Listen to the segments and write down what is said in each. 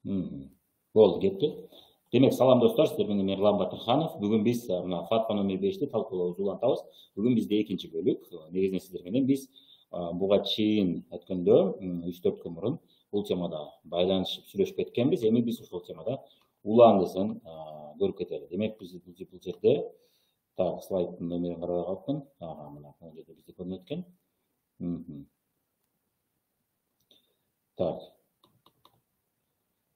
Болду, кетти. Демек, салам достор, сиздер менен Мирлан Батырханов. Бүгүн биз мына Фатва номер 5-ти талкуулообузду улантабыз. Бүгүн бизде экинчи бөлүк. Негизинен сиздер менен биз буга чейин өткөндө 3-4 күн мурун бул темада байланышып сүйлөшүп кеткенбиз. Эми биз ушул темада уландысын көрүп кетели. Демек, биз бул жерде слайддын номерин карабай калыпмын. Мына бул жерде бизде көрүнөт экен.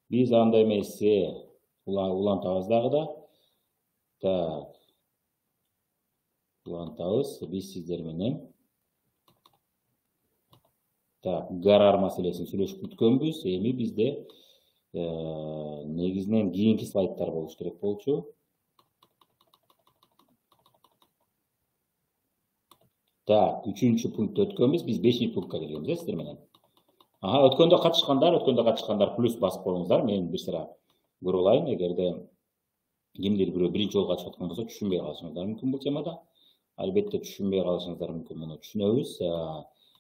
Биз андай эмесе улантабыз дагы да. Улантабыз. Биз сиздер менен гарар маселесин сүйлөшүп бүткөнбүз. Эми бизде негизинен кийинки слайдтар болуш керек болчу. Үчүнчү пунктты өткөнбүз. Биз 5-чи пунктка келгенбиз сиздер менен. Өткөндө катышкандар плюс басып коюңуздар. Мен бир сыра көрүп алайын. Эгерде кимдир бирөө биринчи жолу катышып аткан болсо түшүнбөй калышыңыздар мүмкүн бул темада. Албетте түшүнбөй калышыңыздар мүмкүн, муну түшүнөбүз.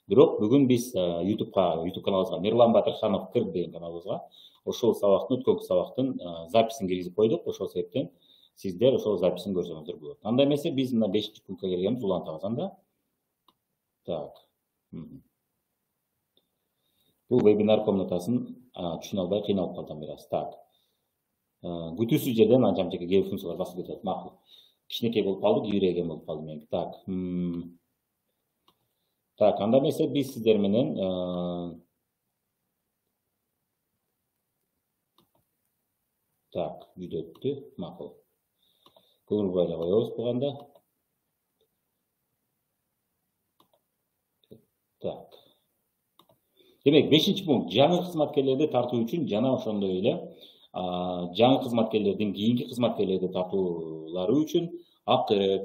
Бирок бүгүн биз YouTube каналыбызга, Мирлан Батырханов Кырк деген каналыбызга ошол сабактын, өткөнкү сабактын записин киргизип койдук. Ошол себептен сиздер ошол записин көрсөңүздөр болот. Андай эмесе биз мына 5-чи пунктка келгенбиз, улантабыз анда. Бул вебинар комнатасын түшүнө албай кыйналып калдым бир аз. Күтүүсүз жерден анча-мынча кээ функциялар басып кетет. Макул. Кичинекей болуп калды, кийирээген болуп калды меники. Анда эмесе биз сиздер менен жүдөттү. Макул. Көңүл бурбай эле коебуз буга. Демек, 5-чи пункт жаңы кызматкерлерди тартуу үчүн жана ошондой эле жаңы кызматкерлердин кийинки кызматкерлерди тартуулары үчүн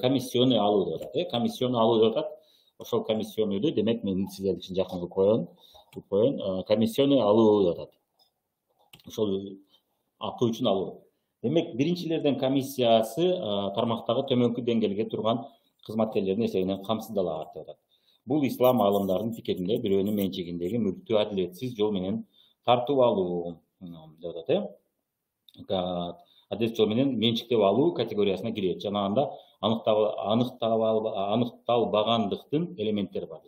комиссионный алуу деп атат. Комиссионный алуу деп атат. Ошол комиссионныйды, демек, мен сиздер үчүн жакын кылып коеюн. Комиссионный алуу деп атат. Ошол акы үчүн алуу. Демек, биринчилердин комиссиясы тармактагы төмөнкү деңгээлге турган кызматкерлердин эсебинен камсыздалат деп атат. Бул ислам аалымдарынын пикиринде бирөөнүн менчигиндеги мүлктү адилетсиз жол менен тартып алуу деп атат. Адилетсиз жол менен менчиктеп алуу категориясына кирет. Жана анда аныкталбагандыктын элементтери бар.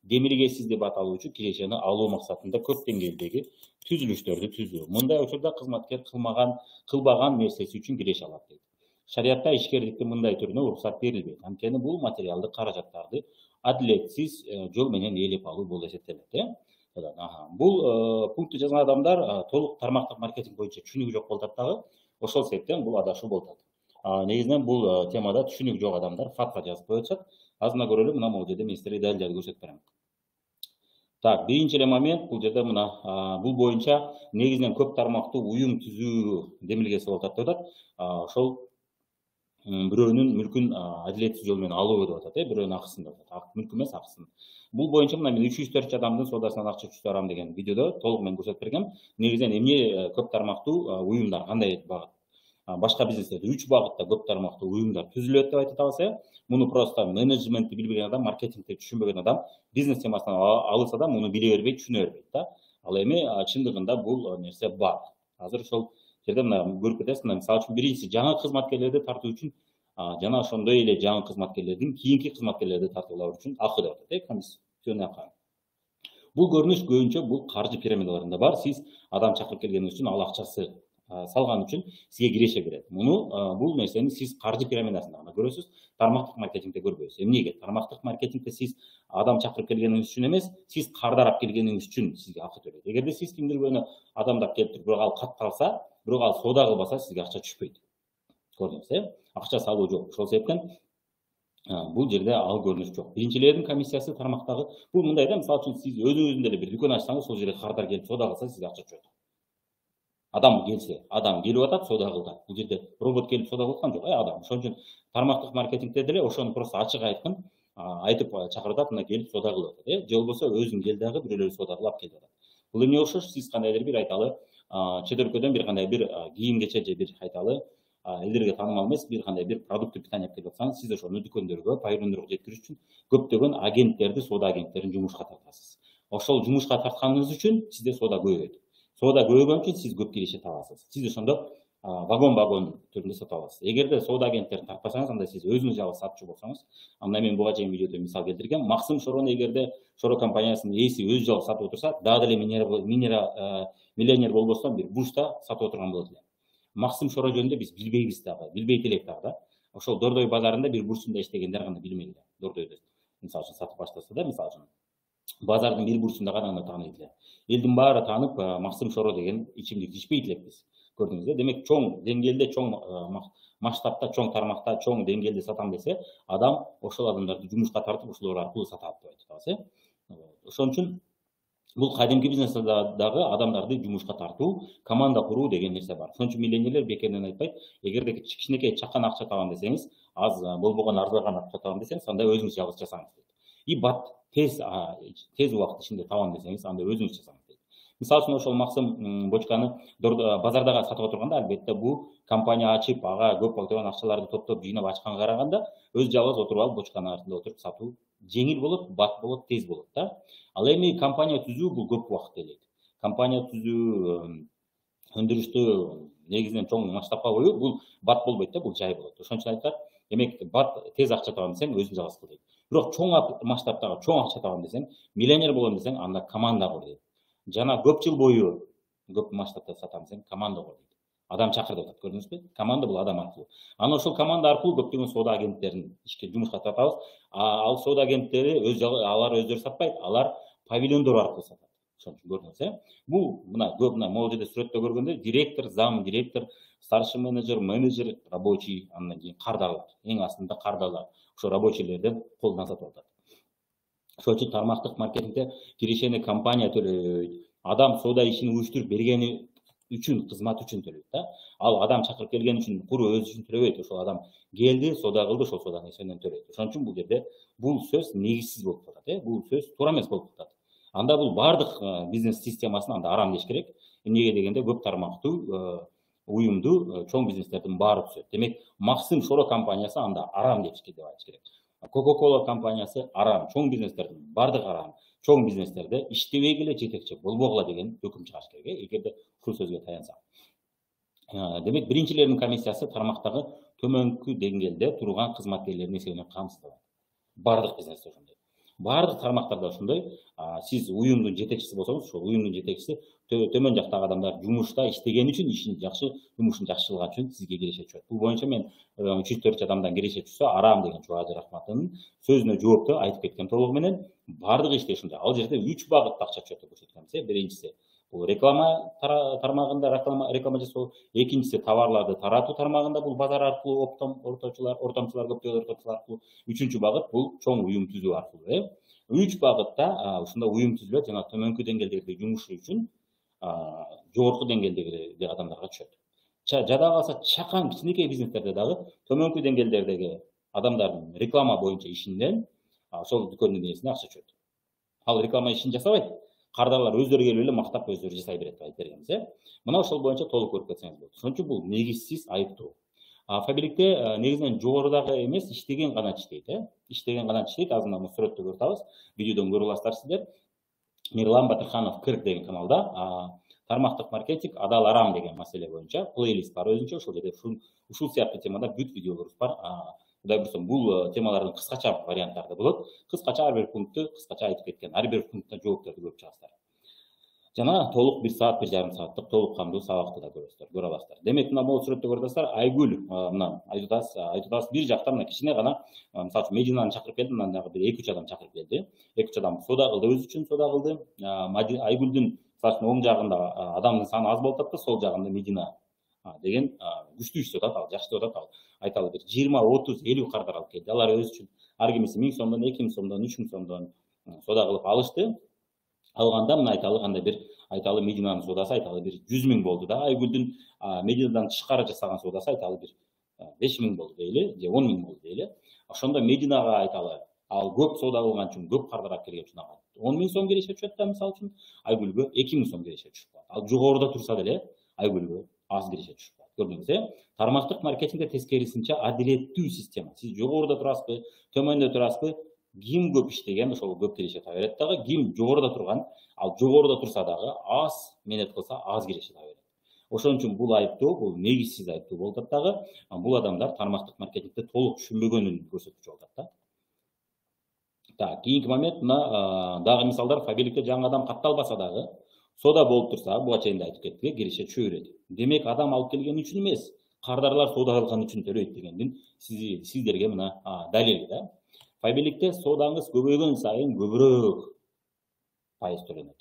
Демиргесиз деп аталуучу кирешени алуу максатында көп деңгээлдеги түзүлүштөрдү түзүү. Мындай учурда кызматкер кылбаган нерсеси үчүн киреше алат дейт. Шариятта ишкерликтин мындай түрүнө уруксат берилбейт. Анткени бул материалдык каражаттарды адилетсиз жол менен ээлеп алуу болуп эсептелет. Бул пунктты жазган адамдар толук тармактык маркетинг боюнча түшүнүгү жок болуп атат дагы. Ошол себептен бул адашуу болуп атат. Негизинен бул темада түшүнүгү жок адамдар фатва жазып коюшат. Азына көрөлү, мына бул жерде мен сиздерге далилдерди көрсөтүп берем. Биринчи эле момент бул жерде мына бул боюнча негизинен көп тармактуу уюм түзүү демилгеси болуп атат деп атат. Ошол бирөөнүн мүлкүн адилетсиз жол менен алуу деп атат, бирөөнүн акысын деп атат. Мүлкү эмес, акысын. Бул боюнча мына мен 304 адамдын соодасынан акча түштү арам деген видеодо толук мен көрсөтүп бергем. Негизинен эмне көп тармактуу уюмдар кандай багыт? Башка бизнестерде 3 багытта көп тармактуу уюмдар түзүлөт деп айтып атабыз. Муну просто менеджментти билбеген адам, маркетингти түшүнбөгөн адам бизнес темасынан алыса да муну биле бербей, түшүнө бербейт да. Ал эми чындыгында бул нерсе бар. Азыр ошол жерде мына көрүп кетесиз. Мисалы үчүн биринчиси жаңы кызматкерлерди тартуу үчүн жана ошондой эле жаңы кызматкерлердин кийинки кызматкерлерди тартуулар үчүн акы деп атат, комиссионный акы. Бул көрүнүш көбүнчө бул каржы пирамидаларында бар. Сиз адам чакырып келгениңиз үчүн ал акчасы салган үчүн сизге киреше берет. Бул нерсени сиз каржы пирамидасында гана көрөсүз, тармактык маркетингде көрбөйсүз. Эмнеге? Тармактык маркетингде сиз адам чакырып келгениңиз үчүн эмес, сиз кардарап келгениңиз үчүн сизге акы төлөйт. Эгерде сиз кимдир бирөөнү адамдап келип туруп, бирок ал катталса, бирок ал соода кылбаса, сизге акча түшпөйт. Көрдүңүз, акча салуу жок. Ошол себептен бул жерде ал көрүнүш жок. Биринчилердин комиссиясы тармактагы бул мындай да, мисалы үчүн сиз өзүңүздүн эле бир дүкөн ачсаңыз, сол жерге кардар келип соода кылса, сизге акча түшөт. Адам келсе, адам келип атат, соода кылды. Бул жерде робот келип соода кылган жок, адам. Ошон үчүн тармактык маркетингде деле ошону просто ачык айтып чакырып атат, мына келип соода кылып атат. Же болбосо өзүң кел дагы бирөөлөр соода кылып келип атат. Бул эмне окшош? Сиз кандайдыр бир айталы чет өлкөдөн бир кандай бир кийим кече же бир айталы элдерге таанымал эмес бир кандай бир продукты питание алып келип атсаңыз, сиз ошону дүкөндөргө, пайрындырууга жеткириш үчүн көптөгөн агенттерди, соода агенттерин жумушка тартасыз. Ошол жумушка тартканыңыз үчүн сизде соода көбөйөт. Соода көбөйгөн үчүн сиз көп киреше табасыз. Сиз ошондо вагон түрүндө сатып аласыз. Эгерде соода агенттерин тартпасаңыз, анда сиз өзүңүз жалгыз сатчу болсоңуз, анда мен буга чейин видеодо мисал келтиргем. Максым Шорону эгерде Шоро компаниясынын ээси өзү жалгыз сатып отурса, дагы деле миллионер болбостон бир бурчта сатып отурган болот эле. Максим Шоро жөнүндө биз билбейбиз дагы, билбейт элек дагы да. Ошол Дордой базарында бир бурчунда иштегендер гана билмейт эле. Дордойдо мисалы үчүн сатып баштаса да, мисалы үчүн базардын бир бурчунда гана тааныйт эле. Элдин баары таанып, Максим Шоро деген ичимдик ичпейт элекпиз. Көрдүңүзбү? Демек чоң деңгээлде, чоң масштабта, чоң тармакта, чоң деңгээлде сатам десе, адам ошол адамдарды жумушка тартып, ошолор аркылуу сатат деп айтып атабыз, Ошон үчүн бул кадимки бизнесте дагы адамдарды жумушка тартуу, команда куруу деген нерсе бар. Ошон үчүн миллионерлер бекеринен айтпайт, эгерде кичинекей чакан акча табам десеңиз, аз болбогон арзаган акча табам десеңиз, анда өзүңүз жалгыз жасаңыз дейт. И бат тез убакыт ичинде табам десеңиз, анда өзүңүз жасаңыз дейт. Мисалы үчүн ошол Максим бочканы базарда сатып отурганда, албетте бул компания ачып, ага көп болгон акчаларды топтоп жыйнап ачканга караганда, өз жалгыз отуруп алып бочканын артында отуруп сатуу жеңил болот, бат болот, тез болот да. Ал эми компания түзүү бул көп убакыт элек. Компания түзүү, өндүрүштү негизинен чоң масштабка коюу бул бат болбойт да, бул жай болот. Ошон үчүн айтат, демек бат тез акча табам десең, өзүң жалгыз кыл дейт. Бирок чоң масштабтагы чоң акча табам десең, миллионер болом десең, анда команда кур дейт. Жана көп жыл бою көп масштабта сатам десең, команда кур дейт. Адам чакыр деп атат, көрдүңүзбү? Команда бул адам аркылуу. Анан ошол команда аркылуу көптөгөн соода агенттерин ишке жумушка тартабыз. Ал соода агенттери алар өздөрү сатпайт, алар павильондор аркылуу сатат. Ошон үчүн көрдүңүз, Бул мына могул жерде сүрөттө көргөндөй директор, зам директор, старший менеджер, менеджер, рабочий, андан кийин кардарлар. Эң астында кардарлар. Ошо рабочийлерден колдон сатып атат. Ошон үчүн тармактык маркетингде кирешени компания төлөйт. Адам соода ишин уюштуруп бергени үчүн, кызмат үчүн төлөйт да. Ал адам чакырып келген үчүн, куру өзү үчүн төлөбөйт. Ошол адам келди, соода кылды, ошол сооданын эсебинен төлөйт. Ошон үчүн бул жерде бул сөз негизсиз болуп калат, бул сөз туура эмес болуп калат. Анда бул бардык бизнес системасын анда арам деш керек. Эмнеге дегенде көп тармактуу, уюмдуу, чоң бизнестердин баары түзөт. Демек, Максим Шоро компаниясы анда арам деп айтыш керек. Coca-Cola компаниясы арам, чоң бизнестердин бардыгы арам. Чоң бизнестерде иштебегиле жетекчи болбогула деген өкүм чыгаш керек, эгерде ушул сөзгө таянсак. Демек, биринчилердин комиссиясы тармактагы төмөнкү деңгээлде турган кызматкерлердин эсебинен камсыздалат. Бардык бизнесте ошондой. Бардык тармактарда ошондой. Сиз уюмдун жетекчиси болсоңуз, ошол уюмдун жетекчиси төмөн жактагы адамдар жумушта иштеген үчүн, ишин жакшы, жумушун жакшы кылган үчүн сизге киреше түшөт. Бул боюнча мен 3-4 адамдан киреше түшсө, арам деген Жубажы Рахматовдун сөзүнө жоопто айтып кеткен толугу менен. Бардык иште ушундай. Ал жерде 3 багытта акча түшөт деп көрсөткөнбүз. Биринчиси бул реклама тармагында реклама жасоо, экинчиси товарларды таратуу тармагында, бул базар аркылуу ортомчулар көптөгөн ортомчулар аркылуу, үчүнчү багыт бул чоң уюм түзүү аркылуу. 3 багытта ушундай уюм түзүлөт жана төмөнкү деңгээлдеги жумушу үчүн жогорку деңгээлдеги адамдарга түшөт. Жада калса чакан кичинекей бизнестерде дагы төмөнкү деңгээлдердеги адамдардын реклама боюнча ишинен ошол дүкөндүн ээсине акча түшөт. Ал реклама ишин жасабайт. Кардарлар өздөрү келип эле мактап өздөрү жасай берет деп айтып бергенбиз, Мына ошол боюнча толук көрүп кетсеңиз болот. Ошон үчүн бул негизсиз айыптоо. Фабрикте негизинен жогорудагы эмес, иштеген гана иштейт, Иштеген гана иштейт. Азырындан сүрөттө көрүп атабыз, видеодон көрүп аласыздар сиздер. Мирлан Батырханов 40 деген каналда тармактык маркетинг адал арам деген маселе боюнча плейлист бар өзүнчө. Ошол жерде ушул сыяктуу темада бүт видеолорубуз бар. Кудай буйрса, бул темалардын кыскача варианттары болот. Кыскача ар бир пунктты кыскача айтып кеткен. Ар бир пункттан жоопторду көрүп чыгасыздар. Жана толук 1 саат, 1,5 сааттык толук камдуу сабакты да көрө аласыздар. Демек, мына могул сүрөттө көрүп атасыздар. Айгүл мына айтып атасыз бир жакта мына кичине гана, мисалы үчүн Мединаны чакырып келди, мындан дагы бир 2-3 адам чакырып келди. 2-3 адам соода кылды, өзү үчүн соода кылды. Айгүлдүн мисалы үчүн оң жагында адамдын саны аз болуп атат да, сол жагында Медина деген күчтүү иштеп атат, ал жакшы деп атат. Айталы бир 20, 30, 50 кардар алып келди. Алар өзү үчүн ар кимиси 1000 сомдон, 2000 сомдон, 3000 сомдон соода кылып алышты. Алганда мына айталы кандай бир айталы Мединанын соодасы айталы бир 100 000 болду да. Айгүлдүн Мединадан тышкары жасаган соодасы айталы бир 5 000 болду дейли, же 10 000 болду дейли. Ошондо Мединага айталы ал көп соода кылган үчүн, көп кардар алып келген үчүн 10 000 сом киреше түшөт да, мисалы үчүн Айгүлгө 2 000 сом киреше түшүп калат. Ал жогоруда турса деле Айгүлгө аз киреше түшүп калат. Көрдүңүз, Тармактык маркетингде тескерисинче адилеттүү система. Сиз жогоруда турасызбы, төмөндө турасызбы, ким көп иштеген ошол көп киреше таба берет дагы, ким жогоруда турган, ал жогоруда турса дагы аз менет кылса аз киреше таба берет. Ошон үчүн бул айыптоо, бул негизсиз айыптоо болуп атат дагы. Бул адамдар тармактык маркетингди толук түшүнбөгөнүн көрсөткүчү болуп атат да. Так, кийинки момент мына дагы мисалдар, фабрикте жаңы адам катталбаса дагы, сода болуп турса, буга чейин да айтып кеттик, киреше түшө берет. Демек адам алып келген үчүн эмес, кардарлар сода алган үчүн төлөйт дегендин сиздерге мына далили да. Фабрикте содаңыз көбөйгөн сайын көбүрөөк пайыз төлөнөт.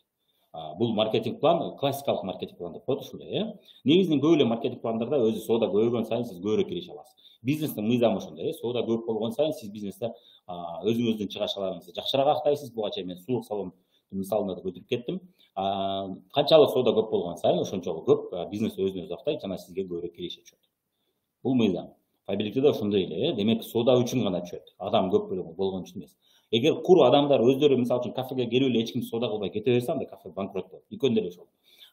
Бул маркетинг план, классикалык маркетинг план деп коет ушундай, негизинен көп эле маркетинг пландарда өзү сода көбөйгөн сайын сиз көбүрөөк киреше аласыз. Бизнестин мыйзамы ошондой, сода көп болгон сайын сиз бизнесте өзүңүздүн чыгашаларыңызды жакшыраак актайсыз. Буга чейин мен сулук салон мисалында да көтөрүп кеттим. Канчалык сода көп болгон сайын ошончолук көп бизнес өзүн өзү актайт жана сизге көбүрөөк киреше түшөт. Бул мыйзам. Фабрикте да ошондой эле, демек сода үчүн гана түшөт, адам көп болгон үчүн эмес. Эгер куру адамдар өздөрү мисалы үчүн кафеге келип эле эч ким сода кылбай кете берсе, анда кафе банкрот болот. Экөөнү деле ошол.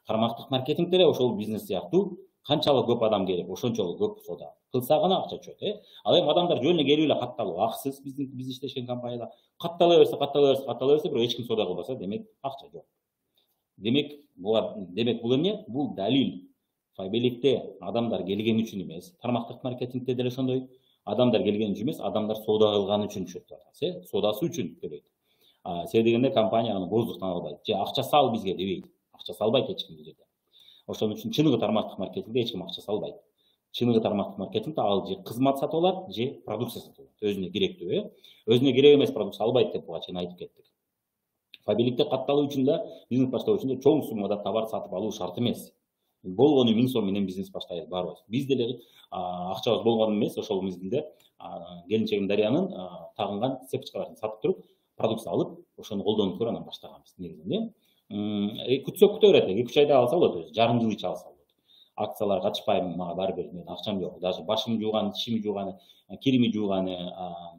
Тармактык маркетинг деле ошол бизнес сыяктуу, канчалык көп адам келип, ошончолук көп сода кылса гана акча түшөт. Ал эми адамдар жөн эле келип эле катталып, акысыз биз иштешкен компанияда каттала берсе, бирок эч ким сода кылбаса, демек акча жок. Демек бул эмне? Бул далил. Фабрикте адамдар келген үчүн эмес, тармактык маркетингде деле ошондой. Адамдар келген үчүн эмес, адамдар сода кылган үчүн түшөт. Содасы үчүн төлөйт. Себеби дегенде компания аны боздуктан албайт. Же акча сал бизге дебейт. Акча салбайт эч ким бул жерде. Ошон үчүн чыныгы тармактык маркетингде эч ким акча салбайт. Чыныгы тармактык маркетингде ал же кызмат сатып алат, же продукция сатып алат. Өзүнө керектүү, өзүнө керек эмес продукция албайт деп буга чейин айтып кеттик. Фабрикте катталуу үчүн да, бизнес баштоо үчүн да чоң суммада товар сатып алуу шарт эмес. Болгону 1000 сом менен бизнес баштайбыз баарыбыз. Биз деле акчабыз болгону эмес, ошол мезгилде келинчегим Дариянын тагынган цепочкаларын сатып туруп, продукция алып, ошону колдонуп туруп анан баштаганбыз негизинен. Күтсөк күтө берет, 2-3 айда алса болот, өзү жарым жыл ичи алса болот. Акциялар катышпайм, мага баары бир, мен акчам жок. Даже башым жууган, тишими жууганы, кирими жууганы,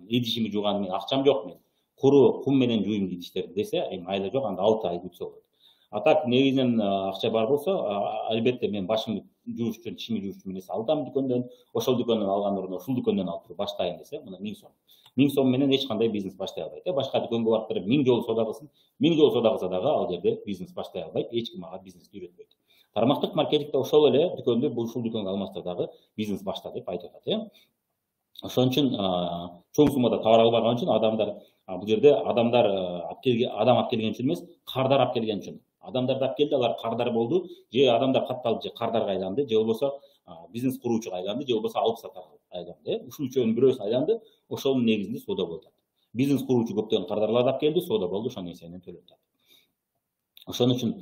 идишими жууганы мен акчам жок мен. Куру кум менен жууйм идиштерди десе, айла жок, анда 6 ай күтсө болот. А так негизинен акча бар болсо, албетте мен башымды жууш үчүн, тишимди жууш үчүн нерсе алдым дүкөндөн, ошол дүкөндөн алган ордуна ушул дүкөндөн алып туруп баштайын десе, мына 1000 сом. 1000 сом менен эч кандай бизнес баштай албайт. Башка дүкөнгө барып туруп 1000 жолу сода кылсын, 1000 жолу сода кылса дагы ал жерде бизнес баштай албайт, эч ким ага бизнести үйрөтпөйт. Тармактык маркетингде ошол эле дүкөндү ушул дүкөнгө алмастыр дагы бизнес башта деп айтып атат. Ошон үчүн чоң суммада товар алып барган үчүн адамдар, бул жерде адамдар адам алып келген үчүн эмес, кардар алып келген үчүн. Адамдар да келди, алар кардар болду, же адамдар катталды, же кардарга айланды, же болбосо бизнес куруучуга айланды, же болбосо алып сатарга айланды. Ушул үчөөнүн бирөөсү айланды, ошонун негизинде сода болуп атат. Бизнес куруучу көптөгөн кардарларды алып келди, сода болду, ошонун эсебинен төлөп атат. Ошон үчүн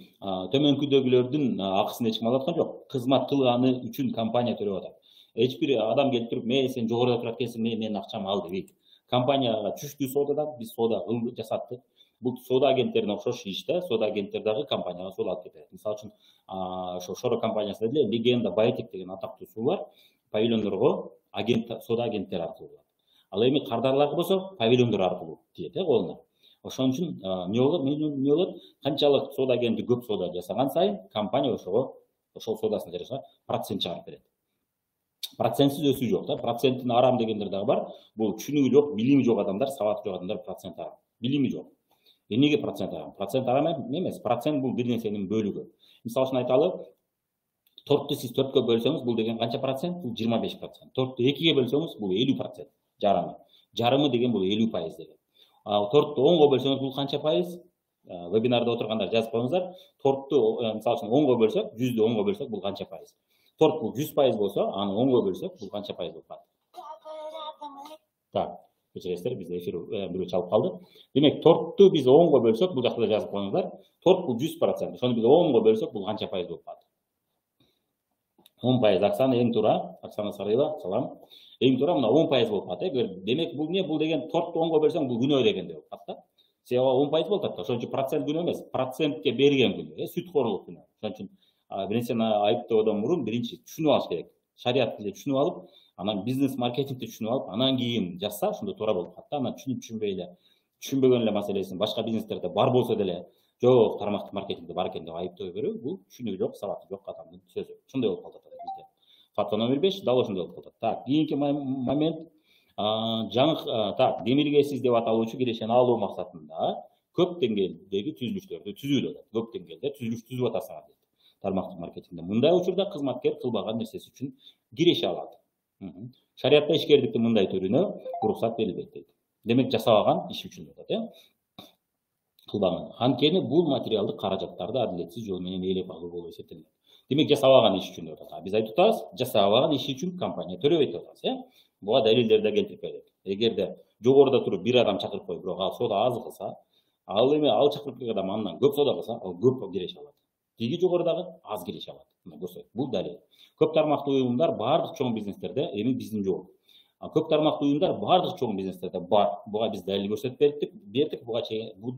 төмөнкүдөгүлөрдүн акысын эч ким алып аткан жок. Кызмат кылганы үчүн компания төлөп атат. Эч бир адам келип туруп, мен сен жогоруда турат экенсиң, менин акчамды ал дебейт. Компанияга түштү содадан, биз сода жасаттык. Бул сода агенттерине окшош иште, сода агенттер дагы компанияга сода алып кетет. Мисалы үчүн, ошо Шоро компаниясында деле Легенда, Байтек деген атактуу суулар павильондорго сода агенттери аркылуу болот. Ал эми кардарларга болсо павильондор аркылуу тиет колуна. Ошон үчүн эмне болот? Канчалык сода агенти көп сода жасаган сайын компания ошол содасын жараша процент чыгарып берет. Процентсиз өсүү жок да. Процентин арам дегендер дагы бар. Бул түшүнүгү жок, билими жок адамдар, сабаты жок адамдар процент арам. Билими жок. Эмнеге процент арам? Процент арам эмес. Процент бул бир нерсенин бөлүгү. Мисалы үчүн айталы, тортты сиз 4кө бөлсөңүз, бул деген канча процент? Бул 25%. Тортты 2ге бөлсөңүз, бул 50%. Жарымы. Жарымы деген бул 50% деген. Тортты 10го бөлсөңүз, бул канча пайыз? Вебинарда отургандар жазып коюңуздар. Тортты мисалы үчүн 10го бөлсөк, 100дө 10го бөлсөк, бул канча пайыз? Торт бул 100% болсо, аны 10го бөлсөк, бул канча пайыз болуп калат? Так, кечиресиздер, бизде эфир бирөө чалып калды. Демек, тортты биз 10го бөлсөк, бул жакта да жазып коюңуздар. Торт бул 100%. Ошону биз 10го бөлсөк, бул канча пайыз болуп калат? 10%. Оксана эң туура, Оксана Сарыева, салам. Эң туура мына 10% болуп калат. Демек, бул эмне? Бул деген тортты 10го бөлсөң, бул күнөө дегенде болуп калат да. Себеби 10% болуп атат. Ошон үчүн процент күнөө эмес, процентке берген күнөө, сүткорлук күнөө. Ошон үчүн бир нерсени айыптоодон мурун биринчи түшүнүп алыш керек. Шариат тилин түшүнүп алып, анан бизнес маркетингти түшүнүп алып, анан кийин жазса, ошондо туура болуп калат да. Анан түшүнбөй эле, түшүнбөгөн эле маселесин башка бизнестерде бар болсо деле, жок, тармактык маркетингде бар экен деп айыптоо берүү, бул түшүнүгү жок, сабаты жок адамдын сөзү. Ошондой болуп калат bizde. Фатва номер 5 дал ошондой болуп калат. Так, кийинки момент Так, демиргесиз деп аталуучу кирешени алуу максатында көп деңгээлдеги түзүлүштөрдү түзүү деп атат. Көп деңгээлде түзүлүш түзүп атасыңар дейт тармактык маркетингде. Мындай учурда кызматкер кылбаган нерсеси үчүн киреше алат. Шариятта ишкердиктин мындай түрүнө уруксат берилбейт дейт. Демек жасабаган иш үчүн деп атат, кылбаган. Анткени бул материалдык каражаттарды адилетсиз жол менен ээлеп алуу болуп эсептелет. Демек жасабаган иш үчүн деп атат. Биз айтып атабыз, жасабаган иш үчүн компания төлөбөйт деп атабыз, Буга далилдерди да келтирип бердик. Эгерде жогоруда туруп бир адам чакырып коюп, бирок ал соода аз кылса, ал чакырып келген адам андан көп соода кылса, ал көп киреше алат. Тиги жогорудагы аз киреше алат. Бул далил. Көп тармактуу уюмдар бардык чоң бизнестерде, эми биздин жок. Көп тармактуу уюмдар бардык чоң бизнестерде бар. Буга биз далил көрсөтүп бердик. Буга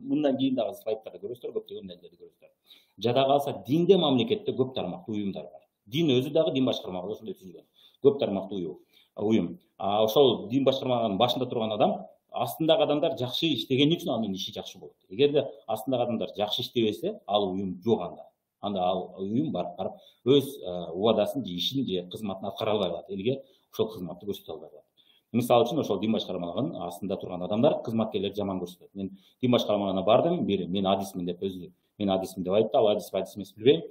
мындан кийин дагы слайдтарда көрөсүздөр, көптөгөн далилдерди көрөсүздөр. Жада калса динде мамлекетте көп тармактуу уюмдар бар. Дин өзү дагы дин башкармагы ошондой түзүлгөн. Көп тармактуу уюм. Ошол дин башкармаганын башында турган адам, астындагы адамдар жакшы иштеген үчүн анын иши жакшы болот. Эгерде астындагы адамдар жакшы иштебесе, ал уюм жок анда ал уюм барып өз убадасын же ишин же кызматын аткара албай калат. Элге ошол кызматты көрсөтө албай калат. Мисалы үчүн ошол дин башкармагынын астында турган адамдар кызматкерлерди жаман көрсөтөт. Мен дин башкармагына бардым, мен адисмин деп өзү мен адисмин деп айтты, ал адис эмес билбейм.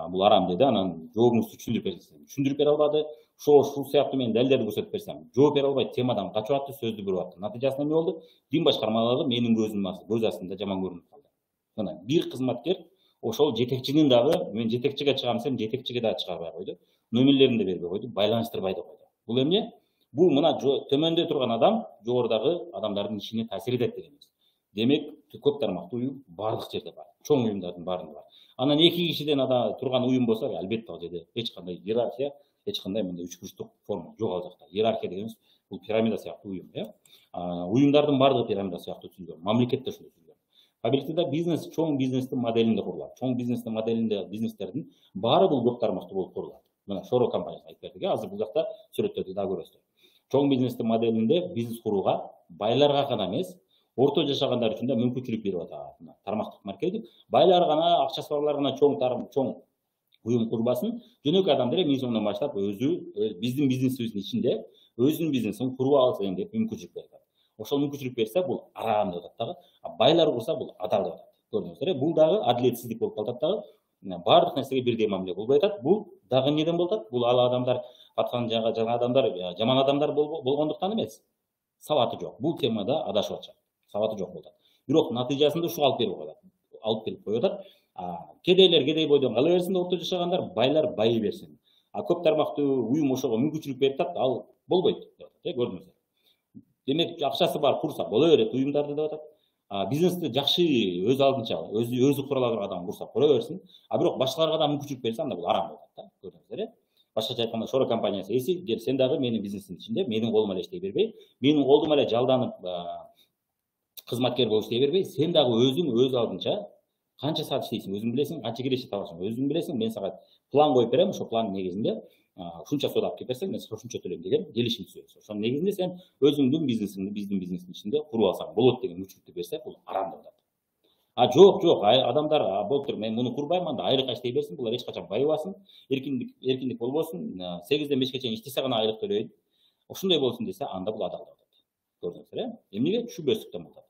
Бул арам деди, анан жообуңузду түшүндүрүп берсем. Түшүндүрүп бере албады. Ушул сыяктуу мен далилдерди көрсөтүп берсем, жооп бере албай темадан качып атты, сөздү буруп атты. Натыйжасында эмне болду? Дин башкармалыгы менин көз астында жаман көрүнүп калды. Мына бир кызматкер ошол жетекчинин дагы, мен жетекчиге чыгам десем, жетекчиге дагы чыгарбай койду. Нөмирлерин да бербей койду, байланыштырбай да койду. Бул эмне? Бул мына төмөндө турган адам жогорудагы адамдардын ишине таасир этет дегенибиз. Демек, көп тармактуу уюм бардык жерде бар. Чоң уюмдардын баарында бар. Анан 2 кишиден турган уюм болсо, албетте ал жерде эч кандай иерархия, эч кандай мындай 3 бурчтук форма жок ал жакта. Иерархия дегенибиз бул пирамида сыяктуу уюм, Уюмдардын бардыгы пирамида сыяктуу түзүлгөн. Мамлекетте ошондой түзүлгөн. Кабилеттеде бизнес чоң бизнестин моделинде курулат. Чоң бизнестин моделинде бизнестердин баары бул көп тармактуу болуп курулат. Мына Шоро компаниясы айтып бердик, азыр бул жакта сүрөттөрдү да көрөсүздөр. Чоң бизнестин моделинде бизнес курууга байларга гана эмес, орто жашагандар үчүн да мүмкүнчүлүк берип атат. Тармактык маркетинг байлар гана, акчасы барлар гана чоң уюм курбасын, жөнөкөй адамдар 1000 сомдон баштап биздин бизнесибиздин ичинде өзүнүн бизнесин куруп алсын деп мүмкүнчүлүк берет. Ошол мүмкүнчүлүк берсе, бул арам деп атат дагы. Байлар курса, бул адал деп атат. Көрдүңүздөр, бул дагы адилетсиздик болуп калат дагы. Бардык нерсеге бирдей мамиле болбой атат. Бул дагы эмнеден болуп атат? Бул ал адамдар аткан жаңа адамдар, жаман адамдар болгондуктан эмес. Сабаты жок. Бул темада адашып атышат. Сабаты жок болуп атат. Бирок натыйжасында ушуга алып келип коюп атат. Кедейлер кедей бойдон кала берсин, орто жашагандар, байлар байый берсин. Көп тармактуу уюм ошого мүмкүнчүлүк берип атат, ал болбойт деп атат, көрдүңүздөр. Демек, акчасы бар курса боло берет уюмдарды деп атат. Бизнести жакшы өз алдынча, өзү кура алган адам курса кура берсин. Бирок башкаларга да мүмкүнчүлүк берсе, анда бул арам болот да, көрдүңүздөр. Башкача айтканда, Шоро компаниясы эси, сен дагы менин бизнесимдин ичинде менин колума эле иштей бербей, менин колума эле жалданып кызматкер болуп иштей бербей, сен дагы өзүң өз алдынча канча саат иштейсиң, өзүң билесиң, канча киреше табасың, өзүң билесиң. Мен сага план коюп берем, ошол пландын негизинде ушунча соода алып келип берсең, мен ушунча төлөйм деген келишим түзөбүз. Ошонун негизинде сен өзүңдүн бизнесиңди биздин бизнестин ичинде куруп алсаң болот деген мүмкүнчүлүктү берсе, бул арам деп атат. Жок, адамдар болуптур, мен муну курбайм, анда айлыкка иштей берсин, булар эч качан байыбасын, эркиндик болбосун, 7ден 5ке чейин иштесе гана айлык төлөйүн. Ошондой болсун десе, анда бул адал деп атат. Көрдүңүздөр, эмнеге? Түшүнбөстүктөн болуп атат.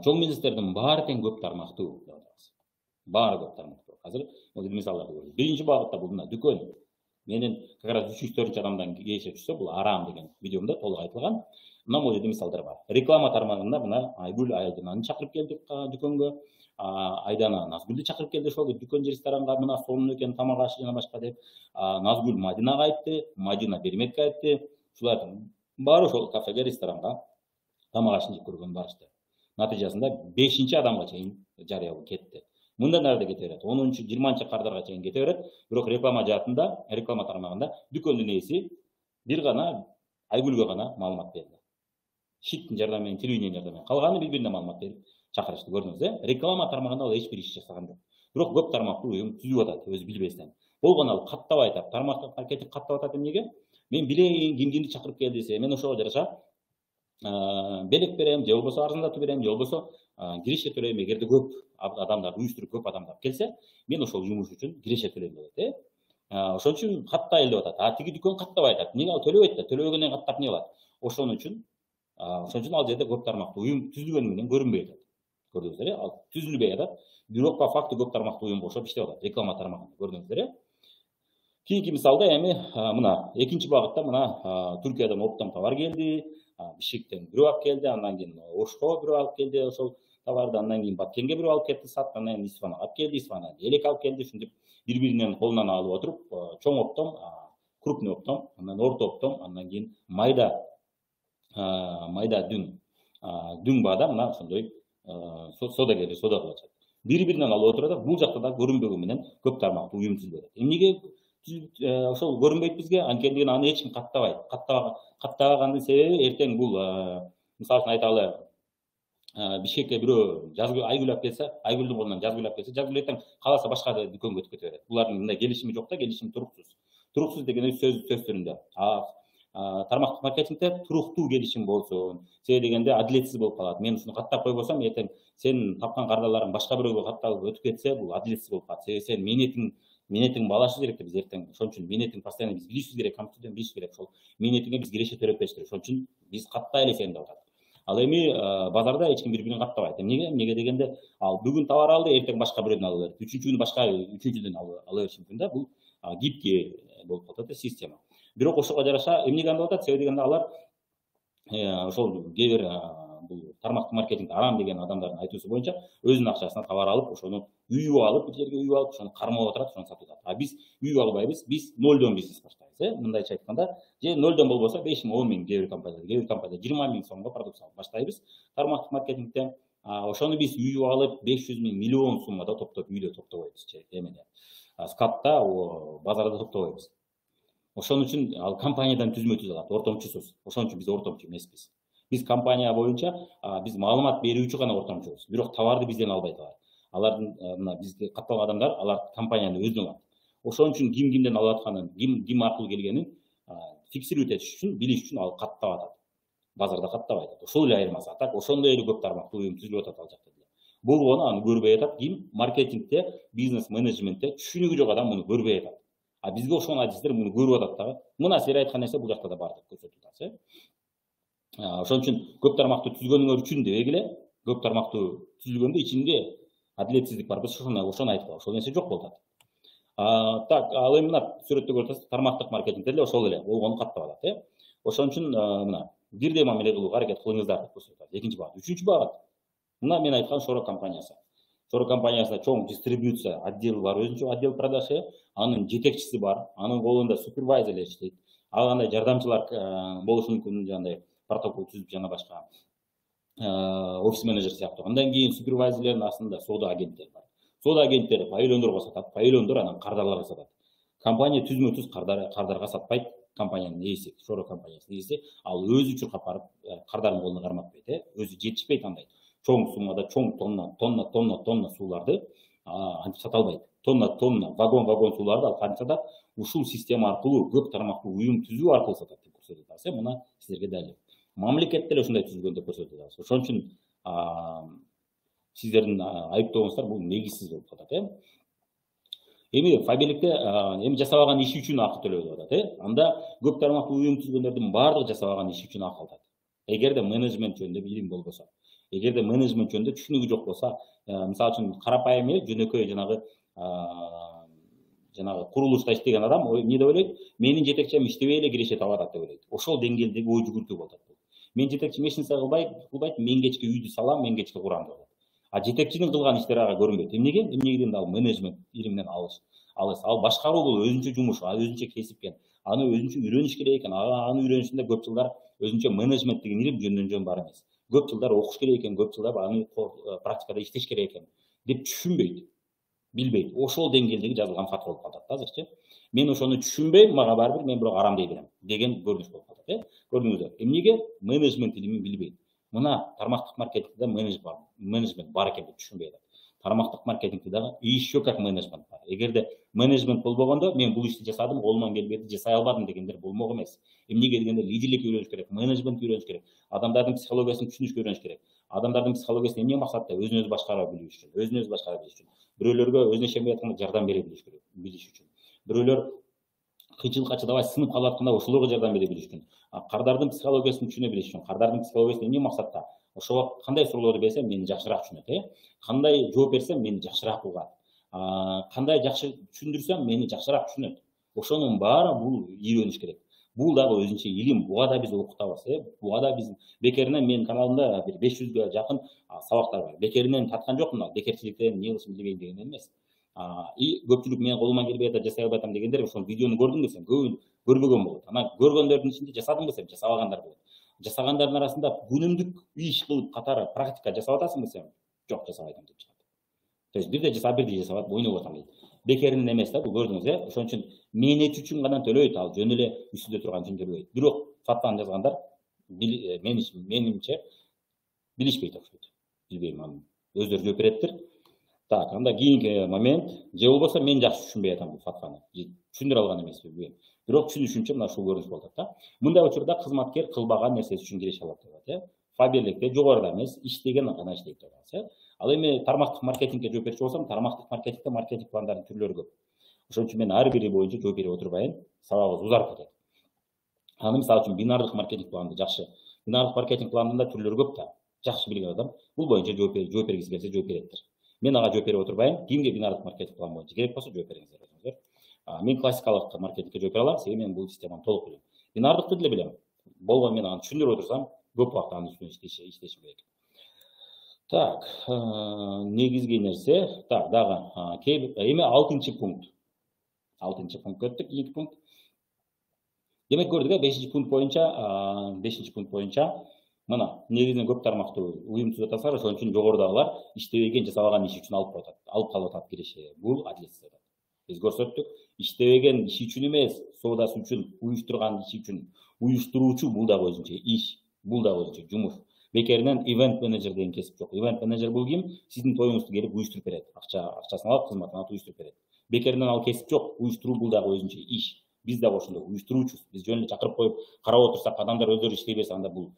Чоң бизнестердин баары тең көп тармактуу деп атабыз. Баары көп тармактуу. Азыр мисалдарды көрөбүз. Биринчи багытта бул дүкөн. Менин как раз 3-4 адамдан киреше түшсө, бул арам деген видеомда толук айтылган. Мына бул жерде мисалдар бар. Реклама тармагында мына Айгүл Айдынаны чакырып келдик дүкөнгө. Айдана Назгүлдү чакырып келди ошол дүкөн же ресторанга, мына сонун экен тамак ашы жана башка деп. Назгүл Мадинага айтты, Мадина Берметке айтты. Ушулардын баары ошол кафеге, ресторанга тамак ашын жеп көргөн барышты. Натыйжасында 5-чи адамга чейин жарыя болуп кетти. Мындан ары да кете берет. 10-чу, 20-чы кардарга чейин кете берет. Бирок реклама жаатында, реклама тармагында дүкөндүн ээси бир гана Айгүлгө гана маалымат берди. Шиттин жардамы менен, телевидение жардамы менен. Калганы бири-бирине маалымат берип чакырышты, көрдүңүз, Реклама тармагында ал эч бир иш жасаган жок. Бирок көп тармактуу уюм түзүп атат, өзү билбестен. Болгону ал каттап айтат. Тармактык маркетинг каттап атат эмнеге? Мен билейин кимди чакырып келди десе, мен ошого жараша белек берем, же болбосо арзандатып берем, же болбосо киреше төлөйм. Эгерде көп адамдар, уюштуруп көп адамдар келсе, мен ошол жумуш үчүн киреше төлөйм деп атат. Ошон үчүн каттайын деп атат. Тиги дүкөн каттабай атат. Эмнеге ал төлөбөйт да? Төлөбөгөндөн кийин каттап эмне кылат? Ошон үчүн ал жерде көп тармактуу уюм түзүлгөнү менен көрүнбөй атат. Көрдүңүздөр э? Ал түзүлбөй атат. Бирок по факту көп тармактуу уюм бошоп иштеп атат. Реклама тармагында көрдүңүздөр э? Кийинки мисалда эми мына экинчи багытта мына Түркиядан оптом товар келди, Бишкектен бирөө алып келди, андан кийин Ошко бирөө алып келди ошол товарды, андан кийин Баткенге бирөө алып кетти, сатты, андан кийин Исфанага алып келди, Исфанадан элек алып келди, ушинтип бири-биринин колунан алып отуруп, чоң оптом, крупный оптом, андан орто оптом, андан кийин майда дүң баада мына ошондой содагерлер соода кылып атышат. Бири-биринен алып отуруп атат. Бул жакта да көрүнбөгөн менен көп тармактуу уюм түзүлүп атат. Эмнеге ошол көрүнбөйт бизге? Анткени аны эч ким каттабайт. Каттабагандын себеби эртең бул мисалы үчүн айталы Бишкекке бирөө Айгүл алып келсе, Айгүлдүн колунан Жазгүл алып келсе, Жазгүл эртең кааласа башка дүкөнгө өтүп кете берет. Булардын мындай келишими жок да, келишим туруксуз. Туруксуз деген сөз түрүндө. Тармактык маркетингде туруктуу келишим болсун. Себеби дегенде адилетсиз болуп калат. Мен ушуну каттап койбосом, эртең сенин тапкан кардаларың башка бирөөгө катталып өтүп кетсе, бул адилетсиз болуп калат. Себеби сен менетиң балашы керек да биз эртең. Ошон үчүн менетиң постоянно биз билишибиз керек, компьютерден билишибиз керек. Ошол менетиңе биз киреше төлөп бериш керек. Ошон үчүн биз каттайлы сени деп атат. Ал эми базарда эч ким бири-бирин каттабайт. Эмнеге дегенде ал бүгүн товар алды, эртең башка бирөөдөн ала берет. Үчүнчү күнү башка үчүнчүдөн ала бериши мүмкүн да. Бул гибкий болуп калат да система. Бирок ошого жараша эмнеге андап атат? Себеби дегенде алар ошол кээ бир бул тармактык маркетинг арам деген адамдардын айтуусу боюнча өзүнүн акчасына товар алып, ошону үйүп алып, бир жерге үйүп алып, ошону кармап отурат, ошону сатып атат. Биз үйүп албайбыз, биз нолдон бизнес баштайбыз, мындайча айтканда, же нолдон болбосо 5 миң, 10 миң кээ бир компания 20 миң сомго продукция алып баштайбыз тармактык маркетингде. Ошону биз үйүп алып 500 миң, миллион суммада топтоп үйдө топтобойбуз, эмеде. Скапта, базарда топтобойбуз. Ошон үчүн ал компаниядан түзмө-түз алат, ортомчусуз. Ошон үчүн биз ортомчу эмеспиз. Биз компания боюнча биз маалымат берүүчү гана ортомчубуз. Бирок товарды бизден албайт алар. Алардын мына бизге катталган адамдар, алар компанияны өзүнө алат. Ошон үчүн кимден алып атканын, ким аркылуу келгенин фиксировать этиш үчүн, билиш үчүн ал каттап атат. Базарда каттабай атат. Ошол эле айырмасы. Так, ошондой эле көп тармактуу уюм түзүлүп атат ал жакта деле. Болгону аны көрбөй атат. Ким? Маркетингде, бизнес менеджментте түшүнүгү жок адам муну көрбөй атат. Бизге ошону айтасыздар, муну көрүп атат дагы. Мына силер айткан нерсе бул жакта да бар деп көрсөтүп атат. Ошон үчүн көп тармактуу түзгөнүңөр үчүн дебегиле, көп тармактуу түзүлгөндө ичинде адилетсиздик бар. Биз ошону айткыла, ошол нерсе жок болуп атат. Так, ал эми мына сүрөттө көрүп атасыз, тармактык маркетингде деле ошол эле болгону каттап атат. Ошон үчүн мына бирдей мамиле кылууга аракет кылыңыздар деп көрсөтүп атат. Экинчи багыт. Үчүнчү багыт. Мына мен айткан Шоро компаниясы. Шоро компаниясында чоң дистрибьюция отдел бар, өзүнчө отдел продажы, анын жетекчиси бар, анын колунда супервайзерлер иштейт. Ал кандай жардамчылар болушу мүмкүн, жандай протокол түзүп жана башка офис менеджер сыяктуу. Андан кийин супервайзерлердин астында соода агенттери бар. Соода агенттери павильондорго сатат, павильондор анан кардарларга сатат. Компания түзмө-түз кардарга сатпайт. Компаниянын ээси, Шоро компаниясынын ээси, ал өзү чуркап барып кардардын колуна карматпайт, өзү жетишпейт андай чоң суммада, чоң тонна сууларды антип сата албайт. Тонна, вагон сууларды ал кантса ушул система аркылуу көп тармактуу уюм түзүү аркылуу сатат деп көрсөтүп атабыз. Мына силерге дәлел. Мамлекетте эле ушундай түзүлгөн деп көрсөтүп атабыз. Ошон үчүн сиздердин айыптооңуздар бул негизсиз болуп калат. Эми Фабеликте эми жасабаган иши үчүн акы төлөп атат. Анда көп тармактуу уюм түзгөндөрдүн баардыгы жасабаган иши үчүн акы алат. Эгерде менеджмент жөнүндө билим болбосо, эгерде менеджмент жөнүндө түшүнүгү жок болсо, мисалы үчүн карапайым эле жөнөкөй жанагы курулушта иштеген адам эмне деп ойлойт? Менин жетекчим иштебей эле киреше таба алат деп ойлойт. Ошол деңгээлдеги ой жүгүртүү болуп атат. Мен жетекчим эч нерсе кылбайт, мен кечке үйдү салам, мен кечке курам деп атат. Жетекчинин кылган иштери ага көрүнбөйт. Эмнеге дегенде ал менеджмент илиминен алыс. Ал башкаруу бул өзүнчө жумуш, өзүнчө кесип экен. Аны өзүнчө үйрөнүш керек экен. Аны үйрөнүшүндө көп жылдар өзүнчө менеджмент деген илим жөндөн бар эмес. Көп жылдар окуш керек экен, көп жылдар аны практикада иштеш керек экен деп түшүнбөйт, билбейт. Ошол деңгээлдеги жазылган фат болуп калат азырчы. Мен ошону түшүнбөйм, мага барбыр, мен бирок арам дей берем деген көрүнүш болуп калат. Көрдүңүздөр? Эмнеге? Менеджмент илимин билбейт. Мына тармактык маркетингде менеджмент бар экен деп түшүнбөй атат. Тармактык маркетингде дагы еще как менеджмент бар. Эгерде менеджмент болбогондо мен бул ишти жасадым, колуман келбеди, жасай албадым дегендер болмок эмес. Эмнеге дегенде лидерлик үйрөнүш керек, менеджмент үйрөнүш керек, адамдардын психологиясын түшүнүшкө үйрөнүш керек. Адамдардын психологиясын эмне максатта? Өзүн өзү башкара билиш үчүн, Бирөөлөргө өзүнө ишенбей атканда жардам бере билиш үчүн. бирөөлөр кыйчылыкка чыдабай сынып калып атканда ошолорго жардам бере билишкен. Кардардын психологиясын түшүнө билишкен. Кардардын психологиясы эмне максатта? Ошого кандай суроолорду берсем мени жакшыраак түшүнөт, кандай жооп берсем мени жакшыраак угат, кандай жакшы түшүндүрсөм мени жакшыраак түшүнөт. Ошонун баары бул үйрөнүш керек. Бул дагы өзүнчө илим. Буга да биз окутабыз, буга да биз бекеринен менин каналымда бир 500ге жакын сабактар бар. Бекеринен таткан жокмун, бекерчиликтен эмне кылышым билбейм деген эмес. Көпчүлүк менин колуман келбей атат, жасай албай атам дегендер ошол видеону көрдүң десем, көбү көрбөгөн болот. Анан көргөндөрдүн ичинде жасадым десем, жасабагандар болот. Жасагандардын арасында күнүмдүк иш кылып катары практика жасап атасың десем, жок, жасабай атам деп чыгат. То есть бирде жасап, бирде жасабат, ойноп атам дейт. Бекеринен эмес да, бул көрдүңүз, ошон үчүн мээнети үчүн гана төлөйт, ал жөн эле үстүндө турган үчүн төлөбөйт. Бирок фатваны жазгандар менимче билишпейт окшойт. Билбейм, аны өздөрү жооп береттир. Так, анда кийинки момент, же болбосо мен жакшы түшүнбөй атам бул фатваны. Түшүндүрө алган эмесмин, билбейм. Бирок түшүнүшүмчө мына ушул көрүнүш болуп атат да. Мындай учурда кызматкер кылбаган нерсеси үчүн киреше алат деп атат, Фаберликте жогоруда эмес, иштеген гана иштейт деп атат. Ал эми тармактык маркетингге жооп берчү болсом, тармактык маркетингде маркетинг пландардын түрлөрү көп. Ошон үчүн мен ар бири боюнча жооп берип отурбайын, сабагыбыз узарып кетет. Аны мисалы үчүн бинардык маркетинг планды жакшы. Бинардык маркетинг планында түрлөрү көп да. Жакшы билген адам бул боюнча жооп бергиси келсе жооп береттир. Мен ага жооп берип отурбайын. Кимге бинардык маркетинг план боюнча керек болсо жооп бериңиздер. Мен классикалык маркетингге жооп бере алам, себеби мен бул системаны толук билем. Бинардыкты деле билем. Болгону мен аны түшүндүрүп отурсам, көп убакыт анын үстүнө иштешим керек. Так, негизги нерсе, так, дагы эми 6 пункт. 6 пунктка өттүк, 2 пункт. Демек көрдүк, 5 пункт боюнча мына негизинен көп тармактуу уюм түзүп атасыңар, ошон үчүн жогорудагылар иштебеген жасабаган иши үчүн алып калып атат киреше. Бул адилетсиз атат. Биз көрсөттүк, иштебеген иши үчүн эмес, соодасы үчүн, уюштурган иши үчүн. Уюштуруучу бул дагы өзүнчө иш, бул дагы өзүнчө жумуш. Бекеринен ивент менеджер деген кесип жок. Ивент менеджер бул ким? Сиздин тоюңузду келип уюштуруп берет. Акчасын алып, кызматын алып уюштуруп берет. Бекеринен ал кесип жок. Уюштуруу бул дагы өзүнчө иш. Биз дагы ошондой уюштуруучубуз. Биз жөн эле чакырып коюп карап отурсак, адамдар өздөрү иштей берсе, анда бул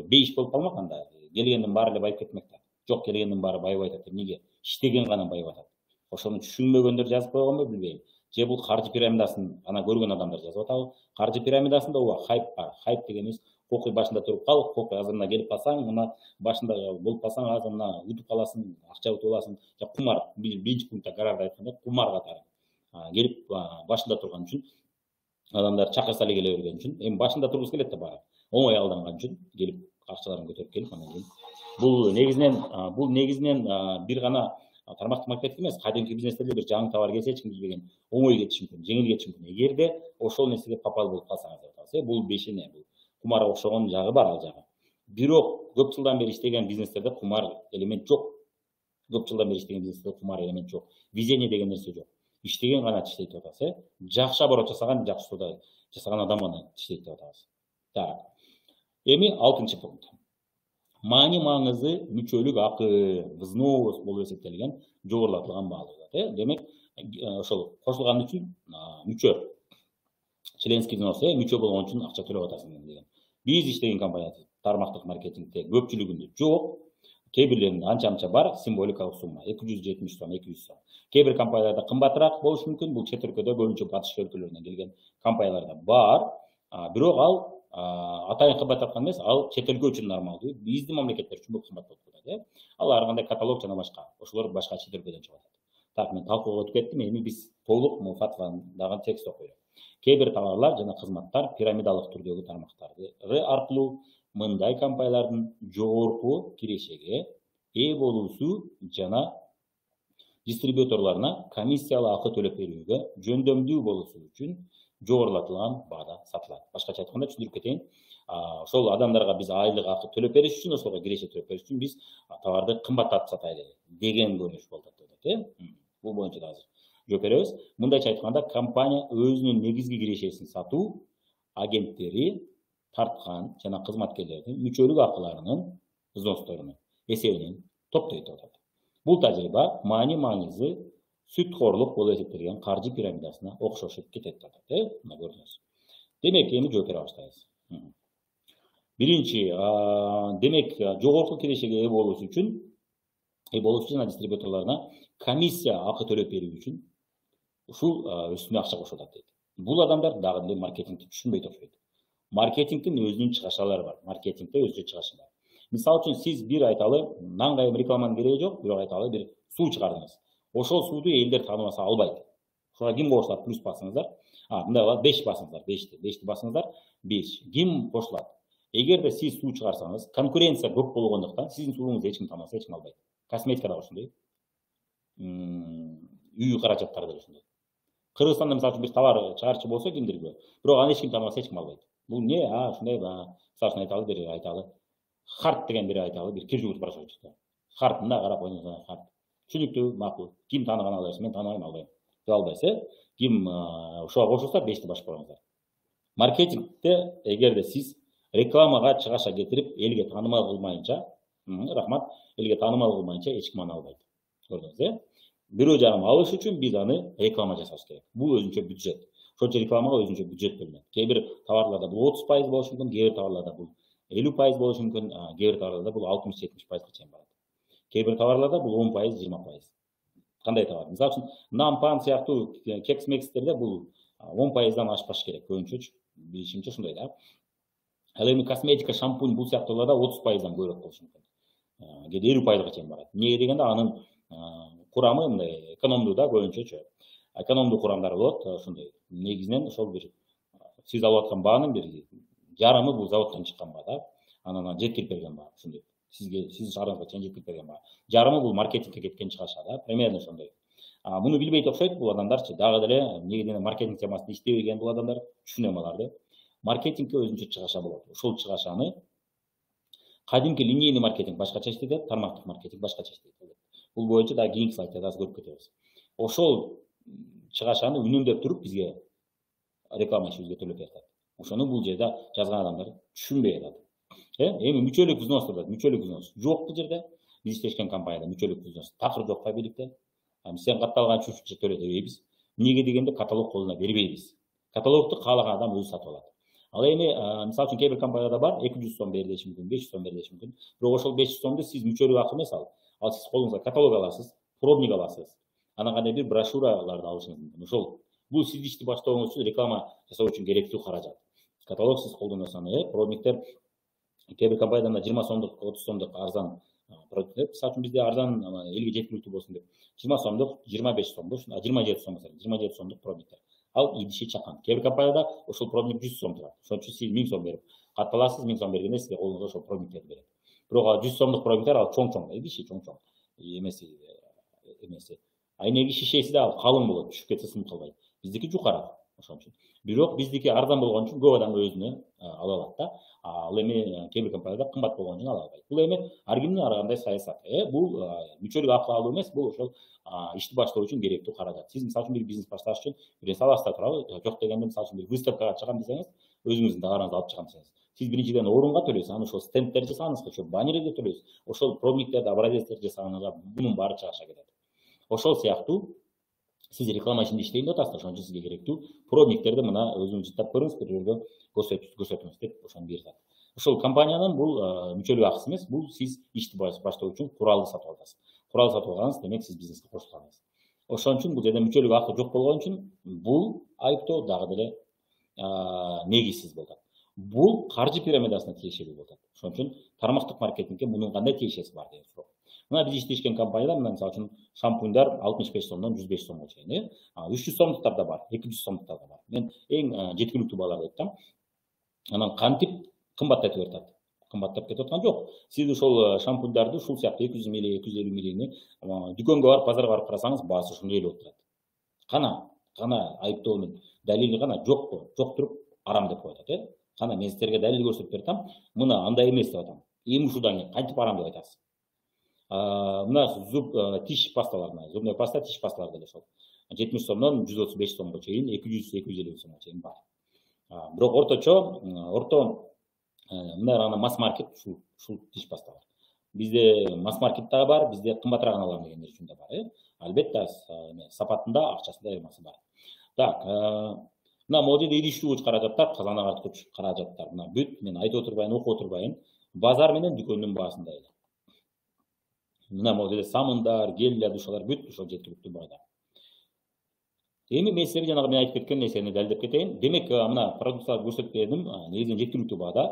бейиш болуп калмак, анда келгендин баары эле байып кетмек да. Жок, келгендин баары байыбай атат. Эмнеге? Иштеген гана байып атат. Ошону түшүнбөгөндөр жазып койгонбу, билбейм. Же бул каржы пирамидасын ана көргөн адамдар жазып атабы? Каржы пирамидасында ооба хайп бар. Хайп дегенибиз кокуй башында туруп кал, кокуй азыр мына келип калсаң, мына башында болуп калсаң, азыр мына утуп каласың, акча утуп аласың. Же кумар, биринчи пунктта карарда айткандай, кумар катары. Келип башында турган үчүн адамдар чакырса эле келе берген үчүн, эми башында тургусу келет да баары. Оңой алданган үчүн келип акчаларын көтөрүп келип, анан кийин бул негизинен бир гана тармактык маркетинг эмес, кадимки бизнесте бир жаңы товар келсе, эч ким билбеген, оңой кетиши мүмкүн, жеңил кетиши мүмкүн. Эгерде ошол нерсеге попал болуп калсаңыз деп атабыз, бул бешене, бул кумарга окшогон жагы бар ал жагы. Бирок көп жылдан бери иштеген бизнестерде кумар элемент жок. Көп жылдан бери иштеген бизнестерде кумар элемент жок. Везение деген нерсе жок. Иштеген гана иштейт деп атабыз, жакшы оборот жасаган, жакшы соода жасаган адам гана иштейт деп атабыз. Так. Эми 6 пункт. Маани маңызы мүчөлүк акы, взнос болуп эсептелген, жогорулатылган баалуу. Демек, ошол кошулган үчүн мүчө, членский взнос, мүчө болгон үчүн акча төлөп атасың деген. Биз иштеген компания тармактык маркетингде көпчүлүгүндө жок. Кээ бирлеринде анча бар, символикалык сумма, 270 сом, 200 сом. Кээ бир компанияларда кымбатыраак болушу мүмкүн, бул чет өлкөдө көбүнчө батыш өлкөлөрүнөн келген компанияларда бар. Бирок ал атайын кымбат аткан эмес, ал чет өлкө үчүн нормалдуу. Биздин мамлекеттер үчүн бул кымбат болуп калат. Ал ар кандай каталог жана башка. Ошолор башка чет өлкөдөн чыгып атат. Так, мен талкууга өтүп кеттим. Эми биз толук фатвадагы текст окуйлук. Кээ бир товарлар жана кызматтар пирамидалык түрдөгү тармактарды аркылуу мындай компаниялардын жогорку кирешеге ээ болуусу жана дистрибьюторлоруна комиссиялык акы төлөп берүүгө жөндөмдүү болуусу үчүн жогорулатылган баада сатылат. Башкача айтканда түшүндүрүп кетейин. Ошол адамдарга биз айлык акы төлөп бериш үчүн, ошолго киреше төлөп бериш үчүн биз товарды кымбаттатып сатайлы деген көрүнүш болуп атат. Бул боюнча да азыр жооп беребиз. Мындайча айтканда, компания өзүнүн негизги кирешесин сатуу агенттери тарткан жана кызматкерлердин мүчөлүк акыларынын взносторунун эсебинен топтойт деп атат. Бул тажрыйба маани маңызы сүткорлук болуп эсептелген каржы пирамидасына окшошуп кетет деп атат. Мына көрдүңүз. Демек, эми жооп бере баштайбыз. Биринчи, демек, жогорку кирешеге ээ болуусу үчүн жана дистрибьюторлоруна комиссия акы төлөп берүү үчүн ушул үстүнө акча кошуп атат дейт. Бул адамдар дагы эле маркетингти түшүнбөйт окшойт. Маркетингдин өзүнүн чыгашалары бар. Маркетингде өзүнчө чыгашы бар. Мисалы үчүн сиз бир айталы наңгайым рекламанын кереги жок, бирок айталы бир суу чыгардыңыз. Ошол сууду элдер тааныбаса албайт. Ошого ким кошулат? Плюс басыңыздар. Мындай кылат, 5 басыңыздар, 5ти басыңыздар. 5. Ким кошулат? Эгерде сиз суу чыгарсаңыз, конкуренция көп болгондуктан сиздин сууңузду эч ким тааныбаса, эч ким албайт. Косметикада ошондой. Үй каражаттары деле ошондой. Кыргызстанда мисалы үчүн бир товар чыгарчы болсо кимдирби, бирок аны эч ким тааныбаса, эч ким албайт. Бул эмне? Ушундай мисалы үчүн айталы бир айталы Харт деген бир айталы бир кир жугуч порошок чыкты. Харт мында карап ойносо Харт. Түшүнүктүү, макул. Ким тааныган ала берсин, мен тааныбайм, албайм. Албайсыз, Ким ошого кошулса 5ти башып коюңуздар. Маркетингде эгерде сиз рекламага чыгаша кетирип, элге таанымал кылмайынча, рахмат, элге таанымал кылмайынча эч ким аны албайт. Көрдүңүз, бирөө жагын алыш үчүн биз аны реклама жасаш керек. Бул өзүнчө бюджет. Ошол үчүн рекламага өзүнчө бюджет бөлүнөт. Кээ бир товарларда бул 30% болушу мүмкүн, кээ бир товарларда бул 50% болушу мүмкүн, кээ бир товарларда бул 60-70%га чейин барат. Кээ бир товарларда бул 10%, 20%. Кандай товар? Мисалы үчүн нан, пан сыяктуу кекс-мекстерде бул 10%дан ашпаш керек. Көбүнчө билишимче ошондой да. Ал эми косметика, шампунь бул сыяктууларда 30%дан көбүрөөк болушу мүмкүн. Кээде 50%га чейин барат. Эмнеге дегенде анын курамы мындай экономдуу да, көбүнчөчү. Экономдуу курамдары болот, ошондой. Негизинен ошол бир сиз алып аткан баанын бир жарымы бул заводдон чыккан баа да. Анан жеткирип берген баа ошондой. Сизге сиздин шаарыңызга чейин жеткирип берген баа. Жарымы бул маркетингке кеткен чыгаша да, примерно ошондой. Муну билбейт окшойт бул адамдарчы. Дагы деле эмнеге маркетинг темасында иштебеген бул адамдар, түшүнөм аларды. Маркетингке өзүнчө чыгаша болот. Ошол чыгашаны кадимки линейный маркетинг башкача иштейт, тармактык маркетинг башкача иштейт. Бул боюнча да кийинки слайдта да көрүп кетебиз. Ошол чыгашаны үнөмдөп туруп бизге реклама ишибизге төлөп жатат. Ошону бул жерде жазган адамдар түшүнбөй атат. Эми мүчөлүк взнос деп атат. Мүчөлүк взнос жок бул жерде. Биз иштешкен компанияда мүчөлүк взнос такыр жок бийликте. Сен катталган чүчүчө төлө дебейбиз. Эмнеге дегенде каталог колуна бербейбиз. Каталогду каалаган адам өзү сатып алат. Ал эми мисалы үчүн кээ бир компанияда бар 200 сом бер деши мүмкүн, 500 сом бер деши мүмкүн. Бирок ошол 500 сомду сиз мүчөлүк акы эмес ал. Ал сиз колуңузга каталог аласыз, пробник аласыз. Анан кандай бир брошюраларды алышыңыз мүмкүн. Ошол бул сиз ишти баштооңуз үчүн реклама жасоо үчүн керектүү каражат. Каталог сиз колдоносоңуз, пробниктер кээ бир компанияда 20 сомдук, 30 сомдук арзан продукттер, мисалы үчүн бизде арзан элге жеткиликтүү болсун деп 20 сомдук, 25 сомдук, 27 сом, 27 сомдук пробниктер. Ал идиши чакан. Кээ бир компанияда ошол пробник 100 сом турат. Ошон үчүн сиз 1000 сом берип катталасыз, 1000 сом бергенде сизге колуңузга ошол пробниктерди берет. Бирок ал 100 сомдук пробниктер ал чоң-чоң, идиши чоң-чоң эмеси. Айнеги шишеси да ал калың болот, түшүп кетсе сынып калбайт. Биздики жукарак ошон үчүн. Бирок биздики арзан болгон үчүн көп адам өзүнө ала алат да. Ал эми кээ бир компанияда кымбат болгон үчүн ала албайт. Бул эми ар кимдин ар кандай саясаты. Бул мүчөлүк акы алуу эмес, бул ошол ишти баштоо үчүн керектүү каражат. Сиз мисалы үчүн бир бизнес башташ үчүн бир саласта турабы, жок дегенде мисалы үчүн бир выставкага чыгам десеңиз, өзүңүздүн товарыңызды алып чыгам десеңиз, сиз биринчиден орунга төлөйсүз, анан ошол стендтерди жасаганыңызга, ошол баннерди төлөйсүз, ошол пробниктерди, образецтерди жасаганыңызга мунун баары чыгаша кетет. Ошол сыяктуу сиз реклама ишинде иштейм деп атасыз, ошон үчүн сизге керектүү пробниктерди мына өзүңүз жыттап көрүңүз, бир жерге көрсөтүңүз деп ошону берет. Ошол компаниянын бул мүчөлүк акысы эмес, бул сиз ишти баштоо үчүн куралды сатып аласыз. Курал сатып алганыңыз демек сиз бизнеске кошулганыңыз. Ошон үчүн бул жерде мүчөлүк акы жок болгон үчүн бул айыптоо дагы деле негизсиз болот. Бул каржы пирамидасына тиешелүү болот. Ошон үчүн тармактык маркетингке мунун кандай тиешеси бар деген суроо. Мына биз иштешкен компанияда мына мисалы үчүн шампуньдар 65 сомдон 105 сомго чейин, 300 сомдуктар да бар, 200 сомдуктар да бар. Мен эң жеткиликтүү бааларды айттым. Анан кантип кымбаттатып жатат? Кымбаттап кетип аткан жок. Сиз ошол шампуньдарды ушул сыяктуу 200 мили, 250 милини дүкөнгө барып, базарга барып карасаңыз, баасы ошондой эле болуп турат. Кана айыптоонун далили кана? Жокпу? Жок туруп арам деп коюп атат, Кана мен силерге далил көрсөтүп берсем, мына андай эмес деп атам. Эми ушудан кийин кантип арам деп айтасыз? Мына тиш пасталарына, зубной паста, тиш пасталар деле ошол 70 сомдон 135 сомго чейин, 200-250 сомго чейин бар. Бирок орто мындай гана масс маркет ушул тиш пасталар. Бизде масс маркет да бар, бизде кымбатыраак алам дегендер үчүн да бар. Албетте сапатында, акчасында айырмасы бар. Так, мына могул жерде идиш жуугуч каражаттар, казан агарткыч каражаттар. Мына бүт мен айтып отурбайын, окуп отурбайын. Базар менен дүкөндүн баасында эле. Мына могул жерде самындар, геллер, душалар бүт ошол жеткиликтүү байда. Эми мен силерге жанагы мен айтып кеткен нерсени далилдеп кетейин. Демек, мына продукцияларды көрсөтүп бердим. Негизинен жеткиликтүү баада.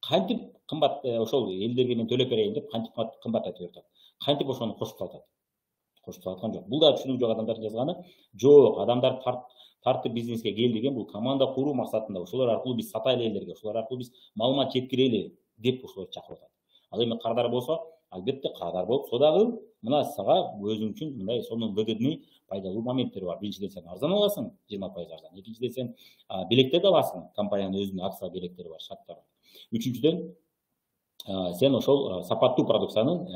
Кантип кымбат ошол элдерге мен төлөп берейин деп кантип кымбат айтып жатат. Кантип ошону кошуп салат. Кошуп салаткан жок. Бул да түшүнүк жок адамдардын жазганы. Жок, адамдар тартып бизнеске кел деген бул команда куруу максатында. Ошолор аркылуу биз сатайлы элдерге, ошолор аркылуу биз маалымат жеткирели деп ошолор чакырып атат. Ал эми кардар болсо, албетте кардар болуп, содагы мына сага өзүң үчүн мындай сонун выгодный, пайдалуу моменттер бар. Биринчиден сен арзан аласың, 20% арзан. Экинчиден сен билектерди аласың, компаниянын өзүнүн акция биелектери бар, шарттары бар. Үчүнчүдөн сен ошол сапаттуу продукциянын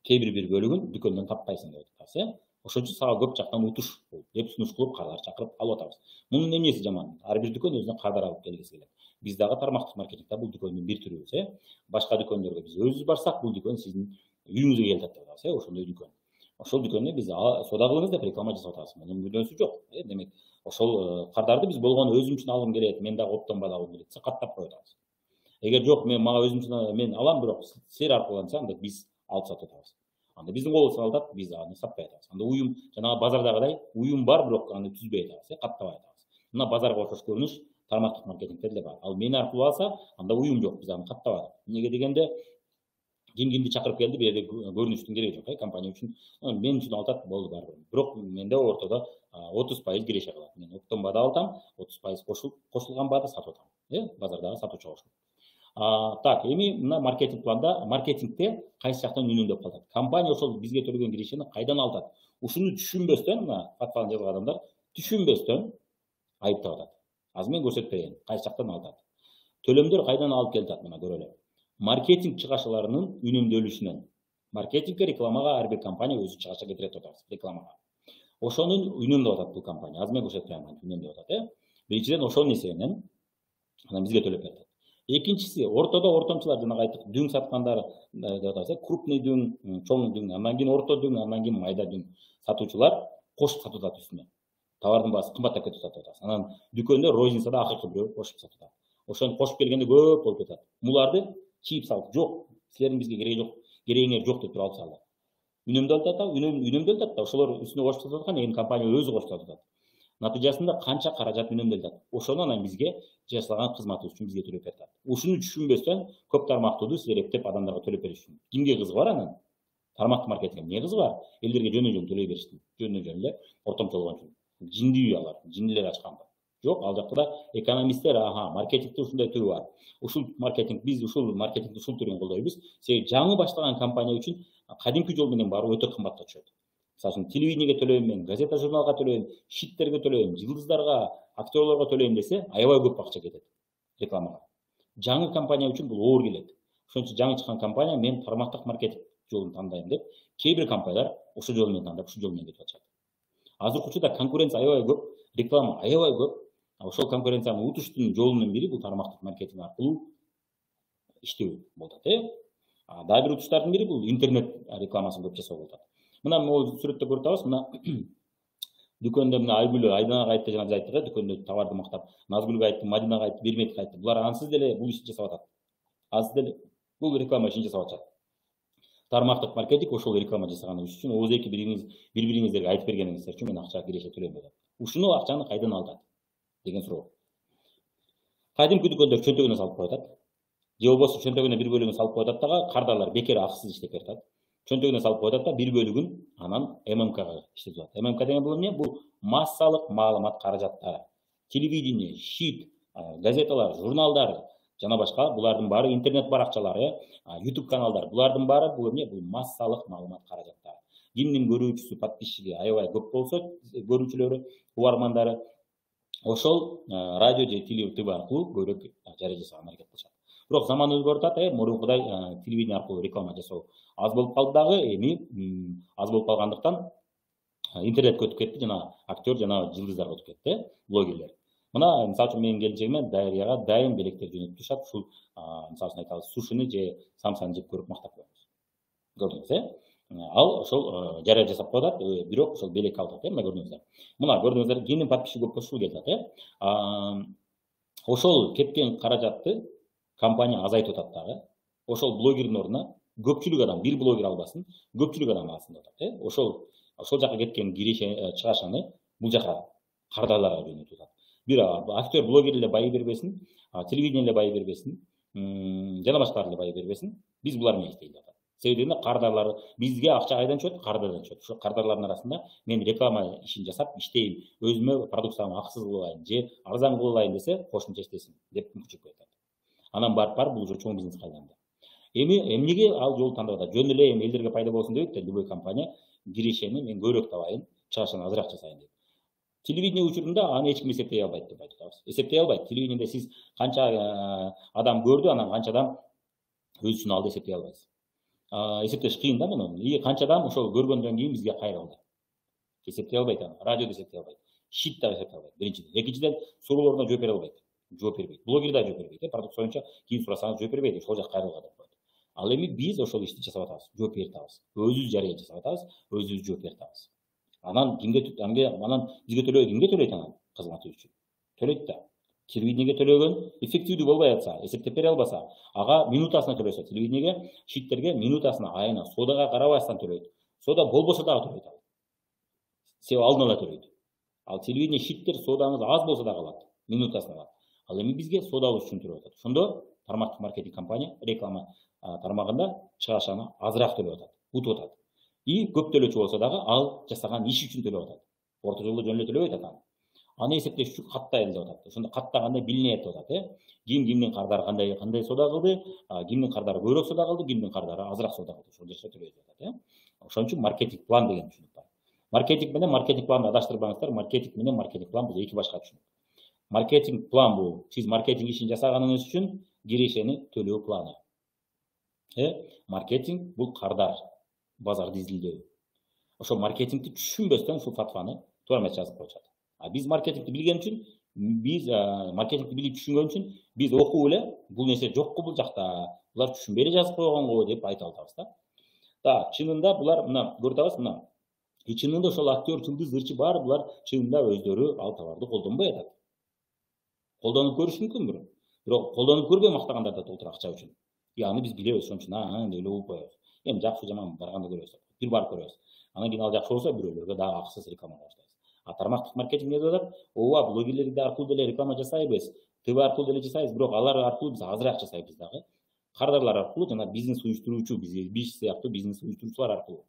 кээ бир бөлүгүн дүкөндөн таппайсың деп атабыз. Ошон үчүн сага көп жактан утуш деп сунуш кылып кардар чакырып алып атабыз. Мунун эмнеси жаман? Ар бир дүкөн өзүнө кардар алып келгиси келет. Биз дагы тармактык маркетингде бул дүкөндүн бир түрүбүз. Башка дүкөндөргө биз өзүбүз барсак, бул дүкөн сиздин үйүңүзгө келип атат деп атабыз. Ошондой дүкөн. Ошол дүкөндө биз соода кылыңыз деп реклама жасап атабыз. Мунун мүнөсү жок. Демек, ошол кардарды биз болгону өзүм үчүн алгым келет, мен дагы оптонбай алгым келет десе каттап коюп атабыз. Эгер жок, мага өзүм үчүн мен алам, бирок силер аркылуу алсам деп биз алып сатып атабыз. Анда биздин колубузга алат, биз аны сатпай атабыз. Анда уюм, жанагы базардагыдай уюм бар, бирок аны түзбөй атабыз, каттабай атабыз. Мына базарга окшош көрүнүш тармактык маркетингде деле бар. Ал мени аркылуу алса, анда уюм жок, биз аны каттабадык. Эмнеге дегенде, кимди чакырып келди, бул жерде көрүнүштүн кереги жок, компания үчүн. Мен үчүн алат, болду баары бир. Бирок менде ортодо 30% киреше калат. Мен оптон баада алсам, 30% кошулган баада сатып атам. Базардагы сатуучу кошулуп. Так, эми мына маркетинг планда, маркетингде кайсы жактан үнөмдөп калат. Компания ошол бизге төлөгөн кирешени кайдан алат? Ушуну түшүнбөстөн, мына факталарын жазган адамдар түшүнбөстөн айыптап атат. Азыр мен көрсөтүп берейин, кайсы жактан алат. Төлөмдөр кайдан алып келет, мына көрөлү. Маркетинг чыгашаларынын үнөмдөлүшүнөн. Маркетингге, рекламага ар бир компания өзү чыгаша кетирет атабыз, рекламага. Ошонун үнөмдөп атат бул компания. Азыр мен көрсөтүп берейин, үнөмдөп атат. Биринчиден ошонун эсебинен анан бизге төлөп берет. Экинчиси, ортодо ортомчулар, жанагы айттык, дүң саткандар деп атабыз, крупный дүң, чоң дүң, андан кийин орто дүң, андан кийин майда дүң сатуучулар кошуп сатып атат үстүнө. Товардын баасы кымбаттап кетип сатып атабыз. Анан дүкөндө розницада акыркы бирөө кошуп сатып атат. Ошону кошуп келгенде көп болуп кетет. Буларды чийип салып, жок, силердин бизге кереги жок, керегиңер жок деп туруп алып салды. Үнөмдөлүп атат, үнөмдөлүп атат, ошолор үстүнө кошуп сатып аткан, эми компания өзү кошуп сатып атат. Натыйжасында канча каражат үнөмдөлүп атат. Ошону анан бизге жасалган кызматыбыз үчүн бизге төлөп берет. Ушуну түшүнбөстөн көп тармактууду силер эптеп адамдарга төлөп бериш үчүн. Кимге кызыгы бар анан? Тармактык маркетингге эмне кызыгы бар? Элдерге жөн төлөй бериштин. Жөн эле ортомчу болгон үчүн. Жинди үй алар, жиндилер ачкандар. Жок, ал жакта да экономисттер, маркетингде ушундай түрү бар. Ушул маркетинг, биз ушул маркетингди ушул түрүн колдойбуз. Себеби жаңы баштаган компания үчүн кадимки жол менен баруу өтө кымбатка түшөт. Мисалы үчүн телевидениеге төлөйм мен, газета журналга төлөйм, шиттерге төлөйм, жылдыздарга, актерлорго төлөйм десе, аябай көп акча кетет рекламага. Жаңы компания үчүн бул оор келет. Ошон үчүн жаңы чыккан компания мен тармактык маркетинг жолун тандайм деп, кээ бир компаниялар ушул жол менен тандап, ушул жол менен кетип атышат. Азыркы учурда конкуренция аябай көп, реклама аябай көп. Ошол конкуренцияны утуштун жолунун бири бул тармактык маркетинг аркылуу иштөө болуп атат. Дагы бир утуштардын бири бул интернет рекламасын көп жасоо болуп атат. Мына могу сүрөттө көрүп атабыз, мына дүкөндө мына Айгүл, Айданага айтты, жана биз айттык, дүкөндө товарды мактап, Назгүлгө айтты, Мадинага айтты, Берметке айтты. Булар ансыз деле бул ишти жасап атат. Ансыз деле бул реклама ишин жасап атышат. Тармактык маркетинг ошол реклама жасаганыңыз үчүн ооздеки бири-бириңиздерге айтып бергениңиздер үчүн мен акча киреше төлөйм деп атат. Ушуну акчаны кайдан алат деген суроо. Кадимки дүкөндөр чөнтөгүнө салып коюп атат. Же болбосо чөнтөгүнө бир бөлүгүн салып коюп атат дагы, кардарлар бекер акысыз иштеп берет. Чөнтөгүнө салып коюп атат да, бир бөлүгүн анан ММКга иштетип атат. ММК деген бул эмне? Бул массалык маалымат каражаттары. Телевидение, шит, газеталар, журналдар жана башка, булардын баары интернет баракчалары, YouTube каналдар, булардын баары бул эмне? Бул массалык маалымат каражаттары. Кимдин көрүүчүсү, подписчиги аябай көп болсо, көрүүчүлөрү, угармандары, ошол радио же телевидение аркылуу көбүрөөк жарыя жасаганга аракет кылышат. Бирок заман өзгөрүп атат, мурункудай телевидение аркылуу реклама жасоо аз болуп калды дагы, эми аз болуп калгандыктан интернетке өтүп кетти, жана актер, жана жылдыздарга өтүп кетти, блогерлер. Мына мисалы үчүн менин келинчегиме дарыяга дайым белектер жөнөтүп турушат. Ушул мисалы үчүн айтабыз, сушини же самсаны жеп көрүп мактап коебуз. Көрдүңүз, ал ошол жарыя жасап коет, бирок ошол белек алып атат, мына көрдүңүздөр. Мына көрдүңүздөр, кимдин подписчиги көп болсо кетет. Ошол кеткен каражатты компания азайтып атат дагы. Ошол блогердин ордуна көпчүлүк адам, бир блогер албасын, көпчүлүк адам алсын деп атат. Ошол жака кеткен киреше чыгашаны бул жака кардарларга жөнөтүп атат. Бир актер, блогер эле бай бербесин, телевидение эле бай бербесин, жана башкалар эле бай бербесин. Биз булар менен иштейли атат. Себеби кардарлар бизге акча кайдан чыгат? Кардардан чыгат. Ошо кардарлардын арасында мен реклама ишин жасап иштейм, өзүмө продукциямды акысыз кылып алайын же арзан кылып алайын десе, кошумча иштесин деп мүмкүнчүлүк берет. Анан барып бул уже чоң бизнес айданда. Эми эмнеге ал жолду тандап атат? Жөн эле эми элдерге пайда болсун дебейт да, любой компания кирешени мен көбүрөөк табайын, чыгышын азыраак жасайын дейт. Телевидение учурунда аны эч ким эсептей албайт деп айтып атабыз. Эсептей албайт. Телевидениеде сиз канча адам көрдү, анан канча адам өз үчүн алды эсептей албайсыз. Эсептеш кыйын да муну. И канча адам ошол көргөндөн кийин бизге кайрылды. Эсептей албайт аны. Радиодо эсептей албайт. Шит да эсептей албайт. Биринчиден. Экинчиден, суроолоруна жооп бере албайт. Жооп бербейт. Блогер да жооп бербейт. Продукция боюнча кийин сурасаңыз жооп бербейт. Ошол жак кайрылга деп коет. Ал эми биз ошол ишти жасап атабыз. Жооп берип атабыз. Өзүбүз жарыя жасап атабыз, өзүбүз жооп берип атабыз. Анан бизге кимге төлөйт анан кызматы үчүн? Төлөйт да. Телевидениеге төлөгөн эффективдүү болбой атса, эсептеп бере албаса, ага минутасына төлөсө, телевидениеге, шиттерге минутасына, айына, содага карабастан төлөйт. Сода болбосо дагы төлөйт ал. Себеби алдын ала төлөйт. Ал телевидение, шиттер содаңыз аз болсо дагы алат, минутасына алат. Ал эми бизге содабыз үчүн төлөп атат. Ошондо тармактык маркетинг компания реклама тармагында чыгашаны азыраак төлөп атат, утуп атат. И көп төлөөчү болсо дагы ал жасаган иш үчүн төлөп атат. Орто жолдо жөн эле төлөбөйт атат. Аны эсептеш үчүн каттайбыз деп атат. Ошондо каттаганда билинет деп атат, кимдин кардары кандай сода кылды, кимдин кардары көбүрөөк сода кылды, кимдин кардары азыраак сода кылды. Ошол жерде төлөйт деп атат. Ошон үчүн маркетинг план деген түшүнүк бар. Маркетинг менен маркетинг планды адаштырбаңыздар. Маркетинг менен маркетинг план бул эки башка түшүнүк. Маркетинг план бул сиз маркетинг ишин жасаганыңыз үчүн кирешени төлөө планы. Маркетинг бул кардар, базарды изилдөө. Ошо маркетингди түшүнбөстөн ушул фатваны туура эмес жазып коюшат. Биз маркетингди билген үчүн, биз маркетингди билип түшүнгөн үчүн биз окуп эле бул нерсе жокку бул жакта, булар түшүнбөй эле жазып койгонго деп айта алабыз да. Да, чынында булар мына көрүп атабыз, мына. Чынында ошол актер, жылдыз, ырчы бар, булар чынында өздөрү ал товарды колдонбой атат. Колдонуп көрүш мүмкүн бирок колдонуп көрбөй мактагандар да толтур акча үчүн. Аны биз билебиз, ошон үчүн деп эле угуп коебуз. Эми жакшы жаман барганда көрөбүз. Бир барып көрөбүз. Анан кийин ал жакшы болсо бирөөлөргө дагы акысыз реклама баштайбыз. Тармактык маркетинг деп атат. Ооба, блогерлер аркылуу деле реклама жасайбыз, ТВ аркылуу деле жасайбыз, бирок алар аркылуу биз азыраак жасайбыз дагы. Кардарлар аркылуу жана бизнес уюштуруучу, биз сыяктуу бизнес уюштуруучулар аркылуу,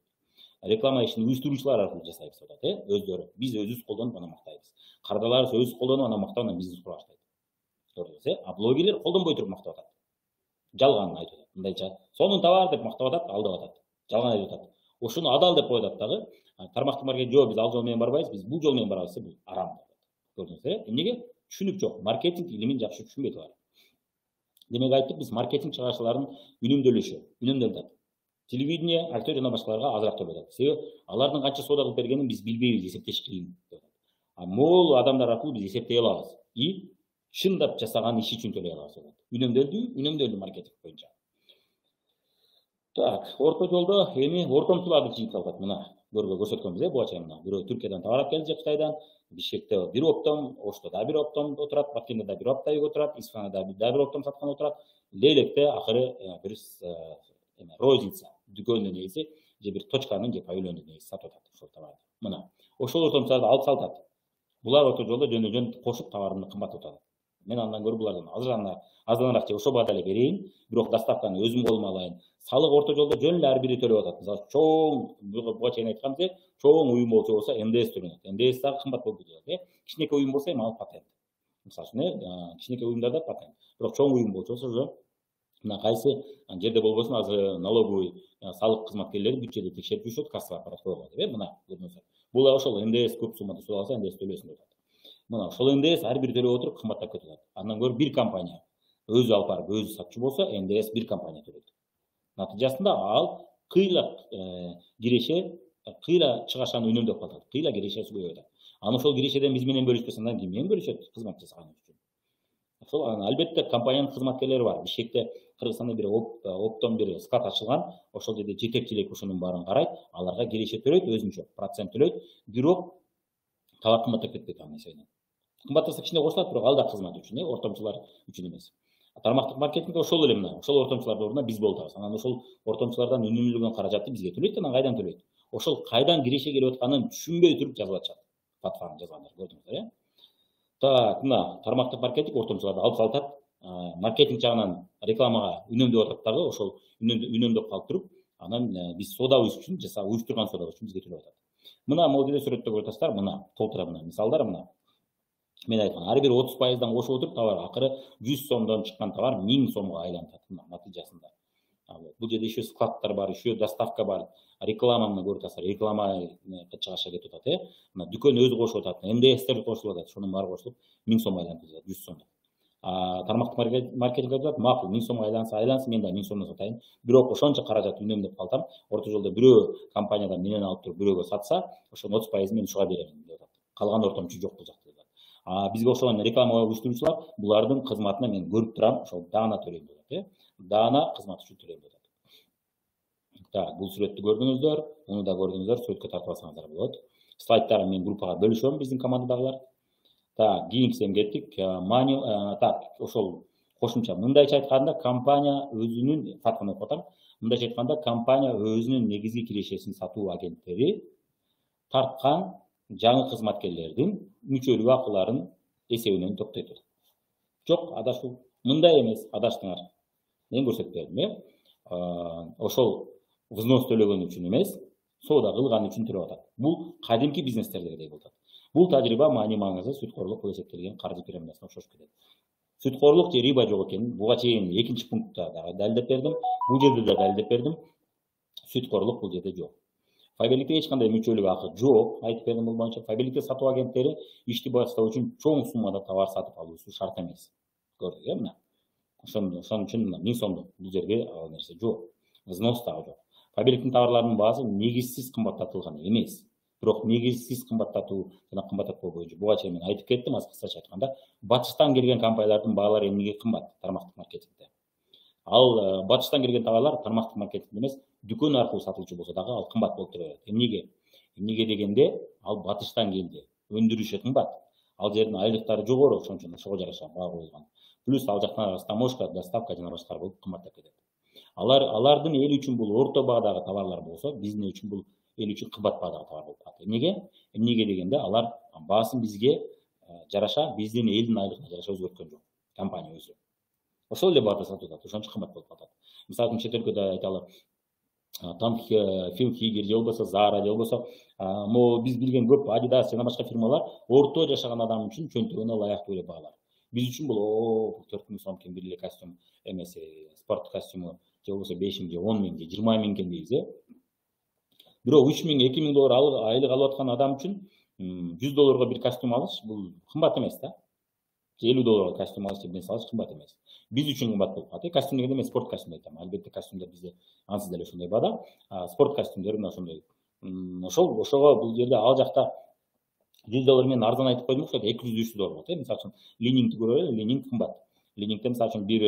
реклама ишин уюштуруучулар аркылуу жасайбыз деп атат, өздөрү. Биз өзүбүз колдонуп анан мактайбыз. Кардарлар өзү колдонуп анан мактап анан бизнес кура баштайт. Көрдүңүз, блогерлер колдонбой туруп мактап атат. Жалган айтып атат. Мындайча, сонун товар деп мактап атат, алдап атат. Жалган айтып атат. Ошону адал деп коюп атат дагы. Тармактык маркетинг жок, биз ал жол менен барбайбыз, биз бул жол менен барабыз десе, бул арам деп атат. Көрдүңүз, эмнеге? Түшүнүк жок. Маркетинг илимин жакшы түшүнбөйт алар. Демек айттык, биз маркетинг чыгарышчылардын үнөмдөлүп атат. Телевидение, актер жана башкаларга азыраак төлөп атат. Себеби алардын канча соода кылып бергенин биз билбейбиз, эсептеш кыйын деп атат. Могул адамдар аркылуу биз эсептей алабыз. И чындап жасаган иши үчүн төлөй алабыз деп атат. Үнөмдөлдү маркетинг боюнча. Так, орто жолдо эми ортомчуларды жыйынтык атат. Мына көрсөткөнбүз, буга чейин мына. Бирөө Түркиядан товар алып келди, Кытайдан, Бишкекте бир оптом, Ошто да бир оптом отурат, Баткенде да бир оптом отурат, Исфанада да бир оптом саткан отурат. Лейлекте акыры бир розница, дүкөндүн ээси же бир точканын же павильондун ээси сатып атат ошол товарды. Мына ошол ортомчуларды алып сатат. Булар орто жолдо жөн кошуп товарын кымбаттап атат. Мен андан көрүп булардан азданыраак же ошо баада эле берейин, бирок доставканы өзүм колума алайын. Салык орто жолдо жөн эле ар бири төлөп атат. Мисалы чоң, буга чейин айткам, чоң уюм болсо НДС төлөнөт. НДС дагы кымбат болуп кетет. Кичинекей уюм болсо эми ал патент. Мисалы үчүн кичинекей уюмдарда патент. Бирок чоң уюм болсо уже мына кайсы жерде болбосун азыр налоговый салык кызматкерлери бюджетти текшерип жүрүшөт, кассага аппарат койгон деп. Мына көрдүңүздөр. Бул ошол НДС көп суммада сатып алса НДС төлөсүн деп атат. Мына ошол НДС ар бири төлөп отуруп кымбаттап кетет. Андан көрүп бир компания өзү алып барып өзү сатчу болсо НДС бир компания төлөйт. Натыйжасында ал кыйла киреше, кыйла чыгашаны үнөмдөп калат. Кыйла кирешеси көбөйүп атат. Аны ошол кирешеден биз менен бөлүшпөсө андан ким менен бөлүшөт кызмат жасаганыбыз үчүн? Ошол албетте компаниянын кызматкерлери бар. Бишкекте Кыргызстанда бир оптом бир склад ачылган, ошол жерде жетекчилик ушунун баарын карайт, аларга киреше төлөйт, өзүнчө процент төлөйт. Бирок талап кымбаттап кетпейт анын эсебинен. Кымбаттаса кичине кошулат, бирок ал да кызмат үчүн, ортомчулар үчүн эмес. Тармактык маркетинг ошол эле мына, ошол ортомчулардын ордуна биз болуп атабыз. Анан ошол ортомчулардан үнөмдөлгөн каражатты бизге төлөйт, анан кайдан төлөйт? Ошол кайдан киреше келип атканын түшүнбөй туруп жазып атышат. платформа жазгандар көрдүңүздөр, э? Так, мына тармактык маркетинг ортомчуларды алып салатат. Маркетинг жагынан рекламага үнөмдөп атат дагы, ошол үнөмдөп калып туруп, анан биз содабыз үчүн жасап, уюштурган содабыз үчүн бизге төлөп атат. Мына могул жерде сүрөттө көрүп атасыздар, мына толтура мына мисалдар мына. Мен айткан, ар бир 30%дан кошуп отуруп товар акыры 100 сомдон чыккан товар 1000 сомго айланып атат мына натыйжасында. Бул жерде еще складтар бар, еще доставка бар. Рекламаны көрүп атасыздар, реклама чыгаша кетип атат, э? Мына дүкөн өзү кошуп атат, МДСтер кошулуп атат, шунун баары кошулуп 1000 сом айланып атат, 100 сом. Тармактык маркетинг айтат, макул 1000 сом айланса, мен да 1000 сомдон сатайын. Бирок ошончо каражат үнөмдөп калсам, орто жолдо бирөө компаниядан менен алып туруп бирөөгө сатса, ошонун 30% мен ушуга берем деп атат. Калган ортомчу жок бул жакта деп атат. Бизге окшогон реклама уюштуруучулар булардын кызматына мен көрүп турам, ошол даана төлөйм деп атат, э? Даана кызмат үчүн төлөйм деп атат. Так, бул сүрөттү көрдүңүздөр, муну да көрдүңүздөр, сүрөткө тартып алсаңыздар болот. Слайдтарын мен группага бөлүшөм, биздин командадагылар. Так, кийинкисине кеттик. Так, ошол кошумча мындайча айтканда, компания өзүнүн фатканы окуп атам. Мындайча айтканда, компания өзүнүн негизги кирешесин сатуу агенттери тарткан жаңы кызматкерлердин мүчөлүк акыларын эсебинен токтотот. Жок, адашуу. Мындай эмес, адаштыңар. Мен көрсөтүп бердим, э? Ошол взнос төлөгөн үчүн эмес, соода кылган үчүн төлөп атат. Бул кадимки бизнестердегидей болуп атат. Бул тажрыйба маани маңызы сүткорлук кылып эсептелген каржы пирамидасына окшош кетет. Сүткорлук же риба жок экенин буга чейин экинчи пунктта да далилдеп бердим. Бул жерде да далилдеп бердим. Сүткорлук бул жерде жок. Фаберликте эч кандай мүчөлүк акы жок, айтып бердим бул боюнча. Фаберликте сатуу агенттери ишти баштоо үчүн чоң суммада товар сатып алуусу шарт эмес. Көрдүк, э, мына. Ошон үчүн 1000 сомдон бул жерге ал нерсе жок. Взнос дагы жок. Фаберликтин товарларынын баасы негизсиз кымбаттатылган эмес. Бирок негизсиз кымбаттатуу жана кымбаттатпоо боюнча буга чейин мен айтып кеттим, кыскача айтканда, батыштан келген компаниялардын баалары эмнеге кымбат тармактык маркетингде. Ал батыштан келген товарлар тармактык маркетингде эмес, дүкөн аркылуу сатылчу болсо дагы ал кымбат болуп турат. Эмнеге? Эмнеге дегенде, ал батыштан келди. Өндүрүшү кымбат. Ал жердин айлыктары жогору, ошон үчүн ошого жараша баа коюлган. Плюс ал жактан растаможка, доставка жана башкалар болуп кымбаттап кетет. Алардын эл үчүн бул орто баадагы товарлар болсо, биздин үчүн бул эл үчүн кымбат баадагы товар болуп калат. Эмнеге? Эмнеге дегенде, алар баасын бизге жараша, биздин элдин айлыгына жараша өзгөрткөн жок. Компания өзү. Ошол эле баада сатып атат, ошон үчүн кымбат болуп калат. Мисалы үчүн чет өлкөдө айталы, Tom Hilfiger же болбосо Zara же болбосо могу биз билген көп Adidas жана башка фирмалар орто жашаган адам үчүн чөнтөгүнө ылайыктуу эле баалар. Биз үчүн бул 4000 сом экен бир эле костюм эмес, спорт костюму же болбосо 5000 же 10000 же 20000 экен дейбиз, э? Бирок 3000, 2000 доллар айлык алып аткан адам үчүн 100 долларга бир костюм алыш бул кымбат эмес да. 50 долларга костюм алыш деп алыш кымбат эмес. Биз үчүн кымбат болуп калат. Костюм дегенде мен спорт костюм айтам. Албетте костюмдар бизде ансыз деле ошондой баада. Спорт костюмдер мына ошондой. Ошого бул жерде ал жакта 100 доллар мен арзан айтып койдум, 200-300 доллар болот. Мисалы үчүн линингти көрөлү, лининг кымбат. Линингте мисалы үчүн бир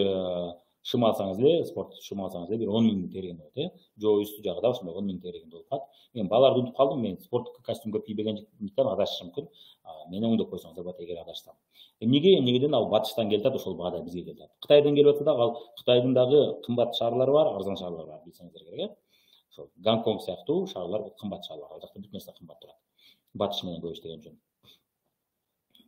шым алсаңыз эле, спорт шым алсаңыз эле бир 10.000 тегерен болот, э? Жо үстү жагы да ошондой 10.000 тегерен болуп калат. Мен бааларды унутуп калдым, мен спорт костюм көп кийбегендиктен адашышым мүмкүн. Мени оңдоп койсоңуздар болот эгер адашсам. Эмнегеден ал батыштан келип атат, ошол баада бизге келип атат. Кытайдан келип атса дагы ал Кытайдын дагы кымбат шаарлары бар, арзан шаарлары бар, билсеңиздер керек, э? Ошол Гонконг сыяктуу шаарлар кымбат шаарлар. Ал жакта бүт нерсе кымбат турат. Батыш менен көбүш деген үчүн.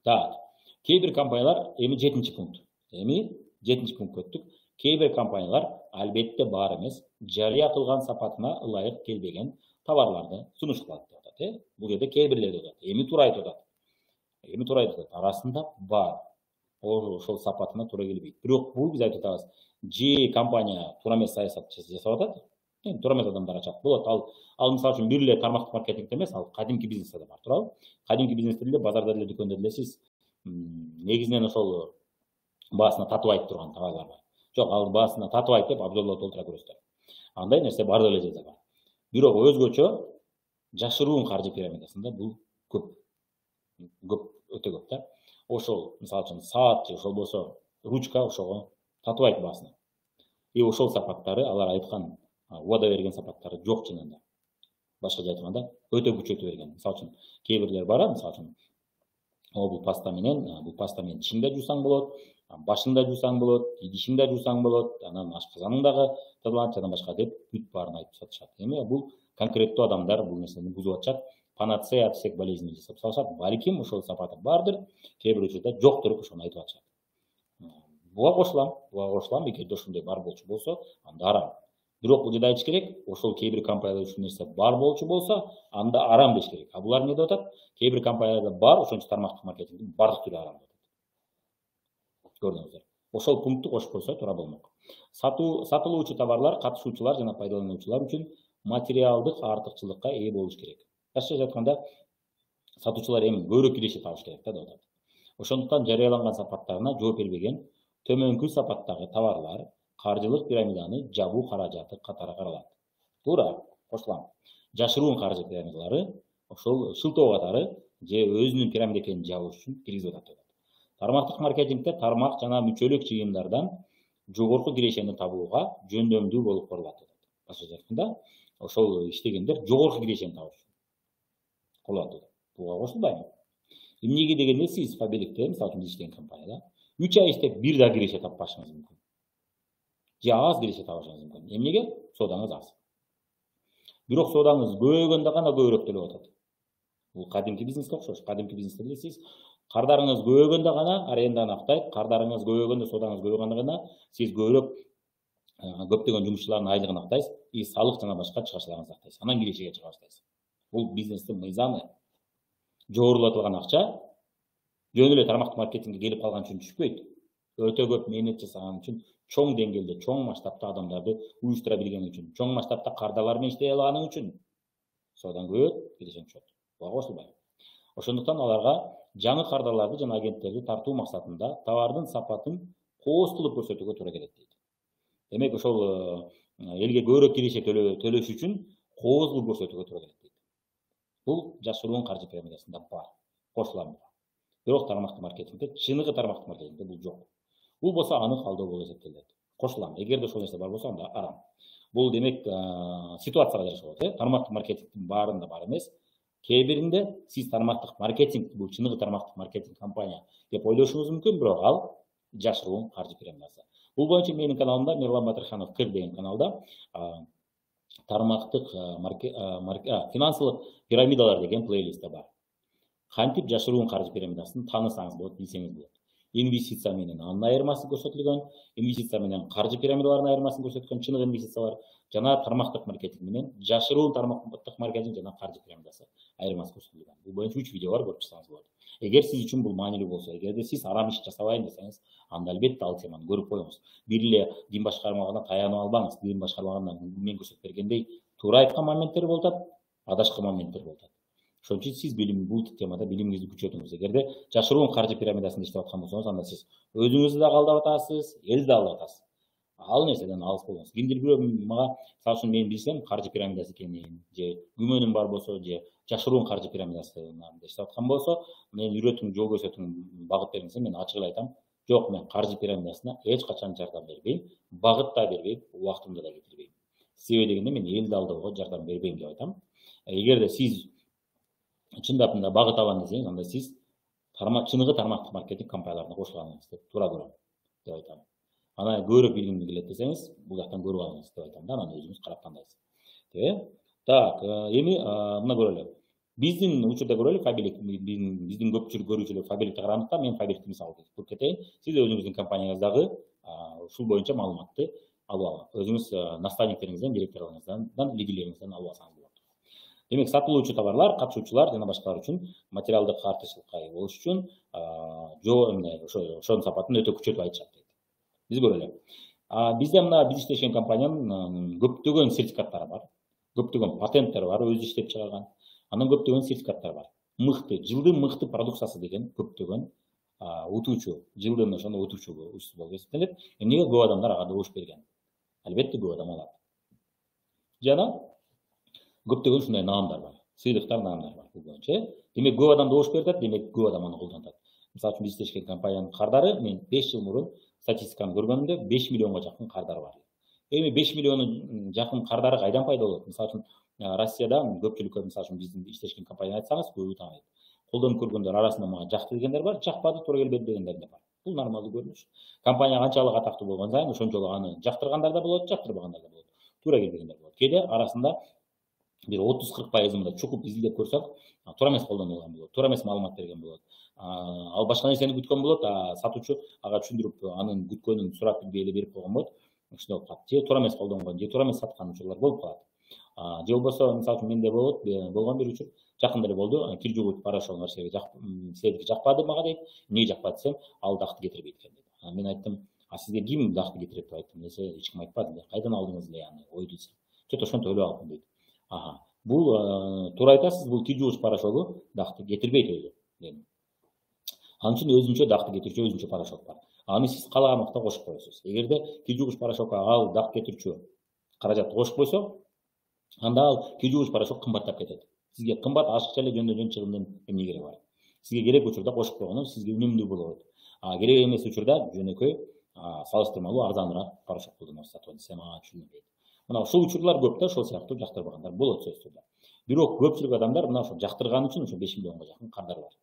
Так, кээ бир компаниялар, эми 7-пункт. Эми 7-пунктка өттүк. Кээ бир компаниялар албетте бар эмес, жарыя кылган сапатына ылайык келбеген товарларды сунуш кылат деп атат, э? Бул жерде кээ бирлер деп атат. Эми туура айтып атат. Арасында бар. Ошол сапатына туура келбейт. Бирок бул биз айтып атабыз, же компания туура эмес саясат жасап атат, туура эмес адамдар ачат болот. Ал мисалы үчүн бир эле тармактык маркетинг эмес, ал кадимки бизнесте да бар, туурабы? Кадимки бизнесте деле, базарда деле, дүкөндө деле сиз негизинен ошол баасына татыбайт турган товарлар бар. Жок, ал баасына татыбайт деп абзорлор толтура көрөсүздөр. Андай нерсе бар деле жерде бар. Бирок өзгөчө жашыруун каржы пирамидасында бул көп, өтө көп да. Ошол мисалы үчүн саат же ошол болсо ручка ошого татыбайт баасына. Ошол сапаттары, алар айткан убада берген сапаттары жок чынында. Башкача айтканда өтө күчөтүп берген. Мисалы үчүн кээ бирлер бар, мисалы үчүн бул паста менен тишиңди жуусаң болот, башыңда жуусаң болот, идишиңди жуусаң болот, анан ашказаның дагы тазаланат жана башка деп бүт баарын айтып сатышат. Эми бул конкреттүү адамдар бул нерсени бузуп атышат. панацея десек болезнь жасап салышат. Балким ошол сапаты бардыр, кээ бир учурда жоктур ошону айтып атышат. Буга кошулам, эгерде ошондой бар болчу болсо, анда арам. Бирок бул жерде айтыш керек, ошол кээ бир компаниялар ушул нерсе бар болчу болсо, анда арам деш керек. А булар эмне деп атат? Кээ бир компанияларда бар, ошончо тармактык маркетингдин бардык түрү арам деп атат. Көрдүңүздөр. Ошол пунктты кошуп койсо туура болмок. Сатылуучу товарлар катышуучулар жана пайдалануучулар үчүн материалдык артыкчылыкка ээ болуш керек. Башкача айтканда, сатуучулар эми көбүрөөк киреше табыш керек да деп атат. Ошондуктан жарыяланган сапаттарына жооп бербеген төмөнкү сапаттагы товарлар каржылык пирамиданы жабуу каражаты катары каралат. Туура, кошулам. Жашыруун каржы пирамидалары ошол шылтоо катары же өзүнүн пирамида экенин жабыш үчүн киргизип атат. Тармактык маркетингде тармак жана мүчөлүк чыгымдардан жогорку кирешени табууга жөндөмдүү болуп корулат. Башкача айтканда, ошол иштегендер жогорку кирешени табыш үчүн кылат. Буга кошулбайбы? Эмнеге дегенде сиз фабрикте, мисалы үчүн иштеген компанияда 3 ай иштеп бир да киреше таппашыңыз мүмкүн. Же аз киреше табышыңыз мүмкүн. Эмнеге? Соодаңыз аз. Бирок соодаңыз көбөйгөндө гана көбүрөөк төлөп атат. Бул кадимки бизнеске окшош. Кадимки бизнесте билесиз, кардарыңыз көбөйгөндө гана аренданы актайт, кардарыңыз көбөйгөндө, соодаңыз көбөйгөндө гана сиз көптөгөн жумушчулардын айлыгын актайсыз и салык жана башка чыгышларыңызды актайсыз. Анан кирешеге чыга баштайсыз. Бул бизнестин мыйзамы. Жогорулатылган акча жөн эле тармактык маркетингге келип калган үчүн түшпөйт. Өтө көп мээнет жасаган үчүн, чоң деңгээлде, чоң масштабта адамдарды уюштура билген үчүн, чоң масштабта кардарлар менен иштей алган үчүн соодан көбөйөт, кирешең түшөт. Буга кошулбайбы? Ошондуктан аларга жаңы кардарларды жана агенттерди тартуу максатында товардын сапатын кооз кылып көрсөтүүгө туура келет дейт. Демек ошол элге көбүрөөк киреше төлөш үчүн кооз кылып көрсөтүүгө туура келет дейт. Бул жашыруун каржы пирамидасында бар. Кошулам. Бирок тармактык маркетингде, чыныгы тармактык маркетингде бул жок. Бул болсо анык алдоо болуп эсептелет. Кошулам. Эгерде ошол нерсе бар болсо, анда арам. Бул демек ситуацияга жараша болот. Тармактык маркетингдин баарында бар эмес. Кээ биринде сиз тармактык маркетинг, бул чыныгы тармактык маркетинг компания деп ойлошуңуз мүмкүн, бирок ал жашыруун каржы пирамидасы. Бул боюнча менин каналымда, Мирлан Батырханов Кыр деген каналда тармактык финансылык пирамидалар деген плейлистте бар. Кантип жашыруун каржы пирамидасын таанысаңыз болот, билсеңиз болот. Инвестиция менен анын айырмасы көрсөтүлгөн, инвестиция менен каржы пирамидаларынын айырмасын көрсөткөн чыныгы инвестициялар жана тармактык маркетинг менен жашыруун тармактык маркетинг жана каржы пирамидасы айырмасы көрсөтүлгөн. Бул боюнча 3 видео бар, көрүп чыксаңыз болот. Эгер сиз үчүн бул маанилүү болсо, эгерде сиз арам иш жасабайын десеңиз, анда албетте ал теманы көрүп коюңуз. Бир эле дин башкармагына таянып албаңыз. Дин башкармагына мен көрсөтүп бергендей туура айткан моменттер болот, адашкан моменттер болот. Ошон үчүн сиз бул темада билимиңизди күчөтүңүз. Эгерде жашыруун каржы пирамидасында иштеп аткан болсоңуз, анда сиз өзүңүздү да алдап атасыз, элди да алдап атасыз. Ал нерседен алыс болуңуз. Кимдир бирөө мага, мисалы үчүн мен билсем каржы пирамидасы экенин, же күмөнүм бар болсо, же жашыруун каржы пирамидасында иштеп аткан болсо, мен үйрөтүң, жол көрсөтүң, багыт бериңсе, мен ачык эле айтам, жок, мен каржы пирамидасына эч качан жардам бербейм, багыт да бербейм, убактымды да кетирбейм. Себеби дегенде мен элди алдоого жардам бербейм деп айтам. Эгерде сиз чындап мында багыт алам десеңиз, анда сиз чыныгы тармактык маркетинг компанияларына кошулганыңызды туура көрөм деп айтам. Ана көбүрөөк билгим келет десеңиз, бул жактан көрүп алыңыз деп айтам да, анан өзүңүз карап тандайсыз. Так, эми мына көрөлү. Биздин учурда көрөлү, фабрик, биздин көпчүлүк көрүүчүлөр фабрикте караганда, мен фабрикти мисал кылып кетейин. Сиз өзүңүздүн компанияңыздагы ушул боюнча маалыматты алып алып, өзүңүз наставниктериңизден, директорлоруңуздан, лидерлериңизден алып алсаңыз болот. Демек, сатылуучу товарлар, катышуучулар жана башкалар үчүн материалдык артыкчылыкка ээ болуш үчүн ошонун сапатын өтө күчөтүп айтышат дейт. Биз көрөлү. Бизде мына биз иштешкен компаниянын көптөгөн сертификаттары бар. Көптөгөн патенттери бар, өзү иштеп чыгарган. Анан көптөгөн сертификаттар бар. Мыкты, жылдын мыкты продукциясы деген көптөгөн утуучу, жылдын ошондо утуучу болуп эсептелет. Эмнеге көп адамдар ага добуш берген? Албетте көп адам алат. Жана көптөгөн ушундай наамдар бар. Сыйлыктар, наамдар бар бул боюнча. Демек көп адам добуш берет, демек көп адам аны колдонот. Мисалы үчүн биз иштешкен компаниянын кардары, мен 5 жыл мурун статистиканы көргөнүмдө 5 миллионго жакын кардары бар. Эми 5 миллиону жакын кардары кайдан пайда болот? Мисалы үчүн Россияда көпчүлүккө, мисалы үчүн биздин иштешкен компания айтсаңыз, көбү таанайт. Колдонуп көргөндөр арасында мага жакты дегендер бар, жакпады, туура келбеди дегендер да бар. Бул нормалдуу көрүнүш. Компания канчалык атактуу болгон сайын, ошончолук аны жактыргандар да болот, жактырбагандар да болот. Туура келбегендер болот. Кээде арасында бир 30-40% мындай чукуп изилдеп көрсөк, туура эмес колдонулган болот, туура эмес маалымат берген болот. Ал башка нерсени күткөн болот, сатуучу ага түшүндүрүп, анын күткөнүн сурап билбей эле берип койгон болот. Ушундай болуп калат. Же туура эмес колдонгон, же туура эмес саткан учурлар болуп калат. Же болбосо, мисалы үчүн менде болгон бир учур, жакында эле болду. Кир жуугуч порошогуңар силердики жакпады мага дейт. Эмнеге жакпады десем, ал дакты кетирбейт экен дейт. Мен айттым, сизге ким дакты кетирет деп айттым. Эсе эч ким айтпады. Кайдан алдыңыз эле аны ойду десем. Жок, ошентип ойлоп алыптым дейт. Бул туура айтасыз, бул кир жуугуч порошогу дакты кетирбейт өзү дедим. Анын үчүн өзүнчө дакты кетирүүчү өзүнчө порошок бар. Аны сиз каалаган убакта кошуп коесуз. Эгерде кир жуугуч порошокко ал дак кетирүүчү каражатты кошуп койсо, анда ал кир жуугуч порошок кымбаттап кетет. Сизге кымбат, ашыкча эле жөндөн чыгымдын эмне кереги бар? Сизге керек учурда кошуп койгону сизге үнөмдүү болот. Керек эмес учурда жөнөкөй салыштырмалуу арзаныраак порошок колдоносуз сатып десем, түшүнбөйт. Мына ушул учурлар көп да, ошол сыяктуу жактырбагандар болот сөзсүз түрдө. Бирок көпчүлүк адамдар мына ошо жактырган үчүн ошо 5 миллионго жакын кардар бар.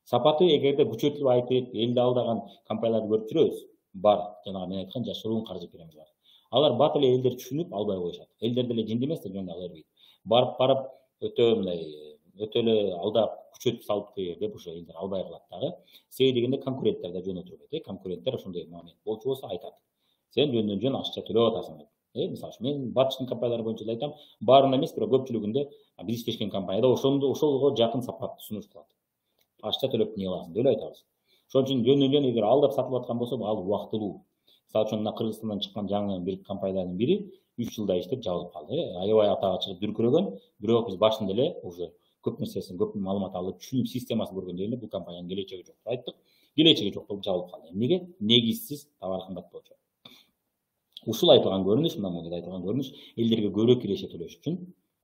Сапаты эгерде күчөтүлүп айтып, элди алдаган компанияларды көрүп жүрөбүз. Бар, жанагы мен айткан жашыруун каржы пирамида бар. Алар бат эле элдер түшүнүп албай коюшат. Элдер деле жинди эмес да, жөн ала бербейт. Барып өтө мындай өтө эле алдап күчөтүп салып деп ошо элдер албай калат дагы. Себеби дегенде конкуренттер да жөн отурбайт. Конкуренттер ошондой момент болчу болсо айтат. Сен жөндөн акча төлөп атасың деп. Мисалы үчүн мен батыштын компаниялары боюнча эле айтам, баарында эмес, бирок көпчүлүгүндө биз иштешкен компанияда ошолго жакын сапатты сунуш кылат. Акча төлөп эмне кыласың деп эле айтабыз. Ошон үчүн жөн эгер алдап сатып аткан болсо, ал убактылуу. Мисалы үчүн мына Кыргызстандан чыккан жаңы бир компаниянын бири 3 жылда иштеп жабылып калды. Аябай атага чыгып дүркүрөгөн, бирок биз башында эле уже көп нерсесин, көп маалымат алып, түшүнүп, системасын көргөндөн кийин бул компаниянын келечеги жок деп айттык. Келечеги жок деп жабылып калды. Эмнеге? Негизсиз товар кымбат болчу. Ушул айтылган көрүнүш, мына могу айтылган көрүнүш элдерге көбүрөөк киреше төлөш үчүн,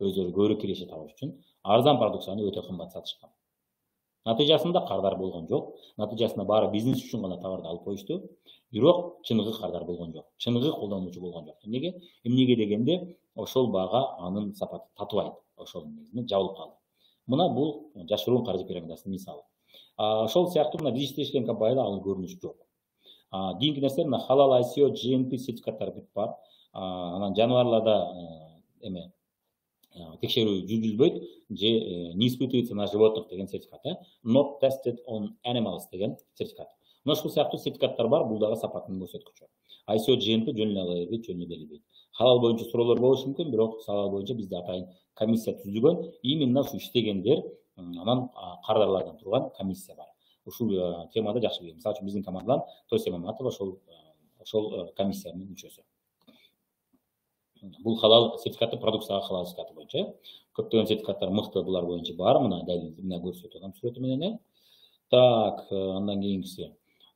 өздөрү көбүрөөк киреше табыш үчүн арзан продукцияны өтө кымбат сатышкан. Натыйжасында кардар болгон жок. Натыйжасында баары бизнес үчүн гана товарды алып коюшту. Бирок чыныгы кардар болгон жок. Чыныгы колдонуучу болгон жок. Эмнеге дегенде, ошол баага анын сапаты татыбайт. Ошол негизинен жабылып калды. Мына бул жашыруун каржы пирамидасынын мисалы. Ошол сыяктуу мына биз иштешкен компанияда ал көрүнүш жок. Кийинки нерсе мына халал ICO, GMP сертификаттары бүт бар. Анан жаныбарларда текшерүү жүргүзүлбөйт, же не испытывается на животных деген сертификат, not tested on animals деген сертификат. Мына ушул сыяктуу сертификаттар бар, бул дагы сапатын көрсөткүчү. ICO, GMP жөн эле ала бербейт, жөн эле берилбейт. Халал боюнча суроолор болушу мүмкүн, бирок халал боюнча бизде атайын комиссия түзүлгөн, именно ушу иштегендер, анан кардарлардан турган комиссия бар. Ушул темада жакшы билем. Мисалы үчүн биздин командадан Тося Маматова ошол комиссиянын мүчөсү. Бул халал сертификаты, продукцияга халал сертификаты боюнча. Көптөгөн сертификаттар мыкты булар боюнча бар. Мына далилин көрсөтүп атам сүрөтү менен. Так, андан кийинкиси.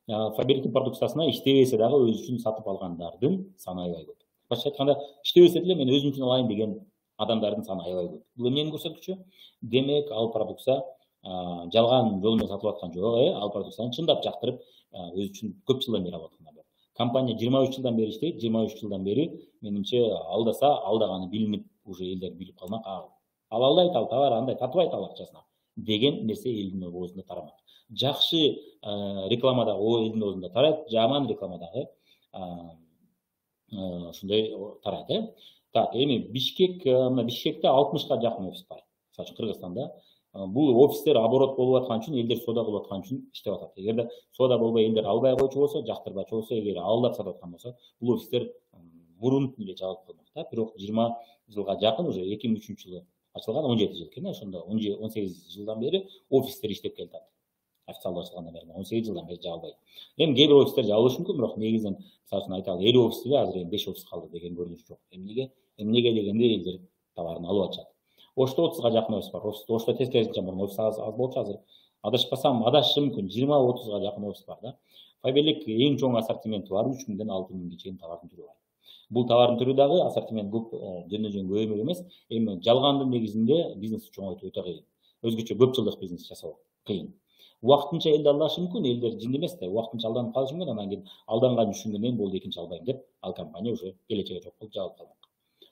Фабриктин продукциясына иштебесе дагы өзү үчүн сатып алгандардын саны аябай көп. Башкача айтканда, иштебесе деле мен өзүм үчүн алайын деген адамдардын саны аябай көп. Бул эмнени көрсөткүчү? Демек, ал продукция жалган жол менен сатылып аткан жок, ал продукцияны чындап жактырып, өзү үчүн көп жылдан бери алып аткандар бар. Компания 23 жылдан бери иштейт, 23 жылдан бери менимче алдаса, алдаганы билинип, уже элдер билип калмак. Ал алдайт, ал товар андай татыбайт ал акчасына деген нерсе элдин оозунда тарамак. Жакшы рекламада о элдин оозунда тарайт, жаман рекламадагы ушундай тарайт. Так, эми Бишкекте 60га жакын офис бар. Мисалы үчүн Кыргызстанда бул офистер оборот болуп аткан үчүн, элдер соода кылып аткан үчүн иштеп атат. Эгерде соода болбой элдер албай койчу болсо, жактырбачу болсо, эгер алдап сатып аткан болсо, бул офистер мурун эле жабылып калмак да. Бирок 20 жылга жакын, уже 2003 жылы ачылган, 17 жыл экен, ошондо 18 жылдан бери офистер иштеп келатат. Официалдуу ачылгандан бери 18 жылдан бери жабылбайт. Эми кээ бир офистер жабылышы мүмкүн, бирок негизинен мисалы үчүн айталы 50 офис эле азыр эми 5 офис калды деген көрүнүш жок. Эмнеге дегенде элдер товарын алып атышат. Ошто 30га жакын офис бар. Ошто тескерисинче мурун офис аз болчу, азыр адашпасам, адашышым мүмкүн 20-30га жакын офис бар да. Фаберлик эң чоң ассортименти бар, 3000ден 6000ге чейин товардын түрү бар. Бул товардын түрү дагы ассортимент көп, жөн көбөймөк эмес. Эми жалгандын негизинде бизнес чоңойтуу өтө кыйын. Өзгөчө көп жылдык бизнес жасоо кыйын. Убактынча элди алдашы мүмкүн, элдер жинди эмес да, убактынча алданып калышы мүмкүн, анан кийин алданганын түшүнгөндөн кийин болду, экинчи албайм деп, ал компания уже келечеги жок болуп жабылып калмак.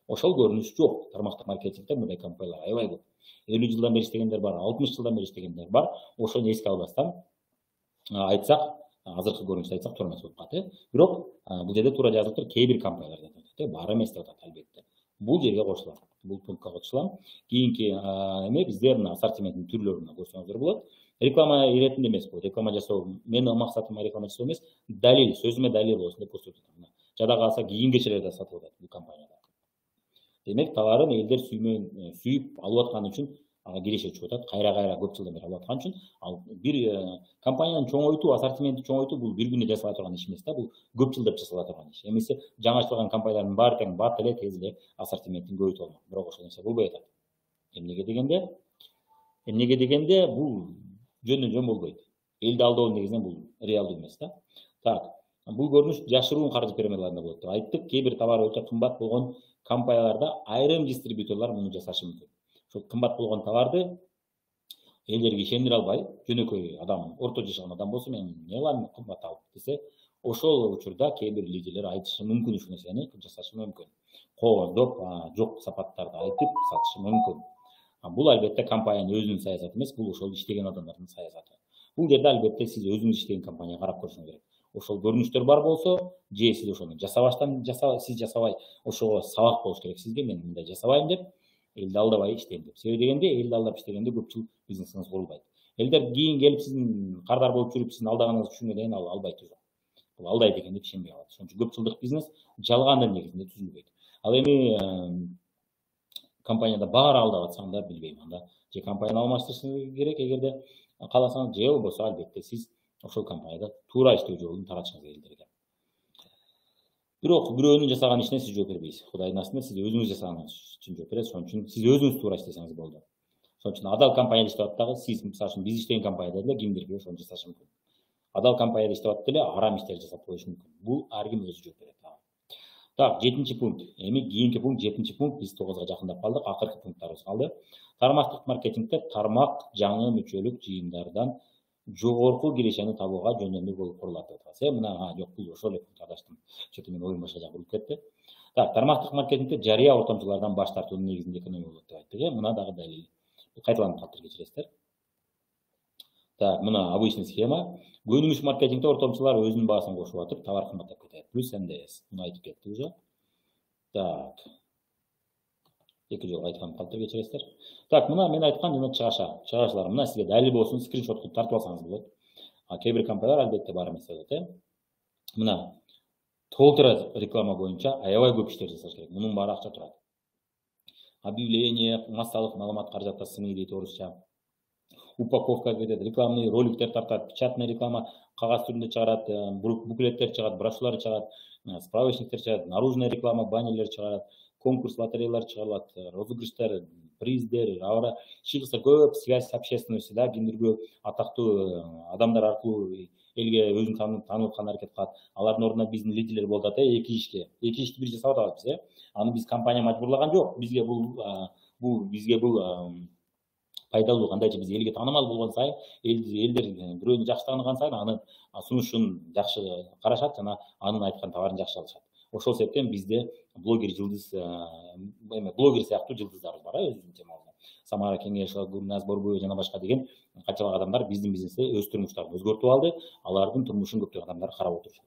Ошол көрүнүш жок. Тармактык маркетингде мындай компаниялар аябай көп. 50 жылдан бери иштегендер бар, 60 жылдан бери иштегендер бар. Ошону эске албастан айтсак, азыркы көрүнүштү айтсак туура эмес болуп калат. Бирок бул жерде туура жазылып тур, кээ бир компаниялар деп атат. Баары эмес деп атат албетте. Бул жерге кошулат. Бул пунктка кошулам. Кийинки эме бизде мына ассортименттин түрлөрүн көрсөңүздөр болот. Реклама иретинде эмес бул. Реклама жасоо, менин максатым реклама жасоо эмес, далил, сөзүмө далил болсун деп көрсөтөт. Жада калса кийим кечелер да сатылып атат бул компанияда. Демек товарын элдер сүйүп алып аткан үчүн ага киреше чыгып атат. Кайра көп жылдан бери алып аткан үчүн ал бир компанияны чоңойтуу, ассортиментти чоңойтуу бул бир күндө жасала турган иш эмес да, бул көп жылдап жасала турган иш. Эмесе жаңы ачылган компаниялардын баары тең бат эле тез эле ассортиментин көбөйтүп алмак. Бирок ошол нерсе болбой атат. Эмнеге дегенде бул жөн болбойт. Элди алдоо негизинен бул реалдуу эмес да. Так, бул көрүнүш жашыруун каржы пирамидаларында болот деп айттык. Кээ бир товар өтө кымбат болгон компанияларда айрым дистрибьюторлор муну жасашы мүмкүн. Ошол кымбат болгон товарды элдерге ишендире албай, жөнөкөй адам, орто жашаган адам болсо мен эмне кылам кымбат алып десе, ошол учурда кээ бир лидерлер айтышы мүмкүн ушул нерсени жасашы мүмкүн. Кооздоп, жок сапаттарды айтып сатышы мүмкүн. Бул албетте компаниянын өзүнүн саясаты эмес, бул ошол иштеген адамдардын саясаты. Бул жерде албетте сиз өзүңүз иштеген компанияга карап көрүшүңүз керек. Ошол көрүнүштөр бар болсо, же сиз ошону сиз жасабай, ошого сабак болуш керек сизге, мен мындай жасабайм деп, элди алдабай иштейм деп. Себеби дегенде, элди алдап иштегенде көп жыл бизнесиңиз курулбайт. Элдер кийин келип сиздин кардар болуп жүрүп, сиздин алдаганыңызды түшүнгөндөн кийин ал албайт уже. Бул алдайт экен деп ишенбей калат. Ошон үчүн көп жылдык бизнес жалгандын негизинде түзүлбөйт. Ал эми компанияда баары алдап атсаң да билбейм, анда же компанияны алмаштырышыңыз керек эгерде кааласаңыз, же болбосо албетте сиз ошол компанияда туура иштөө жолун таратышыңыз керек элдерге. Бирок бирөөнүн жасаган ишине сиз жооп бербейсиз. Кудайдын астында сиз өзүңүз жасаганыңыз үчүн жооп бересиз. Ошон үчүн сиз өзүңүз туура иштесеңиз болду. Ошон үчүн адал компанияда иштеп атып дагы сиз, мисалы үчүн биз иштеген компанияда деле кимдирге ошону жасашы мүмкүн. Адал компанияда иштеп атып деле арам иштер жасап коюшу мүмкүн. Бул ар ким өзү жооп берет. Так, 7-чи пункт. Эми кийинки пункт 7-чи пункт, биз 9га жакындап калдык. Акыркы пункттарыбыз калды. Тармактык маркетингде тармак жаңы мүчөлүк жыйындардан жогорку кирешени табууга жөнөмү болуп курулат деп атабыз. Мына жок, бул ошол эле пункт адаштым. Чөтү мен оюм башка жака уруп кетти. Так, тармактык маркетингде жарыя ортомчулардан баш тартуунун негизинде экономия болот деп айттык. Мына дагы далил. Кайталанып калыптыр, кечиресиздер. Так, мына обычный схема. Көнүгүш маркетингде ортомчулар өзүнүн баасын кошуп атып, товар кымбаттап кетет. Плюс НДС. Муну айтып кеттик уже. Так. Эки жолу айтканып калыптыр, кечиресиздер. Так, мына мен айткан жана чыгашалар. Мына сизге далил болсун, скриншот кылып тартып алсаңыз болот. Кээ бир компаниялар албетте бар эмес болот, Мына толтура реклама боюнча аябай көп иштер жасаш керек. Мунун баары акча турат. Объявление, массалык маалымат каражатта сыңый дейт орусча. Упаковка кетет, рекламный роликтер тартат, печатный реклама кагаз түрүндө чыгарат, буклеттер чыгат, брошюралар чыгат, справочниктер чыгат, наружная реклама, баннерлер чыгарат, конкурс, лотереялар чыгарылат, розыгрыштар, приздер, авара, чыгыса көп связь с общественностью, кимдирге атактуу адамдар аркылуу элге өзүн таанып аткан аракет кылат. Алардын ордуна биздин лидерлер болуп атат, эки ишти бир жасап атабыз, Аны биз компания мажбурлаган жок. Бизге бул пайдалуу, кандайча биз элге таанымал болгон сайын, элдер бирөөнү жакшы тааныган сайын анын сунушун жакшы карашат жана анын айткан товарын жакшы алышат. Ошол себептен бизде блогер сыяктуу жылдыздарыбыз бар, өзүбүздүн темабызда. Самара Кеңешова, Гүлназ Борбоева жана башка деген канчалык адамдар биздин бизнесте өз турмуштарын өзгөртүп алды. Алардын турмушун көптөгөн адамдар карап отурушат,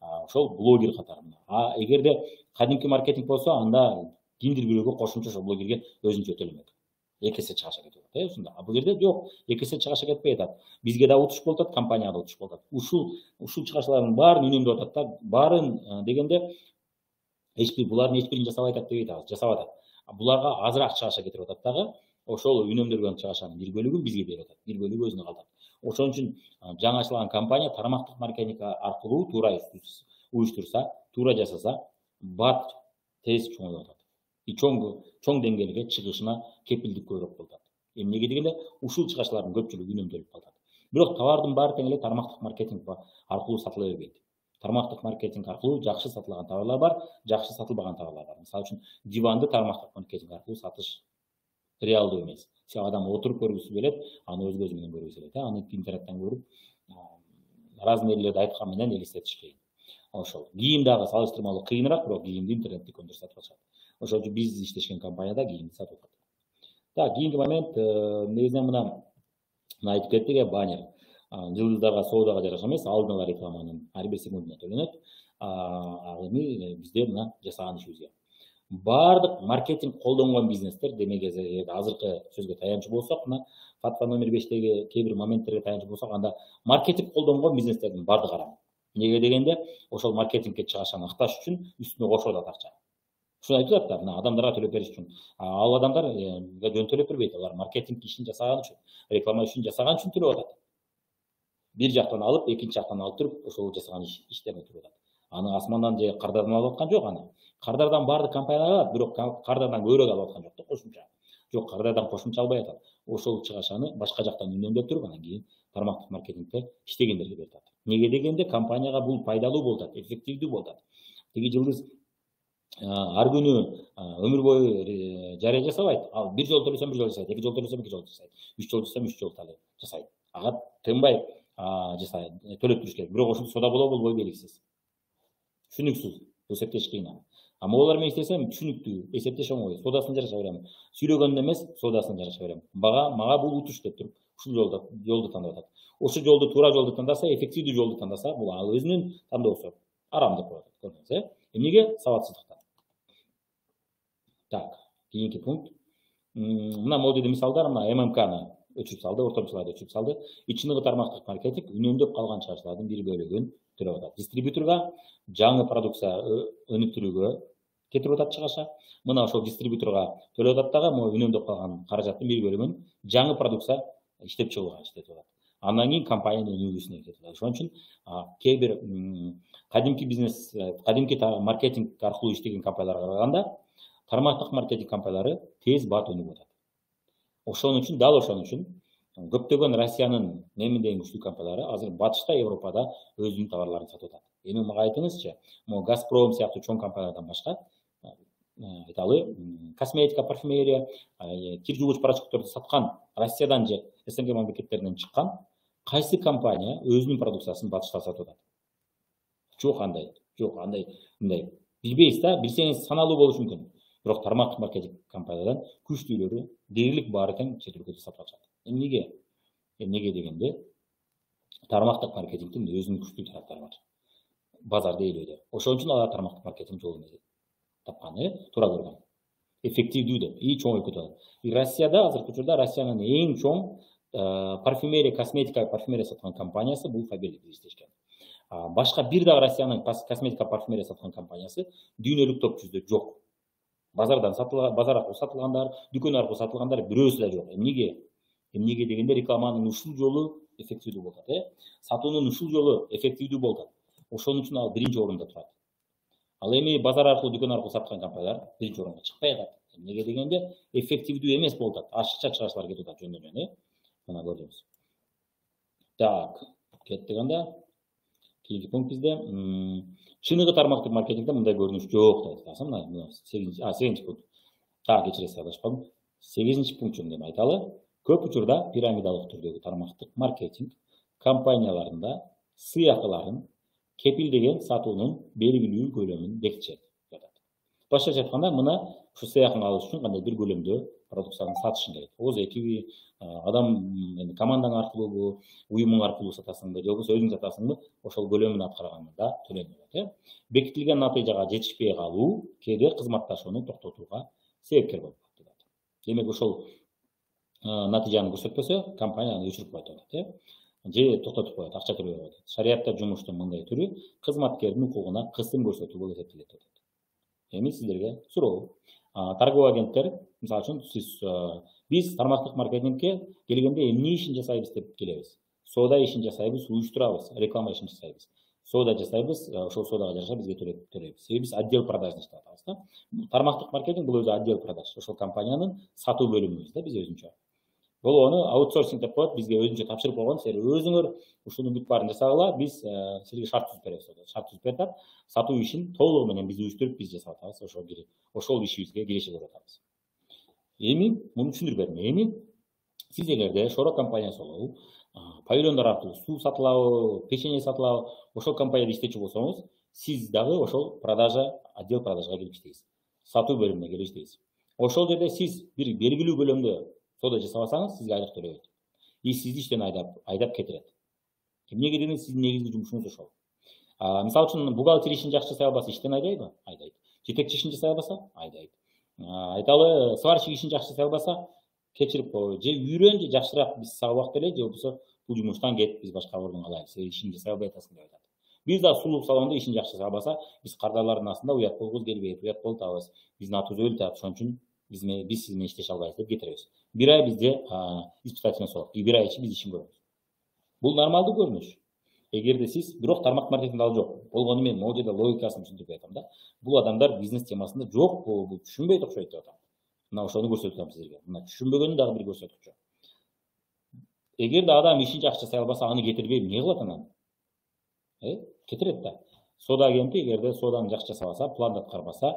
Ошол блогер катарында. Эгерде кадимки маркетинг болсо, анда кимдир бирөөгө кошумча ошол блогерге өзүнчө төлөмөк. Экесе чыгаша кетип атат, ушунда. Бул жерде жок, экесе чыгаша кетпей атат. Бизге да утуш болуп атат, компанияга да утуш болуп атат. Ушул чыгашалардын баарын үнөмдөп атат да, баарын дегенде булардын эч бирин жасабай атат деп айтабыз, жасап атат. Буларга азыраак чыгаша кетирип атат дагы, ошол үнөмдөргөн чыгашанын бир бөлүгүн бизге берип атат, бир бөлүгү өзүнө калтырат. Ошон үчүн жаңы ачылган компания тармактык маркетинг аркылуу туура уюштурса, туура жасаса, бат тез чоңоюп атат. Чоң деңгээлге чыгышына кепилдик көбүрөөк болуп атат. Эмнеге дегенде, ушул чыгашалардын көпчүлүгү үнөмдөлүп калат. Бирок товардын баары тең эле тармактык маркетинг аркылуу сатыла бербейт. Тармактык маркетинг аркылуу жакшы сатылган товарлар бар, жакшы сатылбаган товарлар бар. Мисалы үчүн, диванды тармактык маркетинг аркылуу сатыш реалдуу эмес. Адам отуруп көргүсү келет, аны өз көзү менен көргүсү келет, аны интернеттен көрүп, размерлерди айткан менен элестетиш кыйын. Ошол. Кийим дагы салыштырмалуу кыйыныраак, бирок кийимди интернетте көбүнчө сатып алышат. Ошол үчүн биз иштешкен компанияда кийимди сатып атат. Так, кийинки момент, негизинен мына айтып кеттик, баннер. Жылдыздарга соодага жараша эмес, алдын ала рекламанын ар бир секундуна төлөнөт. Эми бизде мына жасаган ишибизге. Бардык маркетинг колдонгон бизнестер, демек азыркы сөзгө таянчу болсок, мына фатва номер 5теги кээ бир моменттерге таянчу болсок, анда маркетинг колдонгон бизнестердин бардыгы арам. Неге дегенде, ошол маркетингке чыгашаны ыкташ үчүн үстүнө кошуп атат акча. Ушуну айтып атат да, мына адамдарга төлөп бериш үчүн. Ал адамдар жөн төлөп бербейт, алар маркетинг ишин жасаган үчүн, реклама ишин жасаган үчүн төлөп атат. Бир жактан алып, экинчи жактан алып туруп, ошол жасаган иштерине төлөп атат. Аны асмандан же кардардан алып аткан жок аны. Кардардан бардык компаниялар алат, бирок кардардан көбүрөөк алып аткан жок да, кошумча. Жок, кардардан кошумча албай атат. Ошол чыгашаны башка жактан үнөмдөп туруп, анан кийин тармактык маркетингде иштегендерге берип атат. Неге дегенде, компанияга бул пайдалуу болуп атат, эффективдүү болуп атат. Тиги жылдыз ар күнү өмүр бою жарыя жасабайт. Ал бир жолу төлөсөм бир жолу жасайт, эки жолу төлөсөм эки жолу жасайт, үч жолу жасасам үч жолу жасайт. Ага тынбай жасайт, төлөп туруш керек. Бирок ошол сода болобу болбойбу белгисиз. Түшүнүксүз, эсептеш кыйын. Могулар менен иштесем түшүнүктүү, эсептеш оңой. Содасын жараша берем. Сүйлөгөндө эмес, содасын жараша берем. Мага бул утуш деп туруп, ушул жолду тандап атат. Ошол жолду, туура жолду тандаса, эффективдүү жолду тандаса, бул ал өзүнүн тандоосу. Арам деп коет. Көрдүңүз, эмнеге? Сабатсыздыктан. Так, кийинки пункт. Мына модулдуу мисалдар, мына ММКны өчүрүп салды, ортомчуларды өчүрүп салды. Ичинеги тармактык маркетинг үнөмдөп калган чыгышчылардын бир бөлүгүн төлөп атат. Дистрибьюторга жаңы продукция өнүктүрүүгө кетирип атат чыгаша. Мына ошол дистрибьюторга төлөп атат дагы, могу үнөмдөп калган каражаттын бир бөлүгүн жаңы продукция иштеп чыгууга иштетип атат. Андан кийин компаниянын өнүгүүсүнө кетип атат. Ошон үчүн кээ бир кадимки бизнес, кадимки маркетинг аркылуу иштеген компанияларга караганда тармактык маркетинг компаниялары тез бат өнүгүп атат. Ошон үчүн көптөгөн Россиянын меминдеги күчтүү компаниялары азыр батышта, Европада өзүнүн товарларын сатып атат. Эми мага айтыңызчы, могу Газпром сыяктуу чоң компаниялардан башка, айталы, косметика, парфюмерия, кир жуугуч порошокторду саткан Россиядан же СНГ мамлекеттеринен чыккан кайсы компания өзүнүн продукциясын батышта сатып атат? Жок андай, мындай. Билбейсиз да, билсеңиз саналуу болушу мүмкүн. Бирок тармактык маркетинг компаниялардан күчтүүлөрү дээрлик баары тең чет өлкөдө сатып атышат. Эмнеге? Эмнеге дегенде, тармактык маркетингдин өзүнүн күчтүү тараптары бар. Базарды ээлөөдө. Ошон үчүн алар тармактык маркетинг жолун тапкан, туура көргөн. Эффективдүү деп, чоң өлкөдө. Россияда азыркы учурда Россиянын эң чоң парфюмерия, косметика, парфюмерия саткан компаниясы бул Фаберлик иштешкен. Башка бир дагы Россиянын косметика, парфюмерия саткан компаниясы дүйнөлүк топ 100дө жок. Базардан сатылган, базар аркылуу сатылгандар, дүкөн аркылуу сатылгандар бирөөсү да жок. Эмнеге дегенде, рекламанын ушул жолу эффективдүү болуп атат, сатуунун ушул жолу эффективдүү болуп атат. Ошон үчүн ал биринчи орунда турат. Ал эми базар аркылуу, дүкөн аркылуу саткан компаниялар биринчи орунга чыкпай атат. Эмнеге дегенде, эффективдүү эмес болуп атат. Ашыкча чыгашчылар кетип атат жөн. Мына көрдүңүз. Так, кеттик анда. Кийинки пункт бизде чыныгы тармактык маркетингде мындай көрүнүш жок деп айтасың. Мына 8-чи пункт. Так, кечиресиз, адашпадым. 8-чи пункт жөнүндө айталы. Көп учурда пирамидалык түрдөгү тармактык маркетинг компанияларында сыйакыларын кепилдеген сатуунун белгилүү көлөмүн бекитишет. Башкача айтканда, мына ушу сыякын алыш үчүн кандай бир көлөмдө продукцияны сатышың керек. Оз экиби адам командаң аркылуубу, уюмуң аркылуу сатасыңбы, же болбосо өзүң сатасыңбы, ошол көлөмүн аткарганда төлөнөт. Бекитилген натыйжага жетишпей калуу кээде кызматташууну токтотууга себепкер болуп калат. Демек ошол натыйжаны көрсөтпөсө, компания аны өчүрүп коет, же токтотуп коет, акча төлөбөй коет. Шариятта жумуштун мындай түрү кызматкердин укугуна кысым көрсөтүү болуп эсептелет. Эми сиздерге суроо. Торговый агенттер, мисалы үчүн, биз тармактык маркетингке келгенде эмне ишин жасайбыз деп келебиз. Соода ишин жасайбыз, уюштурабыз, реклама ишин жасайбыз. Соода жасайбыз, ошол соодага жараша бизге төлөйбүз. Себеби биз отдел продажны иштеп атабыз да. Тармактык маркетинг бул өзү отдел продаж. Ошол компаниянын сатуу бөлүмүбүз да, биз өзүнчө. Бул аны аутсорсинг деп коет, бизге өзүнчө тапшырып койгон, силер өзүңөр ушунун бүт баарын жасагыла, биз силерге шарт түзүп беребиз. Шарт түзүп берип, сатуу ишин толугу менен биз уюштуруп, биз жасап атабыз, ошол ишибизге киреше көрүп атабыз. Эми муну түшүндүрүп бердим. Эми сиз эгерде шоро компаниясы болобу, павильондар аркылуу суу сатылабы, печенье сатылабы, ошол компанияда иштечү болсоңуз, сиз дагы ошол отдел продажга келип иштейсиз. Сатуу бөлүмүнө келип иштейсиз. Ошол жерде сиз бир белгилүү көлөмдө соода жасабасаңыз, сизге айлык төлөбөйт. Сизди иштен айдап кетирет. Эмнеге дегенде, сиздин негизги жумушуңуз ошол. Мисалы үчүн, бухгалтер ишин жакшы жасай албаса, иштен айдайбы? Айдайт. жетекчи ишин жасай албаса айдайт. Айталы сварщик ишин жакшы жасай албаса кечирип кой, же үйрөн, же жакшыраак биз сага убакыт берели, же болбосо бул жумуштан кет, биз башка ордун алайлы, сен ишин жасай албай атасың деп айтат. Биз да сулуу салондо ишин жакшы жасай албаса, биз кардарлардын астында уят болгубуз келбейт, уят болуп атабыз. Биздин атыбыз өлүп атат, ошон үчүн биз сиз менен иштеше албайбыз деп кетиребиз. Бир ай бизде испытательный срок, бир ай ичи биз ишин көрөбүз. Бул нормалдуу көрүнүш. Эгерде сиз бирок тармак маркетинг ал жок. Болгону мен могу жерде логикасын түшүндүрүп айтам да. Бул адамдар бизнес темасында жок, бул түшүнбөйт окшойт деп атам. Мына ошону көрсөтүп атам силерге. Мына түшүнбөгөнүн дагы бир көрсөткүчү. Эгерде адам ишин жакшы жасай албаса, аны кетирбей эмне кылат анан? Кетирет да. Сода агенти эгерде соданы жакшы жасай алса, планды аткарбаса,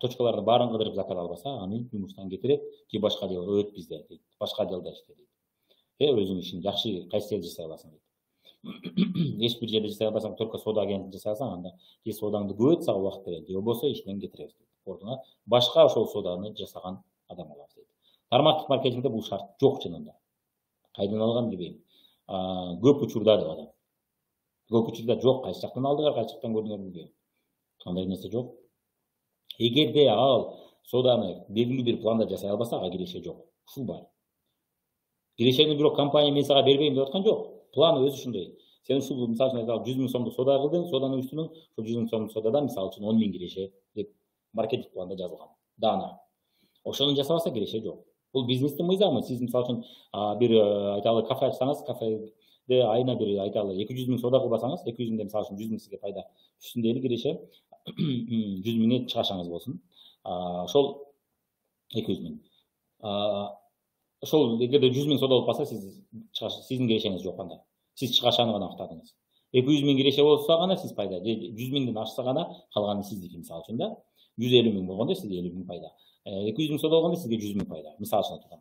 точкаларды баарын кыдырып заказ албаса, аны жумуштан кетирет, ки башка дел өт бизде дейт. Башка делде иште дейт. Өзүң ишин жакшы кайсы жерде жасай аласың дейт. Эч бир жерде жасай албасаң, только сода агенти жасай алсаң, анда же содаңды көбөйт, сага убакыт берет, же болбосо иштен кетиребиз дейт. Ордуна башка ошол соданы жасаган адам алабыз дейт. Тармактык маркетингде бул шарт жок чынында. Кайдан алган билбейм. Көп учурда деп атам. Көп учурда жок, кайсы жактан алдыңар, кайсы жактан көрдүңөр билбейм. Кандай нерсе жок. Эгерде ал соданы белгилүү бир планда жасай албаса, ага киреше жок. Ушул бар. Кирешени бирок компания мен сага бербейм деп аткан жок. Планы өзү ушундай. Сен ушул мисалы үчүн айталы 100 000 сомдук сода кылдың, соданын үстүнөн ошол 100 000 сомдук содадан мисалы үчүн 10 000 киреше деп маркетинг планда жазылган. Дана. Ошону жасабаса киреше жок. Бул бизнестин мыйзамы. Сиз мисалы үчүн бир айталы кафе ачсаңыз, кафеде айына бир айталы 200 000 сода кылбасаңыз, 200 000 мисалы үчүн 100 000 сизге пайда түшсүн дейли киреше 100 000 чыгашаңыз болсун. Ошол 200 000. Ошол эгерде 100 000 сода болуп калса, сиздин кирешеңиз жок анда. Сиз чыгашаны гана актадыңыз. 200 000 киреше болсо гана сиз пайда, 100 000ден ашса гана калганы сиздики мисалы үчүн да. 150 000 болгондо сизге 50 000 пайда. 200 000 сода болгондо сизге 100 000 пайда. Мисалы үчүн айтам.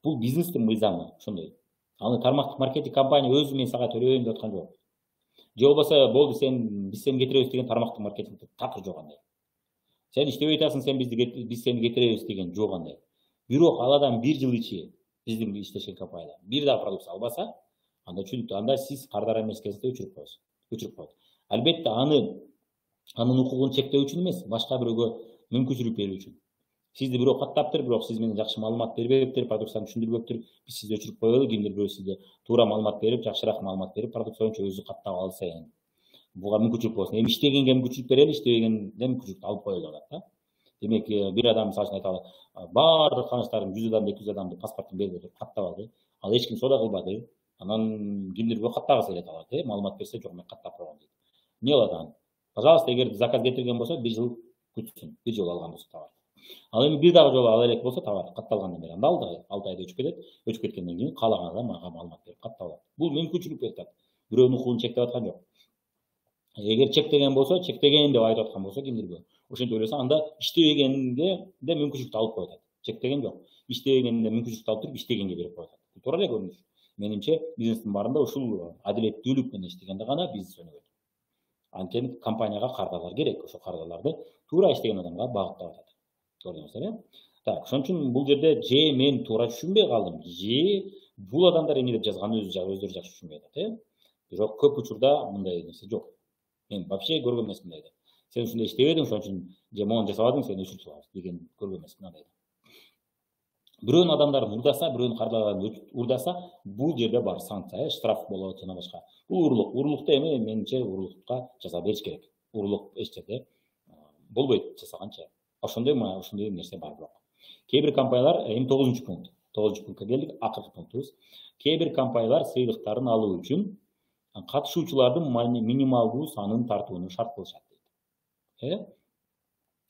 Бул бизнестин мыйзамы ошондой. Аны тармактык маркетинг компания өзү мен сага төлөйм деп аткан жок. Же болбосо болду биз сени кетиребиз деген тармактык маркетингде такыр жок андай. Сен иштебей атасың, биз сени кетиребиз деген жок андай. Бирок ал адам 1 жыл ичи биздин иштешкен компанияда бир да продукция албаса, анда чүнүктүү, анда сиз кардар эмес кезде өчүрүп коесуз. Өчүрүп коет. Албетте анын укугун чектөө үчүн эмес, башка бирөөгө мүмкүнчүлүк берүү үчүн. Сизди бирөө каттаптыр, бирок сиз менен жакшы маалымат бербептир, продукцияны түшүндүрбөптүр. Биз сизди өчүрүп коелу, кимдир бирөө сизге туура маалымат берип, жакшыраак маалымат берип, продукция боюнча өзү каттап алса эми. Буга мүмкүнчүлүк болсун. Эми иштегенге мүмкүнчүлүк берели, иштебегенде мүмкүнчүлүктү алып коелу деп атат да. Демек, бир адам мисалы үчүн айталы, баардык кааныштарын 100 адам, 200 адамды паспортун берип отуруп каттап алды. Ал эч ким сода кылбады. Анан кимдир бирөө каттагысы келет алат, маалымат берсе, жок мен каттап койгон дейт. Эмне кылат анан? Пожалуйста, эгер заказ кетирген болсо, 1 жыл күтсүн. 1 жыл алган болсо товар. Ал эми бир дагы жолу ала элек болсо, товар катталгандан бери анда алды, 6 айда өчүп кетет. Өчүп кеткенден кийин каалаган адам мага маалымат берип каттап алат. Бул мүмкүнчүлүк берип атат. Бирөөнүн укугун чектеп аткан жок. Эгер чектеген болсо, чектеген деп айтып аткан болсо кимдир бирөө ошентип ойлосо, анда иштебегенге де мүмкүнчүлүктү алып коет. Чектеген жок. Иштебегенде мүмкүнчүлүктү алып туруп, иштегенге берип коет. Туура эле көрүнүш. Менимче, бизнестин баарында ушул адилеттүүлүк менен иштегенде гана бизнес өнүгөт. Анткени компанияга кардарлар керек. Ошол кардарларды туура иштеген адамга багыттап атат. Көрдүңүздөр, Так, ошон үчүн бул жерде же мен туура түшүнбөй калдым, же бул адамдар эмне деп жазганын өздөрү жакшы түшүнбөй атат, Бирок көп учурда мындай нерсе жок. Мен вообще көргөн эмесмин мындайды. Сен ушундай иштебедиң, ошон үчүн же могуну жасабадың, сени өчүрүп салабыз деген көргөн эмесмин андайды. Бирөөнүн адамдарын урдаса, бирөөнүн кардарларын урдаса, бул жерде бар санкция, штраф болот жана башка. Бул урурлук. Урурлукта эми менимче урурлукка жаза бериш керек. Урурлук эч жерде болбойт жасаганча. Ошондой нерсе бар бирок. Кээ бир компаниялар, эми 9-пункт. 9-пунктка келдик, акыркы пунктубуз. Кээ бир компаниялар сыйлыктарын алуу үчүн катышуучулардын минималдуу санын тартууну шарт кылышат дейт.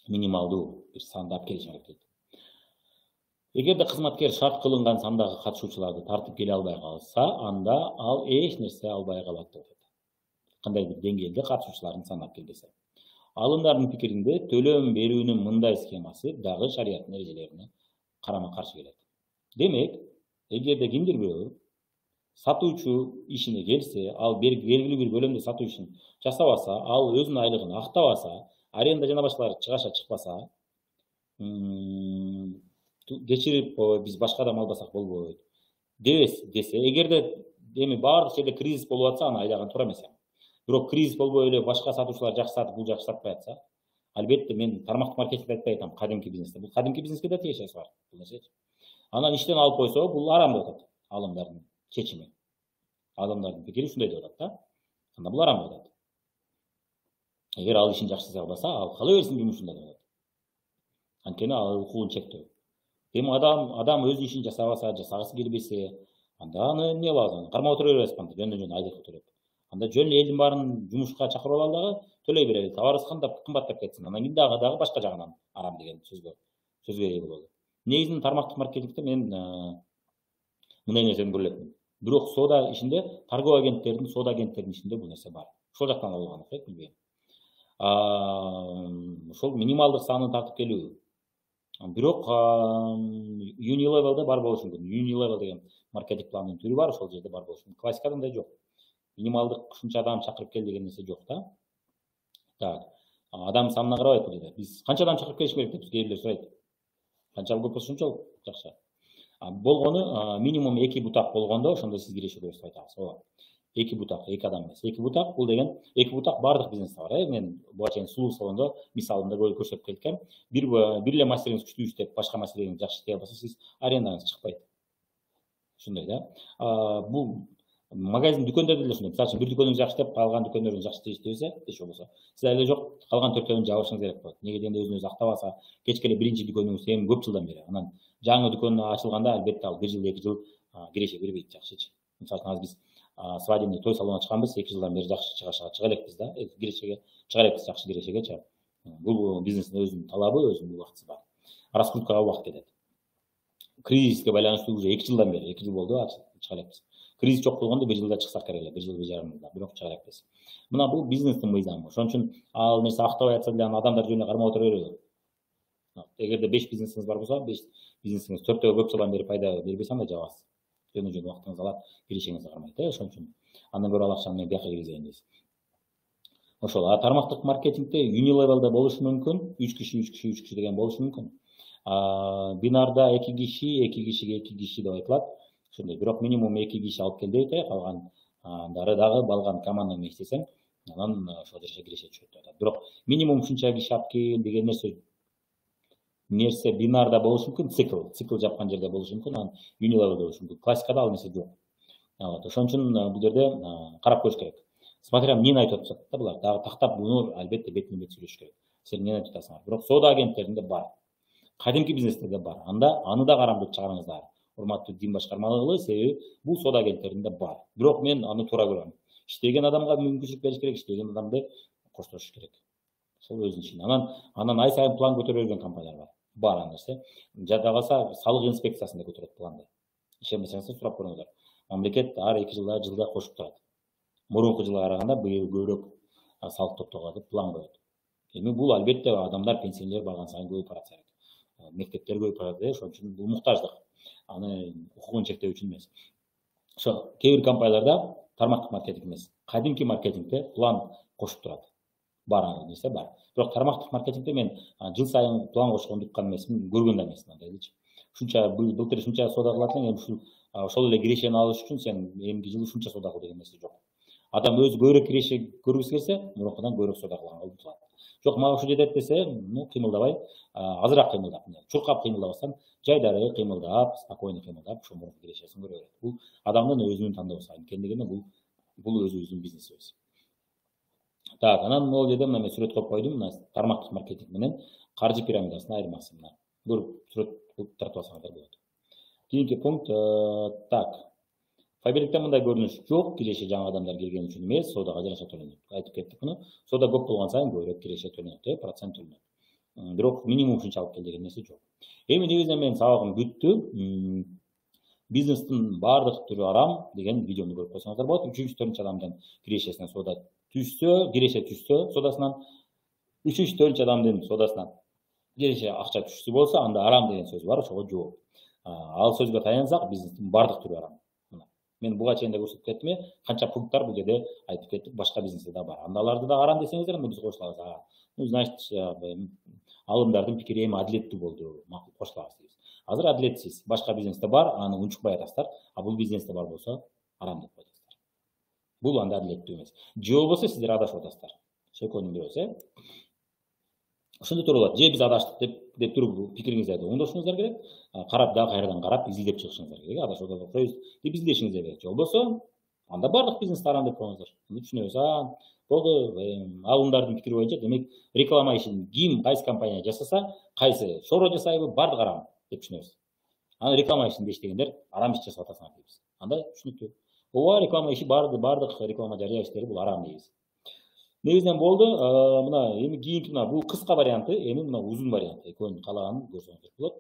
Минималдуу бир санды алып келиши керек дейт. Эгерде кызматкер шарт кылынган сандагы катышуучуларды тартып келе албай калса, анда ал эч нерсе албай калат деп атат. Кандай бир деңгээлде катышуучулардын саны алып келбесе. Алымдардын пикиринде төлөм берүүнүн мындай схемасы дагы шариаттын эрежелерине карама-каршы келет. Демек, эгерде кимдир бирөө сатуучу ишине келсе, ал белгилүү бир көлөмдө сатуу ишин жасабаса, ал өзүнүн айлыгын актабаса, аренда жана башкалар чыгаша чыкпаса, кечирип биз башка адам албасак болбойт десе, эгерде эми баардык жерде кризис болуп атса, аны айдаган туура эмес. Бирок кризис болбой эле башка сатуучулар жакшы сатып, бул жакшы сатпай атса, Албетте мен тармактык маркетингди айтпай атам, кадимки бизнесте. Бул кадимки бизнеске да тиешеси бар бул нерсе. Анан иштен алып койсо бул арам деп атат алымдардын чечими. Адамдардын пикири ушундай деп атат да. Анда бул арам деп атат. Эгер ал ишин жакшы жасай албаса, ал кала берсин жумушунда деп атат. Анткени ал укугун чектөө. Эми адам өз ишин жасабаса, жасагысы келбесе, анда аны эмне кылабыз? Кармап отура беребиз анда жөн айдап отуруп. Анда жөн элдин баарын жумушка чакырып алалы дагы төлөй беребиз. Товарыбыз кымбаттап кетсин. Анан кийин дагы башка жагынан арам деген сөзгө ээ бололу. Негизинен тармактык маркетингде мен мындай нерсени көрүп элемин. Бирок соода ишинде, торговый агенттердин, соода агенттердин ишинде бул нерсе бар. Ошол жактан алган окшойт, билбейм. Ошол минималдык санын тартып келүү. Бирок Unilevel'de бар болушу мүмкүн. Unilevel деген маркетинг планынын түрү бар, ошол жерде бар болушу мүмкүн. Классикада андай жок. Минималдык ушунча адам чакырып кел деген нерсе жок да. Так. Адам санына карабайт бул жерде. Биз канча адам чакырып келиш керек деп кээ бирлер сурайт. Канча көп болсо ушунчалык жакшы. Болгону минимум 2 бутак болгондо ошондо сиз киреше деп айтабыз. Ооба. 2 бутак, 2 адам эмес. 2 бутак бул деген 2 бутак бардык бизнесте бар. Мен буга чейин сулуу салондо мисалында көрсөтүп келгем. Бир эле мастериңиз күчтүү иштеп, башка мастериңиз жакшы иштей албаса, сиз арендаңыз чыкпайт. Ушундай да. Бул магазин, дүкөндөрдө деле ушундай. Мисалы үчүн бир дүкөнүңүз жакшы иштеп, калган дүкөндөрүң жакшы иштебесе, эч болбосо, сиз эле жок, калган 4-төөнү жабышыңыз керек болот. Неге дегенде өзүн өзү актабаса, кечке эле биринчи дүкөнүңүз эми көп жылдан бери. Анан жаңы дүкөн ачылганда албетте ал 1 жыл, 2 жыл киреше бербейт жакшычы. Мисалы азыр биз свадебный той салонуна чыкканбыз, 2 жылдан бери жакшы чыга элекпиз да. Кирешеге чыга элекпиз, жакшы кирешегечи. Бул бизнестин өзүнүн талабы, өзүнүн убактысы бар. Раскруткага убакыт кетет. Кризиске байланыштуу уже 2 жылдан бери, 2 жыл болду, чыга элекпиз. Кризис жок болгондо 1 жылда чыксак керек эле, 1 жыл, 1 жарым жылда, бирок чыга элекпиз. Мына бул бизнестин мыйзамы. Ошон үчүн ал нерсе актабай атса деле адамдар жөн эле кармап отура берет. Эгерде 5 бизнесиңиз бар болсо, 5 бизнесиңиз 4-төгө көп жылдан бери пайда бербесе, анда жабасыз. Жөн убактыңыз алат, кирешеңизди кармайт. Ошон үчүн андан көрө ал акчаны мен бияка киргизейин дейсиз. Ошол. Тармактык маркетингде Unilevel'de болушу мүмкүн, 3 киши деген болушу мүмкүн. Бинарда 2 кишиге 2 киши деп айтылат. Ошондой. Бирок минимум 2 киши алып кел дейт, калган дагы балган команда менен иштесең, анан ошол жерге киреше түшөт деп атат. Бирок минимум ушунча киши алып кел деген нерсе бинарда болушу мүмкүн, цикл жапкан жерде болушу мүмкүн, анан Unilevel'de болушу мүмкүн. Классикада ал нерсе жок. Ошон үчүн бул жерде карап коюш керек. Смотря эмнени айтып атышат да булар. Дагы тактап буну албетте бетме-бет сүйлөш керек. Сен эмнени айтып атасыңар? Бирок соода агенттеринде бар. Кадимки бизнестерде бар. Аны да карамдып чыгарыңыздар. Урматтуу дин башкармалыгы, себеби бул соода агенттеринде бар. Бирок мен аны туура көрөм. Иштеген адамга мүмкүнчүлүк бериш керек, иштеген адамды коштошуш керек. Ошол өзүнүн ишин. Анан ай сайын план көтөрө берген компаниялар бар. Бар аны нерсе. Жада калса салык инспекциясында көтөрөт планды. Ишенбесеңиз сурап көрүңүздөр. Мамлекет ар 2 жылда кошуп турат. Мурунку жылга караганда быйыл көбүрөөк салык топтоого деп план коет. Эми бул албетте адамдар, пенсионер барган сайын көбөйүп барат. Мектептер көбөйүп барат. Ошон үчүн бул муктаждык. Аны укугун чектөө үчүн эмес. Ошо кээ бир компанияларда тармактык маркетинг эмес, кадимки маркетингде план кошуп турат. Бар нерсе бар. Бирок тармактык маркетингде мен жыл сайын план кошконду уккан эмесмин, көргөн да эмесмин андайлычы. Ушунча былтыр ушунча соода кылат элең, ошол эле кирешени алыш үчүн сен эмки жылы ушунча соода кыл деген нерсе жок. Адам өзү көбүрөөк киреше көргүсү келсе, мурункудан көбүрөөк соода кылганга умтулат. Жок, мага ушу жетет десе, кыймылдабай, азыраак кыймылдап, чуркап кыймылдабастан, жайдары кыймылдап, спокойно кыймылдап, ошо мурунку кирешесин көрө берет. Бул адамдын өзүнүн тандоосу. Анткени дегенде бул өзүбүздүн бизнесибиз. Так, анан могул жерде мен сүрөт коюп койдум, мына тармактык маркетинг менен каржы пирамидасынын айырмасы мына. Көрүп сүрөт тартып алсаңыздар болот. Кийинки пункт, так. Фабрикте мындай көрүнүш жок, киреше жаңы адамдар келген үчүн эмес, соодага жараша төлөнөт. Айтып кеттик муну. Соода көп болгон сайын көбүрөөк киреше төлөнөт, процент төлөнөт. Бирок минимум ушунча алып кел деген нерсе жок. Эми негизинен менин сабагым бүттү. Бизнестин бардык түрү арам деген видеону көрүп койсоңуздар болот. 3-4 адамдын кирешесинен соода түшсө, киреше түшсө, соодасынан 3-4 адамдын соодасынан киреше акча түшсө болсо, анда арам деген сөз бар, ошого жооп. Ал сөзгө таянсак, бизнестин бардык түрү арам. Мен буга чейин да көрсөтүп кеттим, канча пункттар бул жерде айтып кеттик, башка бизнесте да бар. Андаларды да арам десеңиздер, биз кошулабыз. Значит, алымдардын пикири эми адилеттүү болду, макул кошулабыз дейбиз. Азыр адилетсиз, башка бизнесте бар, аны унчукпай атасыздар, бул бизнесте бар болсо арам деп коесуздар. Бул анда адилеттүү эмес. Же болбосо сиздер адашып атасыздар. Экөөнүн бирөөсү. ошондой туралар же биз адаштык деп туруп пикириңиздерди оңдошуңуздар керек. Карап дагы кайрадан карап изилдеп чыгышыңыздар керек. Адашып окшойбуз деп изилдешиңиздер керек. Болбосо анда бардык бизнес арам деп коюңуздар. Түшүнөбүз. Болду, алымдардын пикири боюнча демек реклама ишин ким кайсы компания жасаса, кайсы шоро жасайбы, бардык арам деп түшүнөбүз. Аны реклама ишинде иштегендер арам иш жасап атасыңар дейбиз. Анда түшүнүктүү. Ооба, реклама иши бардык реклама жарыя иштери бул арам дейбиз. Негизинен болду. Мына эми кийинки мына бул кыска варианты, эми мына узун варианты. Экөөнүн каалаганын көрсөңүздөр болот.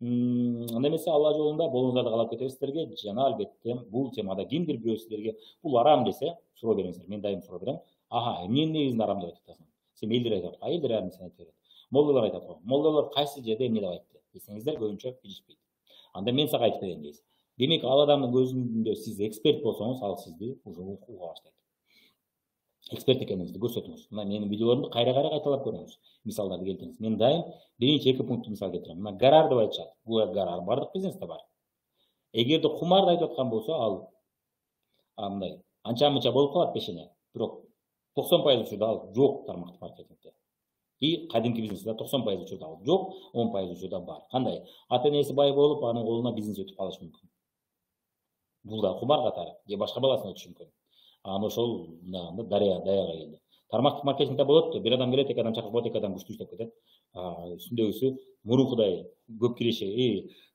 Анда эмесе Алла жолунда болуңуздарды каалап кетебиз сиздерге. Жана албетте бул темада кимдир бирөө сиздерге бул арам десе, суроо бериңиздер. Мен дайым суроо берем. Эмненин негизинде арам деп атасың? Сен элдер айтат. Элдер арам сен айтып берет. Молдалар айтат. Молдалар кайсы жерде эмне деп айтты десеңиздер көбүнчө билишпейт. Анда мен сага айтып берейин дейсиз. Демек ал адамдын көзүндө сиз эксперт болсоңуз, ал сизди уже уга баштайт. Эксперт экениңизди көрсөтүңүз. Мына менин видеолорумду кайра кайталап көрүңүз. Мисалдарды келтириңиз. Мен дайым биринчи 2 пунктты мисал келтирем. Мына гарар деп айтышат. Бул гарар бардык бизнесте бар. Эгерде кумарды айтып аткан болсо, ал мындай анча-мынча болуп калат пешене. Бирок 90% учурда ал жок тармактык маркетингде. И кадимки бизнесте 90% учурда ал жок, 10% учурда бар. Кандай? Ата-энеси бай болуп, анын колуна бизнес өтүп калышы мүмкүн. Бул да кумар катары, же башка баласына өтүшү мүмкүн. Аны ошол даяга келди. Тармактык маркетингде болот, бир адам келет, эки адам чакырып коет, эки адам күчтүү иштеп кетет. Үстүндөгүсү мурункудай көп киреше,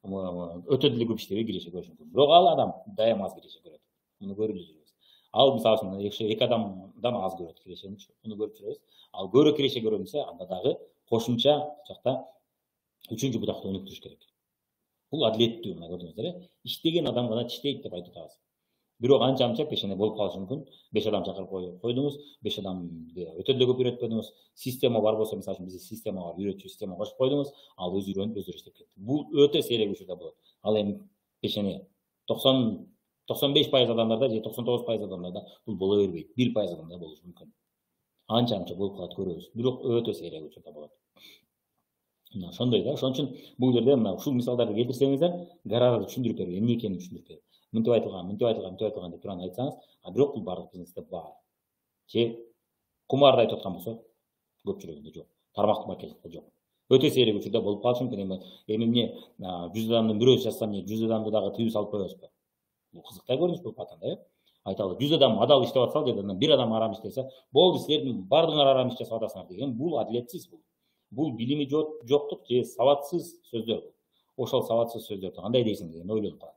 өтө деле көп иштебей киреше көрүшү мүмкүн. Бирок ал адам дайым аз киреше көрөт. Муну көрүп жүрөбүз. Ал мисалы үчүн эки адамдан аз көрөт кирешеничи. Муну көрүп жүрөбүз. Ал көрө киреше көрүнсө, анда дагы кошумча жакта үчүнчү бутакты өнүктүрүш керек. Бул адилеттүү, мына көрдүңүздөр, иштеген адам гана тиштейт деп айтып атабыз. Бирок анча-мынча пешене болуп калышы мүмкүн. 5 адам чакырып койдуңуз, 5 адамды өтө деле көп үйрөтпөдүңүз. Система бар болсо, мисалы үчүн бизде система бар, үйрөтчү система кошуп койдуңуз, ал өзү үйрөнүп өзү иштеп кетти. Бул өтө сейрек учурда болот. Ал эми пешене 95% адамдарда же 99% адамдарда бул боло бербейт. 1% адамда болушу мүмкүн. Анча-мынча болуп калат көрөбүз. Бирок өтө сейрек учурда болот. Мына ошондой да. Ошон үчүн бул жерде мына ушул мисалдарды келтирсеңиздер, гарарды түшүндүрүп берип, эмне экенин түшүндүрүп берип, мынтип айтылган деп турган айтсаңыз, бирок бул бардык бизнесте бар. Же кумарды айтып аткан болсо, көпчүлүгүндө жок. Тармактык маркетингде жок. Өтө сейрек учурда болуп калышы мүмкүн. Эми эмне 100 адамдын бирөөсү жазса, 100 адамды дагы тыюу салып коебузбу? Бул кызыктай көрүнүш болуп атат, Айталы 100 адам адал иштеп атса, жерден бир адам арам иштесе, болду силердин бардыгыңар арам иш жасап атасыңар деген бул адилетсиз бул. Бул билими жоктук же сабатсыз сөздөр. Ошол сабатсыз сөздөрдү кандай дейсиң деген ойлонуп калат.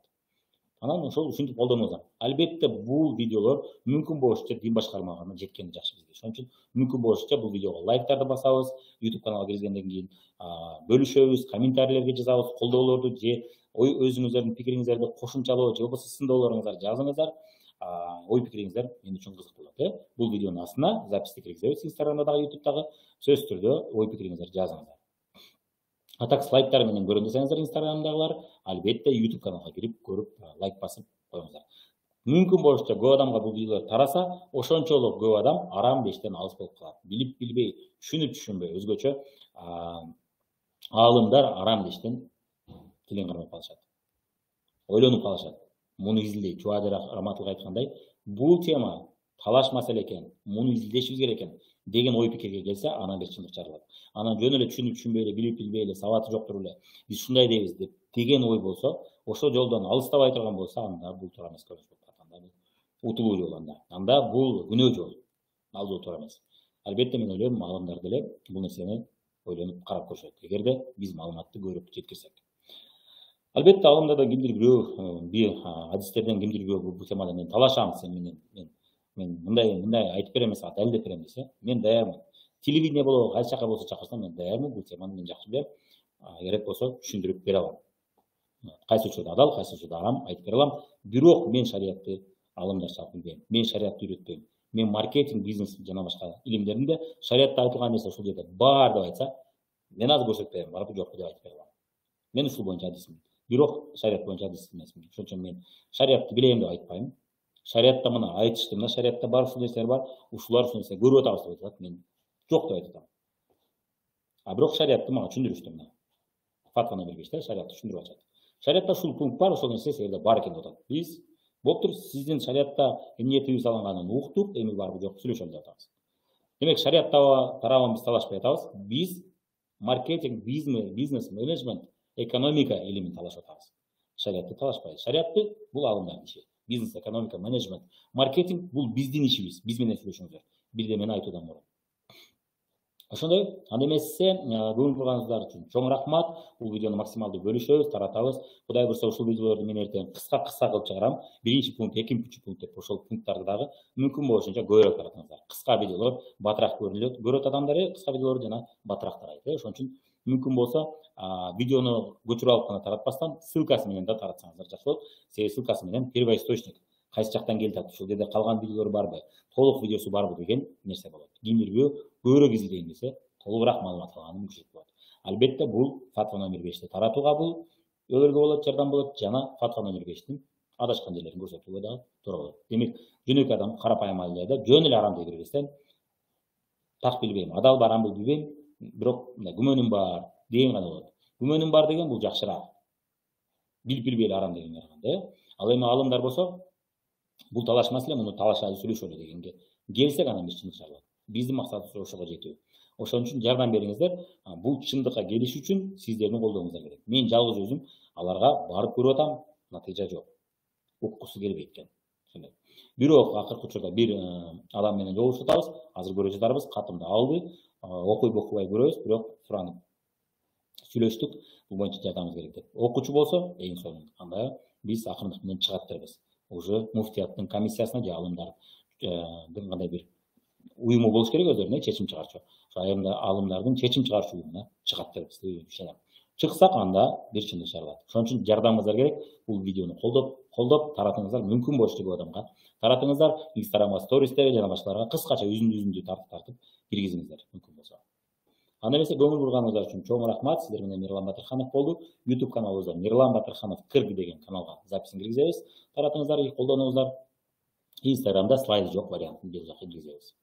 Анан ошол ушинтип колдонуңуздар. Албетте бул видеолор мүмкүн болушунча дин башкармаларына жеткени жакшы бизге. Ошон үчүн мүмкүн болушунча бул видеого лайктарды басабыз, YouTube каналга киргенден кийин бөлүшөбүз, комментарийлерге жазабыз, колдоолорду же өзүңүздөрдүн пикириңиздерди кошумчалоо же болбосо сындоолоруңуздар жазыңыздар. Ой пикириңиздер мен үчүн кызык болот. Бул видеонун астына записти киргизебиз, Instagramда дагы, YouTube'дагы сөзсүз түрдө ой пикириңиздерди жазыңыздар. Атак слайдтар менен көрөм десеңиздер Instagramдагылар, албетте YouTube каналга кирип көрүп, лайк басып коюңуздар. Мүмкүн болушунча көп адамга бул видеолор тараса, ошончолук көп адам арам иштен алыс болуп калат. Билип билбей, түшүнүп түшүнбөй, өзгөчө аалымдар арам иштен тилин кармап калышат. Ойлонуп калышат. Муну изилдей, Чубадыр Раматов айткандай, бул тема талаш маселе экен, муну изилдешибиз керек экен деген ой пикирге келсе, анан бир чындык чыгарылат. Анан жөн эле түшүнүп түшүнбөй эле, билип билбей эле, сабаты жоктур эле, биз ушундай дейбиз деп деген ой болсо, ошол жолдон алыстабай турган болсо, анда бул туура эмес көрүнүш болуп калат. Анда бул утулуу жол анда бул күнөө жол. Ал бул туура эмес. Албетте мен ойлойм, аалымдар деле бул нерсени ойлонуп карап көрүшөт. Эгерде биз маалыматты көрүп жеткирсек. Албетте алымдарда кимдир бирөө, бир адистерден кимдир бирөө бул темада мен талашам, сен мен мындай айтып берем эмес, далилдеп берем десе, мен даярмын. Телевидение болобу, кайсы жака болсо чакырсам мен даярмын, бул теманы мен жакшы билем. Керек болсо түшүндүрүп бере алам. Кайсы учурда адал, кайсы учурда арам айтып бере алам. Бирок мен шариятты алымдарча билбейм. Мен шариятты үйрөтпөйм. Мен маркетинг, бизнес жана башка илимдеримде шариятта айтылган нерсе ушул жерде бар деп айтса, мен азыр көрсөтпөйм, барып жок деп айтып бере алам. Мен ушул боюнча адисмин. Бирок шарият боюнча адис эмесмин. Ошон үчүн мен шариятты билем деп айтпайм. Шариятта мына айтышты, мына шариятта бар ушул нерселер бар, ушулар ушул нерсе көрүп атабыз деп айтат. Мен жок деп айтам. Бирок шариятты мага түшүндүрүштү мына. Фатваны бергичте шариятты түшүндүрүп атат. Шариятта ушул пункт бар, ошол нерсе силерде бар экен деп атат. Биз болуптур, сиздин шариятта эмне тыюу салынганын уктук, эми барбы жок сүйлөшөлү деп атабыз. Демек шариятта тарабын биз талашпай атабыз. Биз маркетинг, бизнес, менеджмент, экономика илимин талашып атабыз. Шариатты талашпайбыз. Шариатты бул алымдардын иши. Бизнес, экономика, менеджмент, маркетинг бул биздин ишибиз. Биз менен сүйлөшүңүздөр. Бирдемени айтуудан мурун. Ошондой, анда эмесе көңүл бурганыңыздар үчүн чоң рахмат. Бул видеону максималдуу бөлүшөбүз, таратабыз. Кудай буйрса ушул видеолорду мен эртең кыска кылып чыгарам. Биринчи пункт, экинчи пункт деп ошол пункттарды дагы мүмкүн болушунча көбүрөөк таратыңыздар. Кыска видеолор батыраак көрөт адамдар, кыска видеолор жана батыраак тарайт. Ошон үчүн мүмкүн болсо видеону көчүрүп алып гана таратпастан ссылкасы менен да таратсаңыздар жакшы болот. Себеби ссылкасы менен первоисточник кайсы жактан келип атат, ушул жерде калган видеолор барбы, толук видеосу барбы деген нерсе болот. Кимдирбөө көбүрөөк изилдейм десе, толугураак маалымат алганы мүмкүнчүлүк болот. Албетте бул фатва номер 5ти таратууга бул өбөлгө болот, жардам болот жана фатва номер 5тин адашкан жерлерин көрсөтүүгө да туура болот. Демек, жөнөкөй адам карапайым айларда жөн эле арамды киргизсем, так билбейм, адал барамбы билбейм, бирок күмөнүм бар деген гана болот. Күмөнүм бар деген бул жакшыраак. Билип билбей эле арам дегенге караганда, ал эми алымдар болсо, бул талашмас эле, муну талашалы сүйлөшөлү дегенге келсек анан биз чындык чыгат. Биздин максатыбыз ошого жетүү. Ошон үчүн жардам бериңиздер. Бул чындыкка келиш үчүн сиздердин колдооңуздар керек. Мен жалгыз өзүм аларга барып көрүп атам, натыйжа жок. Уккусу келбейт экен. Бирок акыркы учурда бир адам менен жолугушуп атабыз. Азыр көрө жатарбыз, катымды алды. Окуйбу окубай көрөбүз, бирок суранып сүйлөштүк. Бул боюнча жардамыңыз керек деп. Окуучу болсо, эң сонун. Анда биз акырындык менен чыгаттырбыз. Уже муфтияттын комиссиясына же алымдардын кандай бир уюму болуш керек өздөрүнө чечим чыгарчу. Ошо алымдардын чечим чыгарчу уюмуна чыгаттырбыз деп ишенем. Чыксак анда бир чындык чыгарылат. Ошон үчүн жардамыңыздар керек. Бул видеону колдоп таратыңыздар, мүмкүн болчу көп адамга таратыңыздар. Инстаграмга, стористерге жана башкаларга кыскача үзүндү тартып киргизиңиздер мүмкүн болсо. Анда эмесе көңүл бурганыңыздар үчүн чоң рахмат. Сиздер менен Мирлан Батырханов болду. YouTube каналыбызда Мирлан Батырханов 40 деген каналга записин киргизебиз. Таратыңыздар, колдонуңуздар. Инстаграмда слайды жок вариантын бир жака киргизебиз.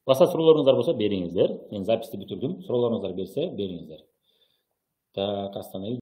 Башка суроолоруңуздар болсо бериңиздер. Мен записти бүтүрдүм. Суроолоруңуздар берсе бериңиздер. Так, остановить.